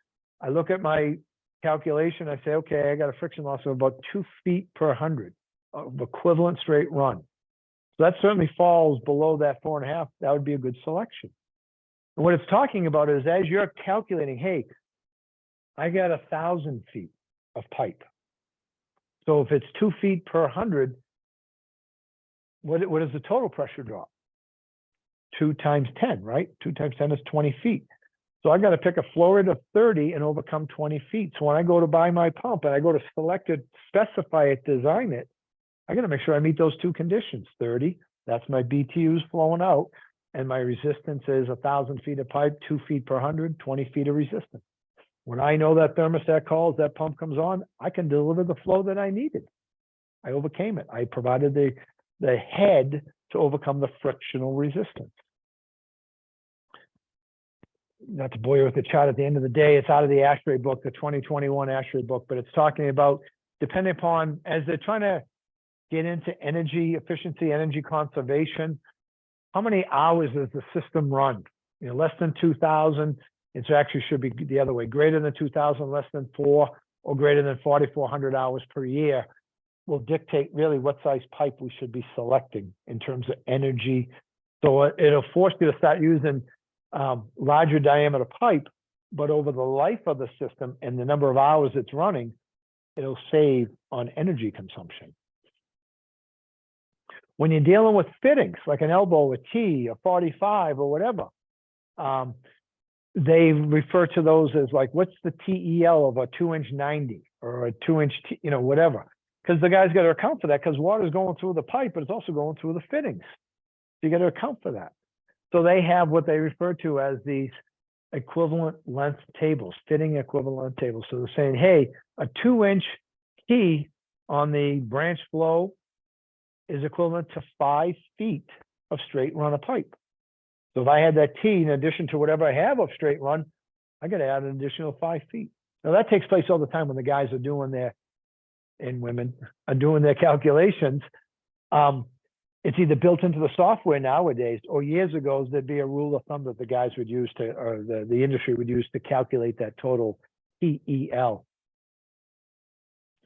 I look at my calculation. I say, okay, I got a friction loss of about 2 feet per 100 of equivalent straight run. So that certainly falls below that 4.5. That would be a good selection. And what it's talking about is as you're calculating, hey, I got 1,000 feet of pipe. So if it's 2 feet per 100, what is the total pressure drop? 2 times 10, right? 2 times 10 is 20 feet. So I got to pick a flow rate of 30 and overcome 20 feet. So when I go to buy my pump and I go to select it, specify it, design it, I got to make sure I meet those two conditions. 30, that's my BTUs flowing out, and my resistance is 1,000 feet of pipe, 2 feet per 100, 20 feet of resistance. When I know that thermostat calls, that pump comes on, I can deliver the flow that I needed. I overcame it. I provided the head to overcome the frictional resistance. not to bore you with the chart at the end of the day, it's out of the ASHRAE book, the 2021 ASHRAE book, but it's talking about, depending upon, as they're trying to get into energy efficiency, energy conservation, how many hours does the system run? You know, less than 2,000, it actually should be the other way, greater than 2,000, less than 4, or greater than 4,400 hours per year will dictate really what size pipe we should be selecting in terms of energy. So it'll force you to start using larger diameter pipe, but over the life of the system and the number of hours it's running, it'll save on energy consumption. When you're dealing with fittings, like an elbow, a T, a 45, or whatever, they refer to those as like, what's the TEL of a 2-inch 90 or a 2-inch, you know, whatever. Because the guy's got to account for that, because water's going through the pipe, but it's also going through the fittings. So you got to account for that. So they have what they refer to as these equivalent length tables, fitting equivalent length tables. So they're saying, hey, a 2-inch T on the branch flow is equivalent to 5 feet of straight run of pipe. So if I had that T in addition to whatever I have of straight run, I got to add an additional 5 feet. Now that takes place all the time when the guys are doing their, and women are doing their calculations. It's either built into the software nowadays, or years ago, there'd be a rule of thumb that the guys would use to, or the industry would use to calculate that total TEL.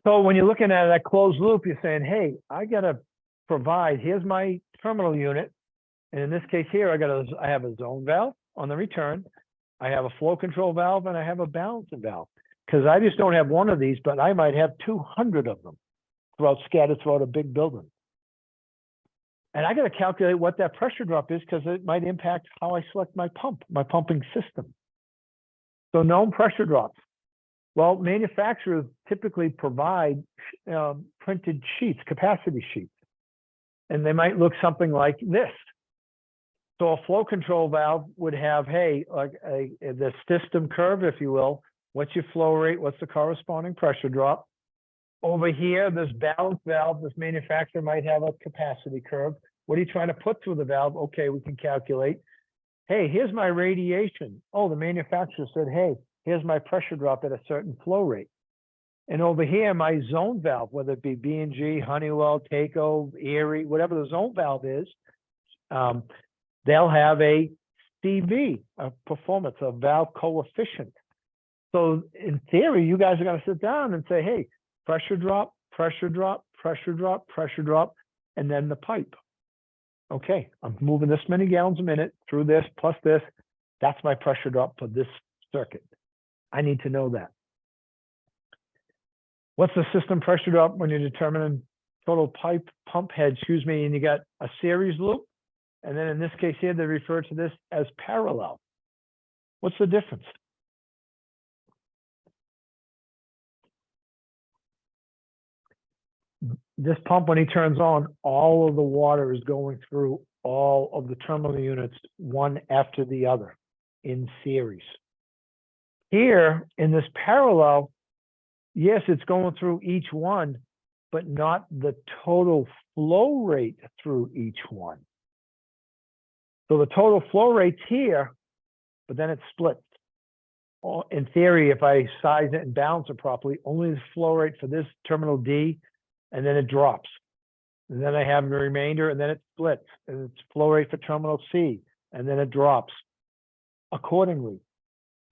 So when you're looking at that closed loop, you're saying, hey, I got to provide, here's my terminal unit. And in this case here, I have a zone valve on the return. I have a flow control valve, and I have a balancing valve. Because I just don't have one of these, but I might have 200 of them scattered throughout a big building. And I got to calculate what that pressure drop is, because it might impact how I select my pump, my pumping system. So known pressure drops. Well, manufacturers typically provide printed sheets, capacity sheets. And they might look something like this. So a flow control valve would have, hey, like the system curve, if you will. What's your flow rate? What's the corresponding pressure drop? Over here, this balance valve, this manufacturer might have a capacity curve. What are you trying to put through the valve? Okay, we can calculate. Hey, here's my radiation. Oh, the manufacturer said, hey, here's my pressure drop at a certain flow rate. And over here, my zone valve, whether it be B&G, Honeywell, Taco, Erie, whatever the zone valve is, they'll have a CV, a performance, a valve coefficient. So in theory, you guys are going to sit down and say, hey, pressure drop, pressure drop, pressure drop, pressure drop, and then the pipe. Okay, I'm moving this many gallons a minute through this plus this. That's my pressure drop for this circuit. I need to know that. What's the system pressure drop when you're determining total pipe pump head, and you got a series loop? And then in this case here, they refer to this as parallel. What's the difference? This pump, when he turns on, all of the water is going through all of the terminal units, one after the other, in series. Here, in this parallel, yes, it's going through each one, but not the total flow rate through each one. So the total flow rate's here, but then it splits. In theory, if I size it and balance it properly, only the flow rate for this terminal D, and then it drops. And then I have the remainder, and then it splits. And it's flow rate for terminal C, and then it drops accordingly.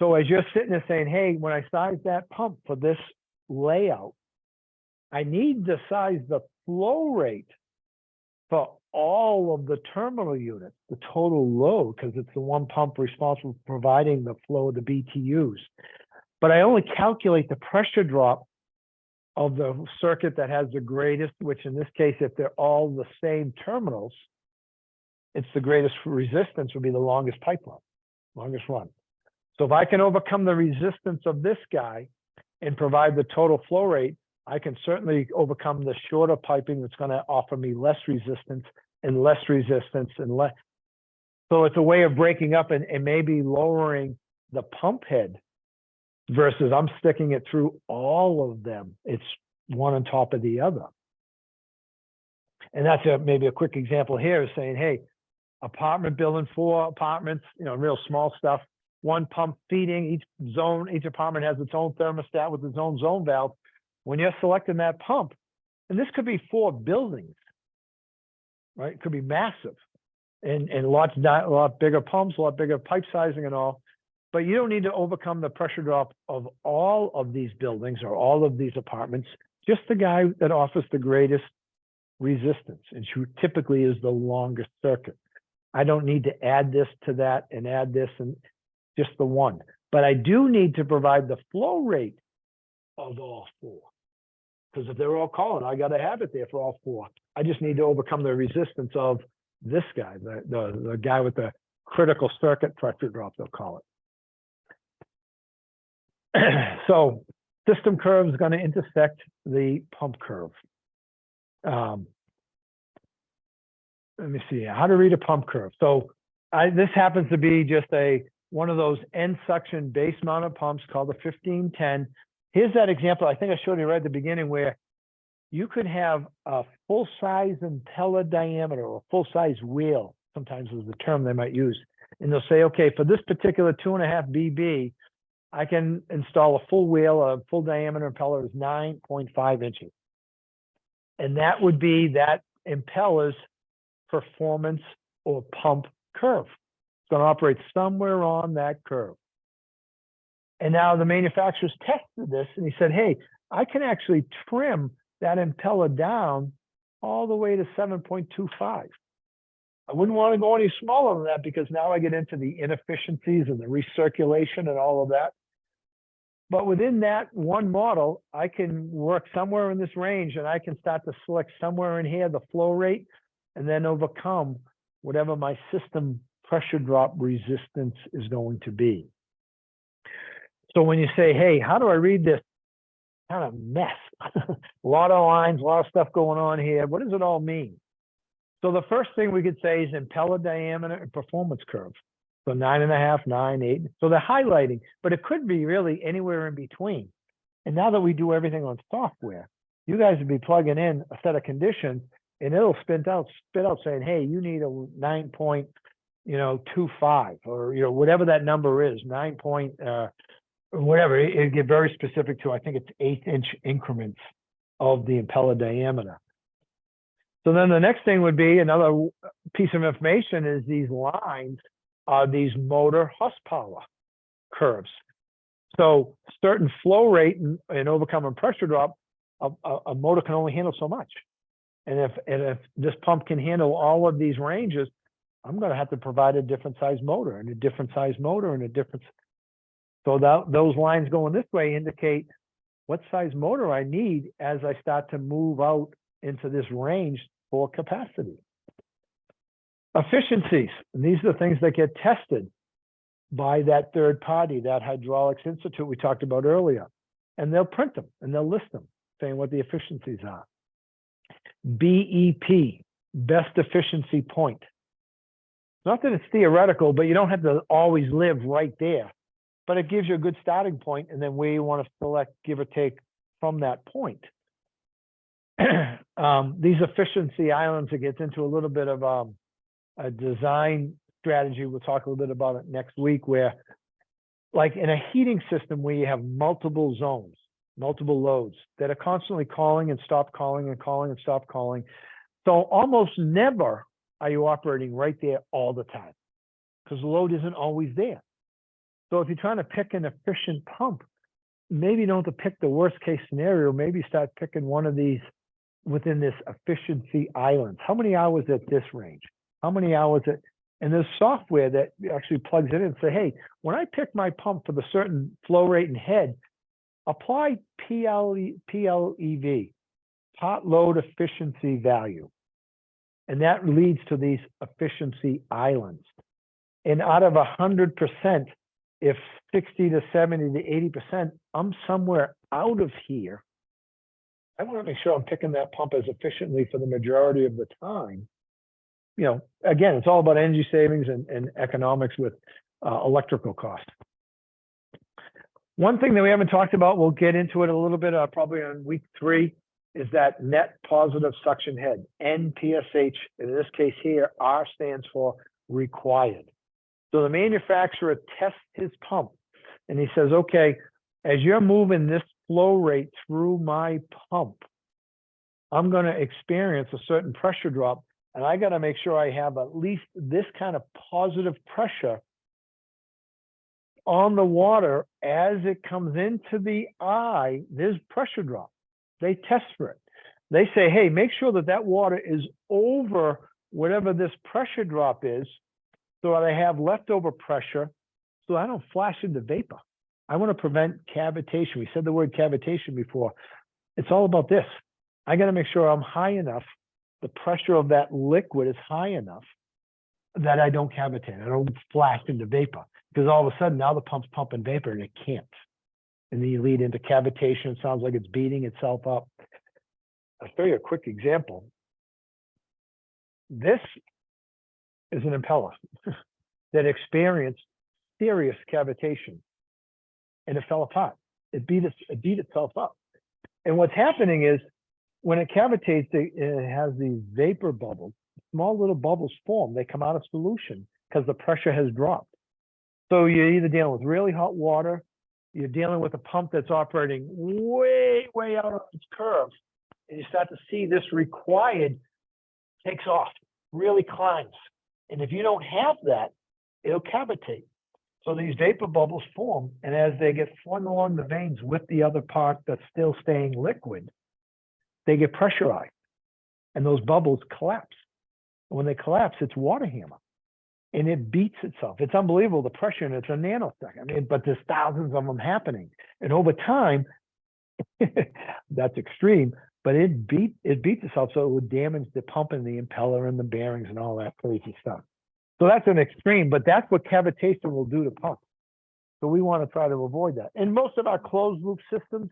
So as you're sitting there saying, hey, when I size that pump for this layout, I need to size the flow rate for all of the terminal units, the total load, because it's the one pump responsible for providing the flow of the BTUs. But I only calculate the pressure drop of the circuit that has the greatest, which in this case, if they're all the same terminals, it's the greatest resistance would be the longest pipeline, longest run. So if I can overcome the resistance of this guy and provide the total flow rate, I can certainly overcome the shorter piping that's going to offer me less resistance and less resistance and less. So it's a way of breaking up and maybe lowering the pump head versus I'm sticking it through all of them. It's one on top of the other. And that's maybe a quick example here is saying, hey, apartment building, 4 apartments, real small stuff. one pump feeding each zone. Each apartment has its own thermostat with its own zone valve. When you're selecting that pump, and this could be 4 buildings, right? It could be massive and a lot bigger pumps, a lot bigger pipe sizing and all. But you don't need to overcome the pressure drop of all of these buildings or all of these apartments, just the guy that offers the greatest resistance, and typically is the longest circuit. I don't need to add this to that and add this and just the one. But I do need to provide the flow rate of all 4. Because if they're all calling, I got to have it there for all 4. I just need to overcome the resistance of this guy, the guy with the critical circuit pressure drop, they'll call it. So system curve is going to intersect the pump curve. Let me see how to read a pump curve. So this happens to be just one of those end suction base mounted pumps called the 1510. Here's that example I think I showed you right at the beginning, where you could have a full size impeller diameter or full size wheel, sometimes is the term they might use. And they'll say, okay, for this particular 2.5 BB, I can install a full wheel, a full diameter impeller is 9.5 inches. And that would be that impeller's performance or pump curve. It's going to operate somewhere on that curve. And now the manufacturers tested this and he said, hey, I can actually trim that impeller down all the way to 7.25. I wouldn't want to go any smaller than that because now I get into the inefficiencies and the recirculation and all of that. But within that one model, I can work somewhere in this range and I can start to select somewhere in here the flow rate and then overcome whatever my system pressure drop resistance is going to be. So when you say, hey, how do I read this kind of mess? A lot of lines, a lot of stuff going on here. What does it all mean? So the first thing we could say is impeller diameter and performance curve. So 9.5, 9, 8. So they're highlighting, but it could be really anywhere in between. And now that we do everything on software, you guys would be plugging in a set of conditions and it'll spit out saying, hey, you need a 9.25 or, whatever that number is, 9 point, whatever. It get very specific to, I think it's 1/8 increments of the impeller diameter. So then the next thing would be another piece of information is these lines are these motor horsepower curves. So certain flow rate and overcoming pressure drop, a motor can only handle so much. And if this pump can handle all of these ranges, I'm going to have to provide a different size motor and a different size motor and a different. So those lines going this way indicate what size motor I need as I start to move out into this range for capacity. Efficiencies, and these are the things that get tested by that third party, that Hydraulics Institute we talked about earlier. And they'll print them and they'll list them, saying what the efficiencies are. BEP, best efficiency point. Not that it's theoretical, but you don't have to always live right there. But it gives you a good starting point, and then where you want to select, give or take from that point. These efficiency islands, it gets into a little bit of a design strategy. We'll talk a little bit about it next week, where like in a heating system where you have multiple zones, multiple loads that are constantly calling and stop calling and calling and stop calling. So almost never are you operating right there all the time because the load isn't always there. So if you're trying to pick an efficient pump, maybe you don't have to pick the worst case scenario. Maybe start picking one of these within this efficiency island. How many hours at this range? How many hours at, and there's software that actually plugs it in and say, hey, when I pick my pump for the certain flow rate and head, apply PLEV, part load efficiency value. And that leads to these efficiency islands. And out of 100%, if 60 to 70 to 80%, I'm somewhere out of here, I want to make sure I'm picking that pump as efficiently for the majority of the time. Again, it's all about energy savings and economics with electrical costs. One thing that we haven't talked about, we'll get into it a little bit probably on week 3, is that net positive suction head, NPSH. In this case here, R stands for required. So the manufacturer tests his pump and he says, okay, as you're moving this flow rate through my pump, I'm going to experience a certain pressure drop, and I got to make sure I have at least this kind of positive pressure on the water as it comes into the eye. There's pressure drop. They test for it. They say, hey, make sure that that water is over whatever this pressure drop is, so I have leftover pressure, so I don't flash into vapor. I want to prevent cavitation. We said the word cavitation before. It's all about this. I got to make sure I'm high enough, the pressure of that liquid is high enough that I don't cavitate. I don't flash into vapor, because all of a sudden now the pump's pumping vapor and it can't. And then you lead into cavitation. It sounds like it's beating itself up. I'll show you a quick example. This is an impeller that experienced serious cavitation, and it fell apart. It beat itself up. And what's happening is, when it cavitates, it has these vapor bubbles. Small little bubbles form. They come out of solution because the pressure has dropped. So you're either dealing with really hot water, you're dealing with a pump that's operating way, way out of its curve, and you start to see this required takes off, really climbs. And if you don't have that, it'll cavitate. So these vapor bubbles form, and as they get flung along the veins with the other part that's still staying liquid, they get pressurized, and those bubbles collapse. And when they collapse, it's water hammer, and it beats itself. It's unbelievable, the pressure, and it's a nanosecond. I mean, but there's thousands of them happening. And over time, that's extreme, but it beats itself, so it would damage the pump and the impeller and the bearings and all that crazy stuff. So that's an extreme, but that's what cavitation will do to pumps. So we want to try to avoid that. And most of our closed loop systems,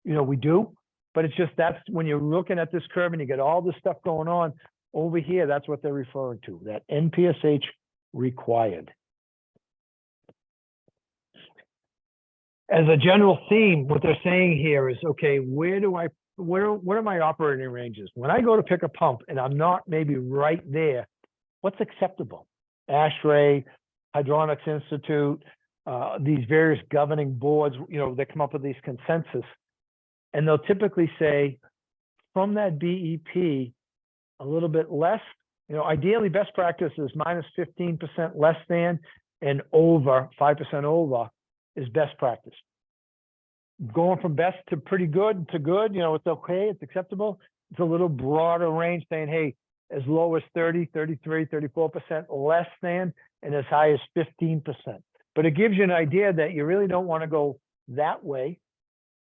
we do, but it's just, that's when you're looking at this curve and you get all this stuff going on over here, that's what they're referring to, that NPSH required. As a general theme, what they're saying here is, okay, what are my operating ranges? When I go to pick a pump and I'm not maybe right there, what's acceptable? ASHRAE, Hydronics Institute, these various governing boards, they come up with these consensus, and they'll typically say from that BEP, a little bit less, ideally best practice is minus 15% less than, and over 5% over is best practice. Going from best to pretty good to good, it's okay, it's acceptable. It's a little broader range saying, hey, as low as 30, 33, 34% less than, and as high as 15%. But it gives you an idea that you really don't want to go that way,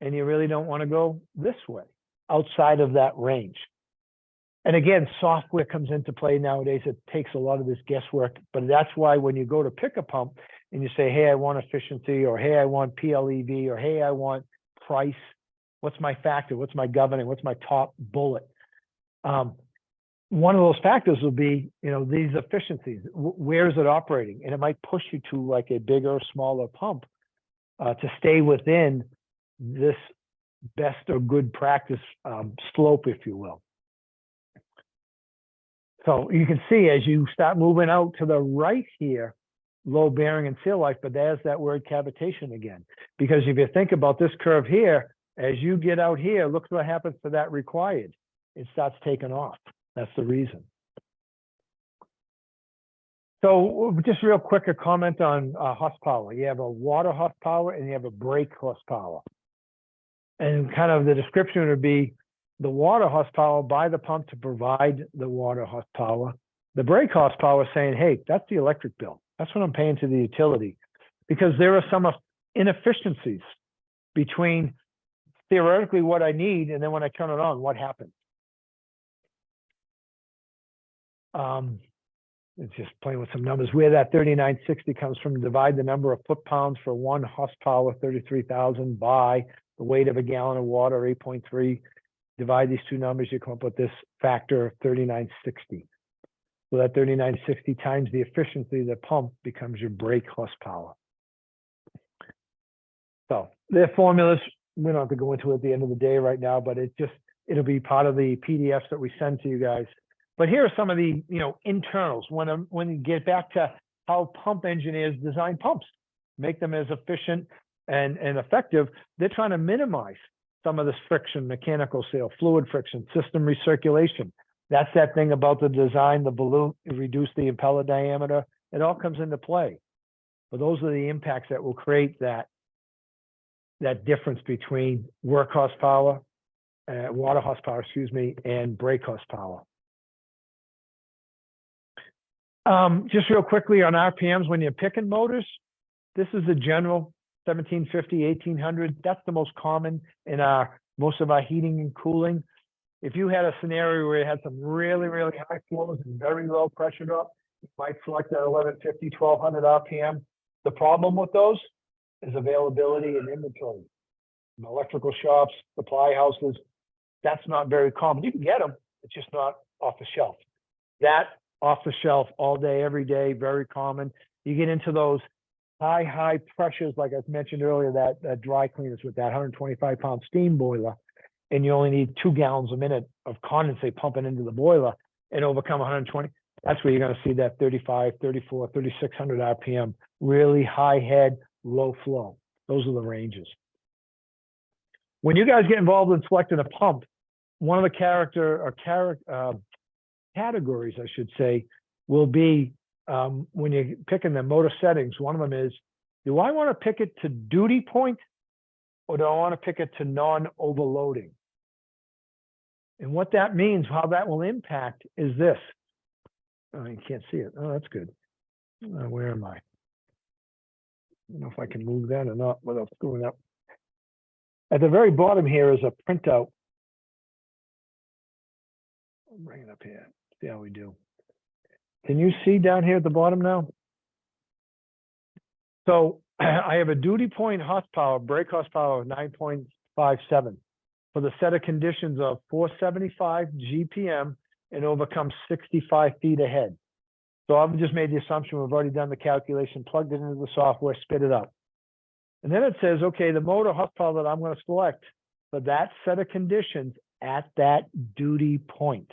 and you really don't want to go this way, outside of that range. And again, software comes into play nowadays. It takes a lot of this guesswork, but that's why when you go to pick a pump and you say, hey, I want efficiency, or hey, I want PLEV, or hey, I want price, what's my factor? What's my governing? What's my top bullet? One of those factors will be, these efficiencies. Where is it operating? And it might push you to like a bigger or smaller pump to stay within this best or good practice slope, if you will. So you can see as you start moving out to the right here, low bearing and seal life, but there's that word cavitation again. Because if you think about this curve here, as you get out here, look what happens to that required. It starts taking off. That's the reason. So just real quick, a comment on horsepower. You have a water horsepower and you have a brake horsepower. And kind of the description would be the water horsepower by the pump to provide the water horsepower. The brake horsepower saying, hey, that's the electric bill. That's what I'm paying to the utility. Because there are some inefficiencies between theoretically what I need and then when I turn it on, what happens? It's just playing with some numbers. Where that 3960 comes from, divide the number of foot-pounds for 1 horsepower, 33,000, by the weight of a gallon of water, 8.3. Divide these two numbers, you come up with this factor of 3960. So that 3960 times the efficiency of the pump becomes your brake horsepower. So their formulas, we don't have to go into it at the end of the day right now, but it'll be part of the PDFs that we send to you guys. But here are some of the internals when you get back to how pump engineers design pumps, make them as efficient and effective. They're trying to minimize some of this friction, mechanical seal, fluid friction, system recirculation. That's that thing about the design, the balloon, reduce the impeller diameter. It all comes into play. But those are the impacts that will create that difference between work horsepower, water horsepower, excuse me, and brake horsepower. Just real quickly on RPMs, when you're picking motors, this is the general 1750, 1800. That's the most common in most of our heating and cooling. If you had a scenario where you had some really, really high flows and very low pressure drop, you might select that 1150, 1200 RPM. The problem with those is availability and inventory. In electrical shops, supply houses, that's not very common. You can get them, it's just not off the shelf. That off the shelf all day, every day, very common. You get into those high pressures, like I mentioned earlier, that dry cleaners with that 125-pound steam boiler, and you only need 2 gallons a minute of condensate pumping into the boiler and overcome 120. That's where you're going to see that 35, 34, 3600 RPM, really high head, low flow. Those are the ranges. When you guys get involved in selecting a pump, one of the categories, I should say, will be when you're picking the motor settings. One of them is, do I want to pick it to duty point or do I want to pick it to non-overloading? And what that means, how that will impact is this. Oh, you can't see it. Oh, that's good. Where am I? I don't know if I can move that or not without screwing up. At the very bottom here is a printout. I'll bring it up here. See how we do. Can you see down here at the bottom now? So I have a duty point horsepower, brake horsepower of 9.57 for the set of conditions of 475 GPM and overcome 65 feet ahead. So I've just made the assumption we've already done the calculation, plugged it into the software, spit it up. And then it says, okay, the motor horsepower that I'm going to select for that set of conditions at that duty point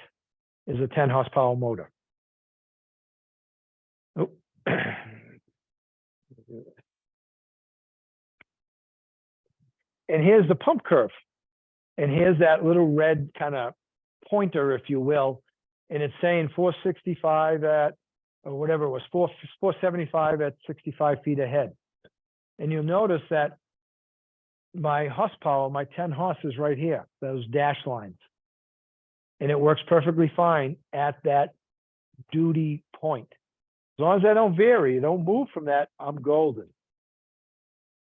is a 10 horsepower motor. Oh. And here's the pump curve. And here's that little red kind of pointer, if you will. And it's saying 465 at, or whatever it was, 475 at 65 feet ahead. And you'll notice that my horsepower, my 10 horse is right here, those dash lines. And it works perfectly fine at that duty point. As long as I don't vary, don't move from that, I'm golden.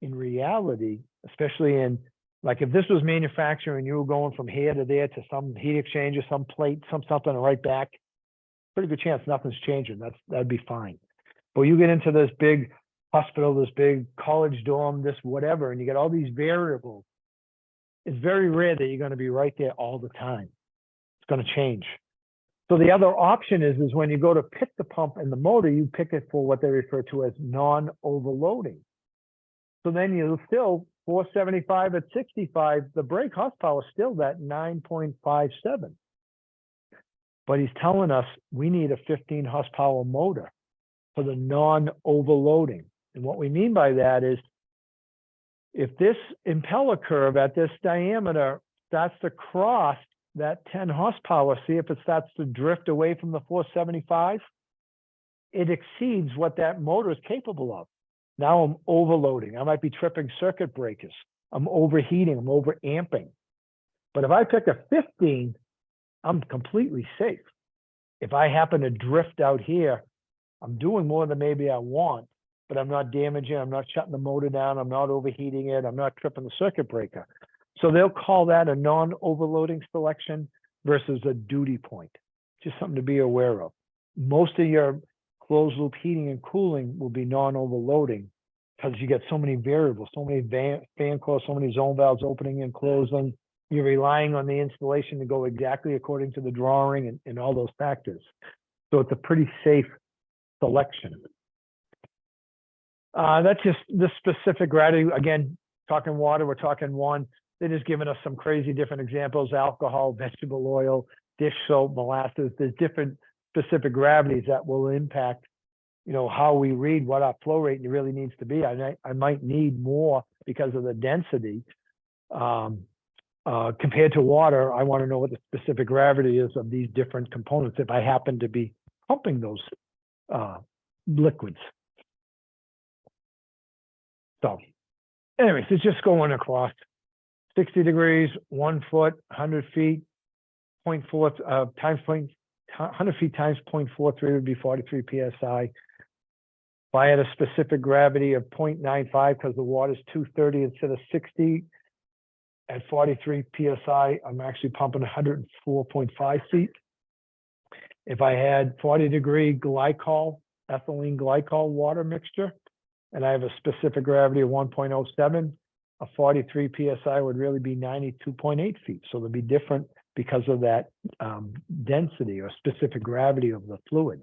In reality, especially in, like if this was manufacturing, you were going from here to there to some heat exchanger, some plate, something right back, pretty good chance nothing's changing. That'd be fine. But you get into this big hospital, this big college dorm, this whatever, and you get all these variables. It's very rare that you're going to be right there all the time. It's going to change. So the other option is when you go to pick the pump and the motor, you pick it for what they refer to as non-overloading. So then you'll still 475 at 65, the brake horsepower is still that 9.57. But he's telling us we need a 15 horsepower motor for the non-overloading. And what we mean by that is if this impeller curve at this diameter starts to cross that 10 horsepower, see if it starts to drift away from the 475, it exceeds what that motor is capable of. Now I'm overloading. I might be tripping circuit breakers. I'm overheating. I'm over amping. But if I pick a 15, I'm completely safe. If I happen to drift out here, I'm doing more than maybe I want, but I'm not damaging. I'm not shutting the motor down. I'm not overheating it. I'm not tripping the circuit breaker. So they'll call that a non-overloading selection versus a duty point. Just something to be aware of. Most of your closed loop heating and cooling will be non-overloading because you get so many variables, so many fan coils, so many zone valves opening and closing. You're relying on the installation to go exactly according to the drawing and all those factors. So it's a pretty safe selection. That's just the specific gravity. Again, talking water, we're talking one. They're just giving us some crazy different examples: alcohol, vegetable oil, dish soap, molasses. There's different specific gravities that will impact how we read what our flow rate really needs to be. I might need more because of the density. Compared to water, I want to know what the specific gravity is of these different components if I happen to be pumping those liquids. So anyways, it's just going across 60 degrees, 1 foot, 100 feet, 0.4 times 100 feet times 0.43 would be 43 PSI. If I had a specific gravity of 0.95 because the water is 230 instead of 60, at 43 PSI, I'm actually pumping 104.5 feet. If I had 40-degree glycol, ethylene glycol water mixture, and I have a specific gravity of 1.07, a 43 PSI would really be 92.8 feet. So they'll be different because of that density or specific gravity of the fluid.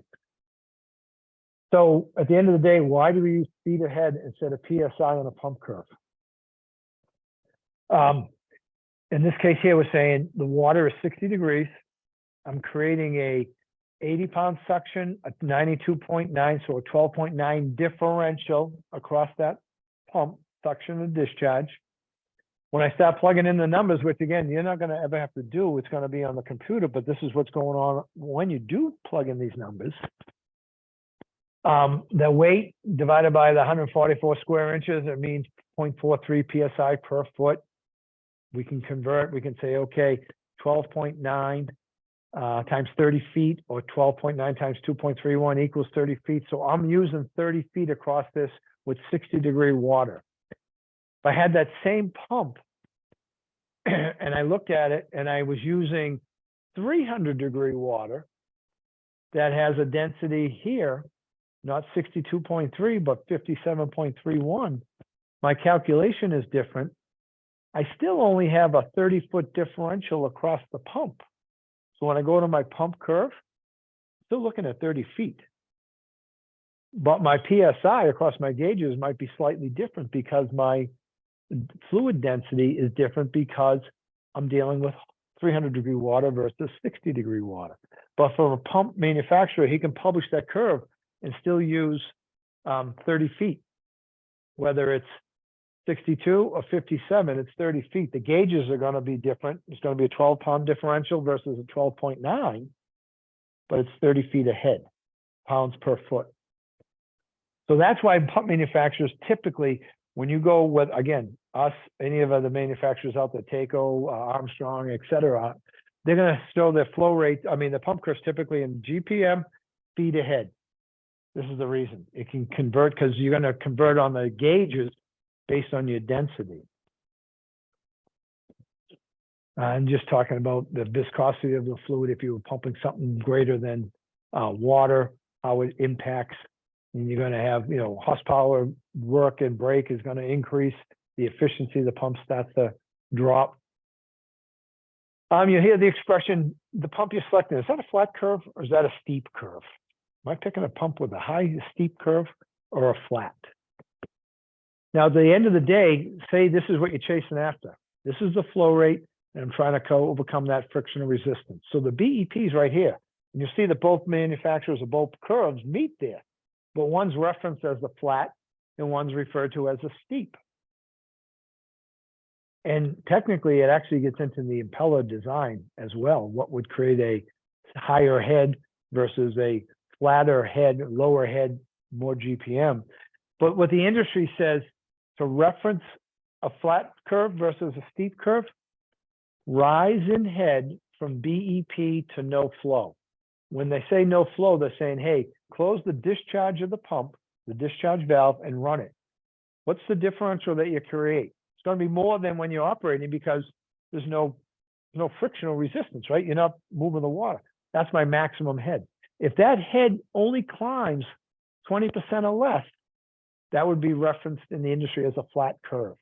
So at the end of the day, why do we use feet ahead instead of PSI on a pump curve? In this case here, we're saying the water is 60 degrees. I'm creating a 80-pound suction, a 92.9, so a 12.9 differential across that pump, suction and discharge. When I start plugging in the numbers, which again, you're not going to ever have to do, it's going to be on the computer, but this is what's going on when you do plug in these numbers. The weight divided by the 144 square inches, it means 0.43 PSI per foot. We can convert, we can say, okay, 12.9 times 30 feet or 12.9 times 2.31 equals 30 feet. So I'm using 30 feet across this with 60-degree water. If I had that same pump and I looked at it and I was using 300-degree water that has a density here, not 62.3, but 57.31, my calculation is different. I still only have a 30-foot differential across the pump. So when I go to my pump curve, still looking at 30 feet. But my PSI across my gauges might be slightly different because my fluid density is different because I'm dealing with 300-degree water versus 60-degree water. But for a pump manufacturer, he can publish that curve and still use 30 feet, whether it's 62 or 57, it's 30 feet. The gauges are going to be different. It's going to be a 12-pound differential versus a 12.9, but it's 30 feet ahead, pounds per foot. So that's why pump manufacturers typically, when you go with, again, us, any of the manufacturers out there, Taco, Armstrong, et cetera, they're going to show their flow rate. I mean, the pump curves typically in GPM, feet ahead. This is the reason. It can convert because you're going to convert on the gauges based on your density. I'm just talking about the viscosity of the fluid. If you were pumping something greater than water, how it impacts. And you're going to have, horsepower work and brake is going to increase. The efficiency of the pump starts to drop. You hear the expression, the pump you're selecting, is that a flat curve or is that a steep curve? Am I picking a pump with a high steep curve or a flat? Now, at the end of the day, say this is what you're chasing after. This is the flow rate, and I'm trying to overcome that frictional resistance. So the BEPs right here, and you see that both manufacturers of both curves meet there, but one's referenced as the flat and one's referred to as a steep. And technically, it actually gets into the impeller design as well. What would create a higher head versus a flatter head, lower head, more GPM. But what the industry says, to reference a flat curve versus a steep curve, rise in head from BEP to no flow. When they say no flow, they're saying, hey, close the discharge of the pump, the discharge valve, and run it. What's the differential that you create? It's going to be more than when you're operating because there's no frictional resistance, right? You're not moving the water. That's my maximum head. If that head only climbs 20% or less, that would be referenced in the industry as a flat curve.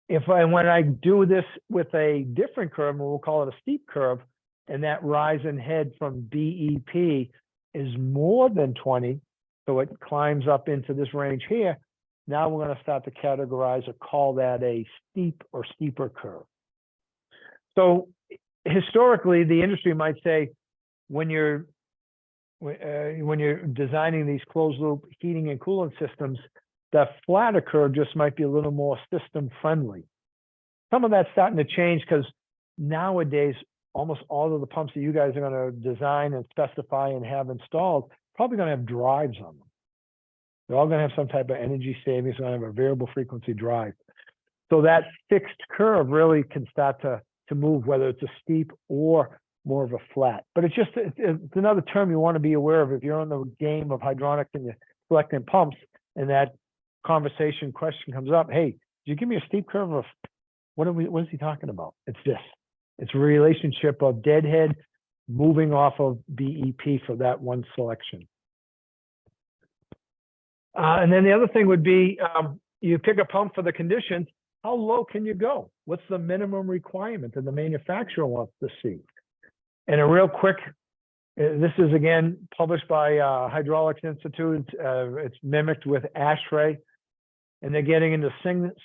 When I do this with a different curve, we'll call it a steep curve, and that rise in head from BEP is more than 20, so it climbs up into this range here. Now we're going to start to categorize or call that a steep or steeper curve. So historically, the industry might say, when you're when you're designing these closed loop heating and cooling systems, that flatter curve just might be a little more system friendly. Some of that's starting to change because nowadays, almost all of the pumps that you guys are going to design and specify and have installed probably going to have drives on them. They're all going to have some type of energy savings. They're going to have a variable frequency drive. So that fixed curve really can start to move, whether it's a steep or more of a flat. But it's another term you want to be aware of if you're on the game of hydronics and you're selecting pumps, and that conversation question comes up. Hey, did you give me a steep curve of what is he talking about? It's this. It's a relationship of deadhead moving off of BEP for that one selection. And then the other thing would be, you pick a pump for the conditions. How low can you go? What's the minimum requirement that the manufacturer wants to see? And a real quick, this is again published by Hydraulics Institute. It's mimicked with ASHRAE, and they're getting into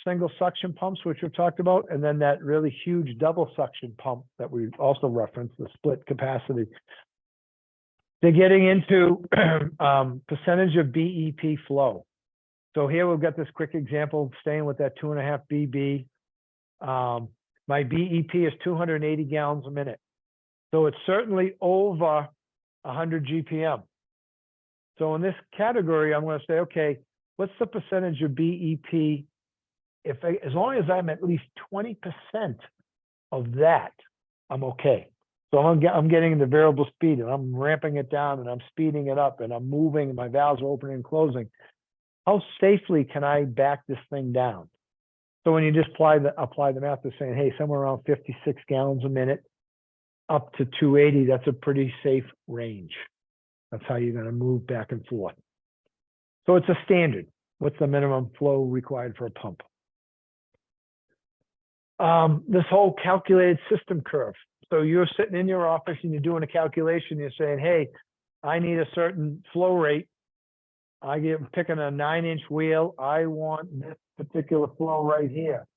single suction pumps, which we've talked about, and then that really huge double suction pump that we also referenced, the split capacity. They're getting into percentage of BEP flow. So here we've got this quick example, staying with that 2.5 BB. My BEP is 280 gallons a minute. So it's certainly over 100 GPM. So in this category, I'm going to say, okay, what's the percentage of BEP? As long as I'm at least 20% of that, I'm okay. So I'm getting into variable speed, and I'm ramping it down, and I'm speeding it up, and I'm moving, and my valves are opening and closing. How safely can I back this thing down? So when you just apply the math, they're saying, hey, somewhere around 56 gallons a minute, up to 280, that's a pretty safe range. That's how you're going to move back and forth. So it's a standard. What's the minimum flow required for a pump? This whole calculated system curve. So you're sitting in your office and you're doing a calculation. You're saying, hey, I need a certain flow rate. Picking a 9-inch wheel. I want this particular flow right here.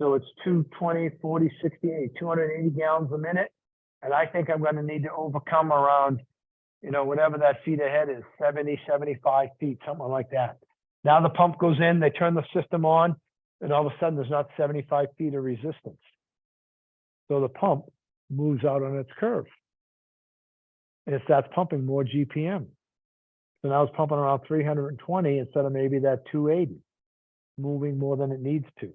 So it's 220, 40, 68, 280 gallons a minute. And I think I'm going to need to overcome around, whatever that feet ahead is, 70, 75 feet, something like that. Now the pump goes in, they turn the system on, and all of a sudden there's not 75 feet of resistance. So the pump moves out on its curve. And it starts pumping more GPM. So now it's pumping around 320 instead of maybe that 280, moving more than it needs to.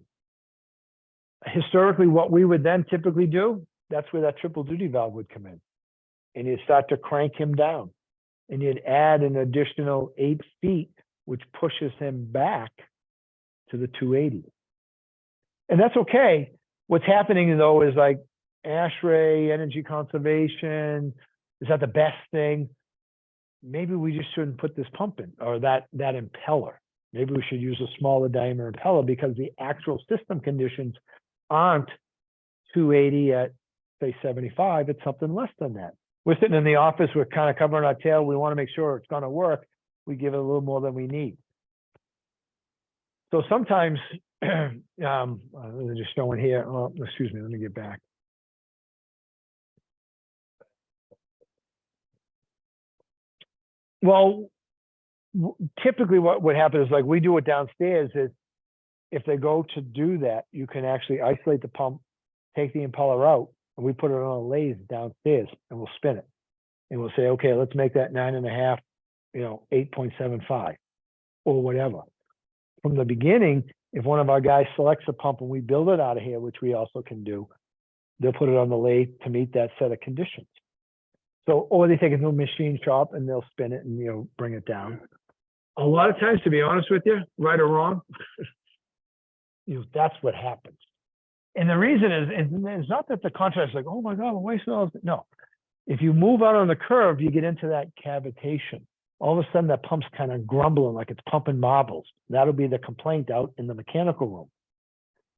Historically, what we would then typically do, that's where that triple duty valve would come in. And you'd start to crank him down. And you'd add an additional 8 feet, which pushes him back to the 280. And that's okay. What's happening, though, is like ASHRAE, energy conservation, is that the best thing? Maybe we just shouldn't put this pump in, or that impeller. Maybe we should use a smaller diameter impeller because the actual system conditions aren't 280 at, say, 75. It's something less than that. We're sitting in the office, we're kind of covering our tail. We want to make sure it's going to work. We give it a little more than we need. So sometimes, just showing here, oh, excuse me, let me get back. Well, typically what would happen is, like we do it downstairs, is if they go to do that, you can actually isolate the pump, take the impeller out, and we put it on a lathe downstairs, and we'll spin it. And we'll say, okay, let's make that 9.5, 8.75 or whatever. From the beginning, if one of our guys selects a pump and we build it out of here, which we also can do, they'll put it on the lathe to meet that set of conditions. So, or they take it to a machine shop and they'll spin it and, bring it down. A lot of times, to be honest with you, right or wrong, that's what happens. And the reason is, it's not that the contractor is like, oh my God, we're wasting all this. No. If you move out on the curve, you get into that cavitation. All of a sudden, that pump's kind of grumbling like it's pumping marbles. That'll be the complaint out in the mechanical room.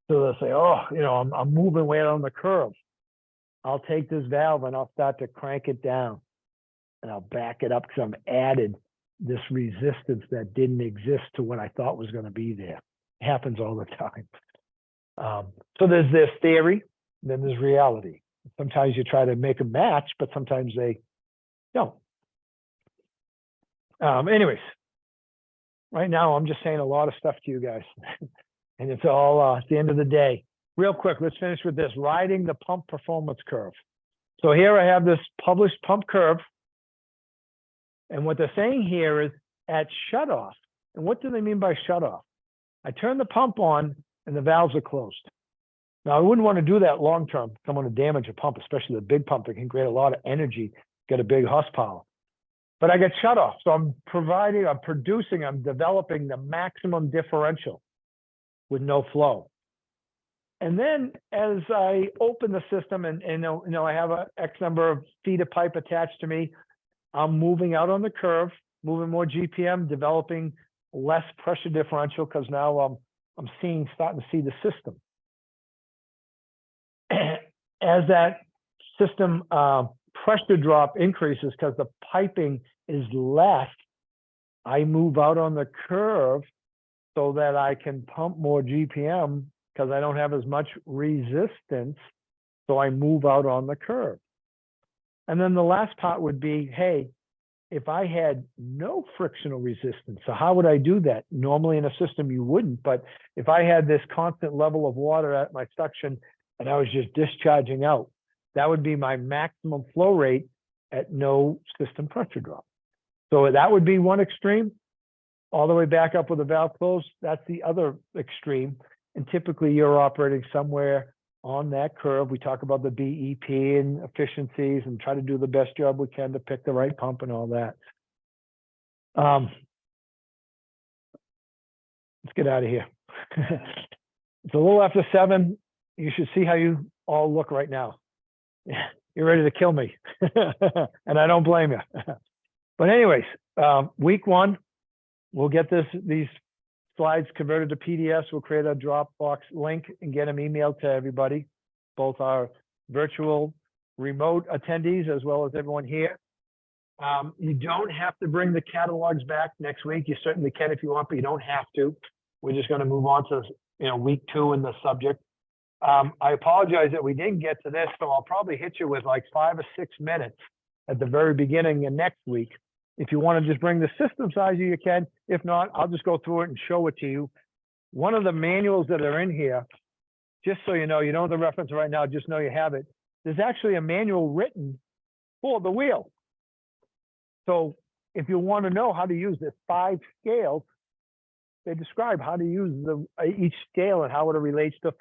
So they'll say, oh, I'm moving way out on the curve. I'll take this valve and I'll start to crank it down. And I'll back it up because I've added this resistance that didn't exist to what I thought was going to be there. It happens all the time. So there's this theory, then there's reality. Sometimes you try to make a match, but sometimes they don't. Anyways, right now I'm just saying a lot of stuff to you guys, and it's all at the end of the day. Real quick, let's finish with this: riding the pump performance curve. So here I have this published pump curve, and what they're saying here is at shutoff. And what do they mean by shutoff? I turn the pump on and the valves are closed. Now I wouldn't want to do that long term. I don't want to damage a pump, especially the big pump that can create a lot of energy, get a big horsepower. But I get shut off. So I'm developing the maximum differential with no flow. And then as I open the system and I have a X number of feet of pipe attached to me, I'm moving out on the curve, moving more GPM, developing less pressure differential because now I'm starting to see the system. As that system pressure drop increases because the piping is less, I move out on the curve so that I can pump more GPM because I don't have as much resistance. So I move out on the curve. And then the last part would be, hey, if I had no frictional resistance, so how would I do that? Normally in a system you wouldn't, but if I had this constant level of water at my suction and I was just discharging out, that would be my maximum flow rate at no system pressure drop. So that would be one extreme, all the way back up with the valve closed. That's the other extreme. And typically you're operating somewhere on that curve. We talk about the BEP and efficiencies and try to do the best job we can to pick the right pump and all that. Let's get out of here. It's a little after 7. You should see how you all look right now. You're ready to kill me. And I don't blame you. But anyways, week 1, we'll get these slides converted to PDFs. We'll create a Dropbox link and get them emailed to everybody, both our virtual remote attendees as well as everyone here. You don't have to bring the catalogs back next week. You certainly can if you want, but you don't have to. We're just going to move on to week 2 in the subject. I apologize that we didn't get to this, so I'll probably hit you with like 5 or 6 minutes at the very beginning of next week. If you want to just bring the system size, you can. If not, I'll just go through it and show it to you. One of the manuals that are in here, just so you know the reference right now, just know you have it. There's actually a manual written for the wheel. So if you want to know how to use the 5 scales, they describe how to use each scale and how it relates to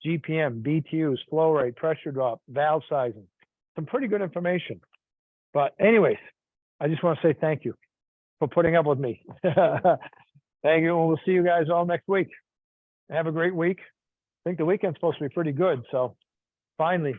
GPM, BTUs, flow rate, pressure drop, valve sizing. Some pretty good information. But anyways, I just want to say thank you for putting up with me. Thank you, and we'll see you guys all next week. Have a great week. I think the weekend's supposed to be pretty good, so finally.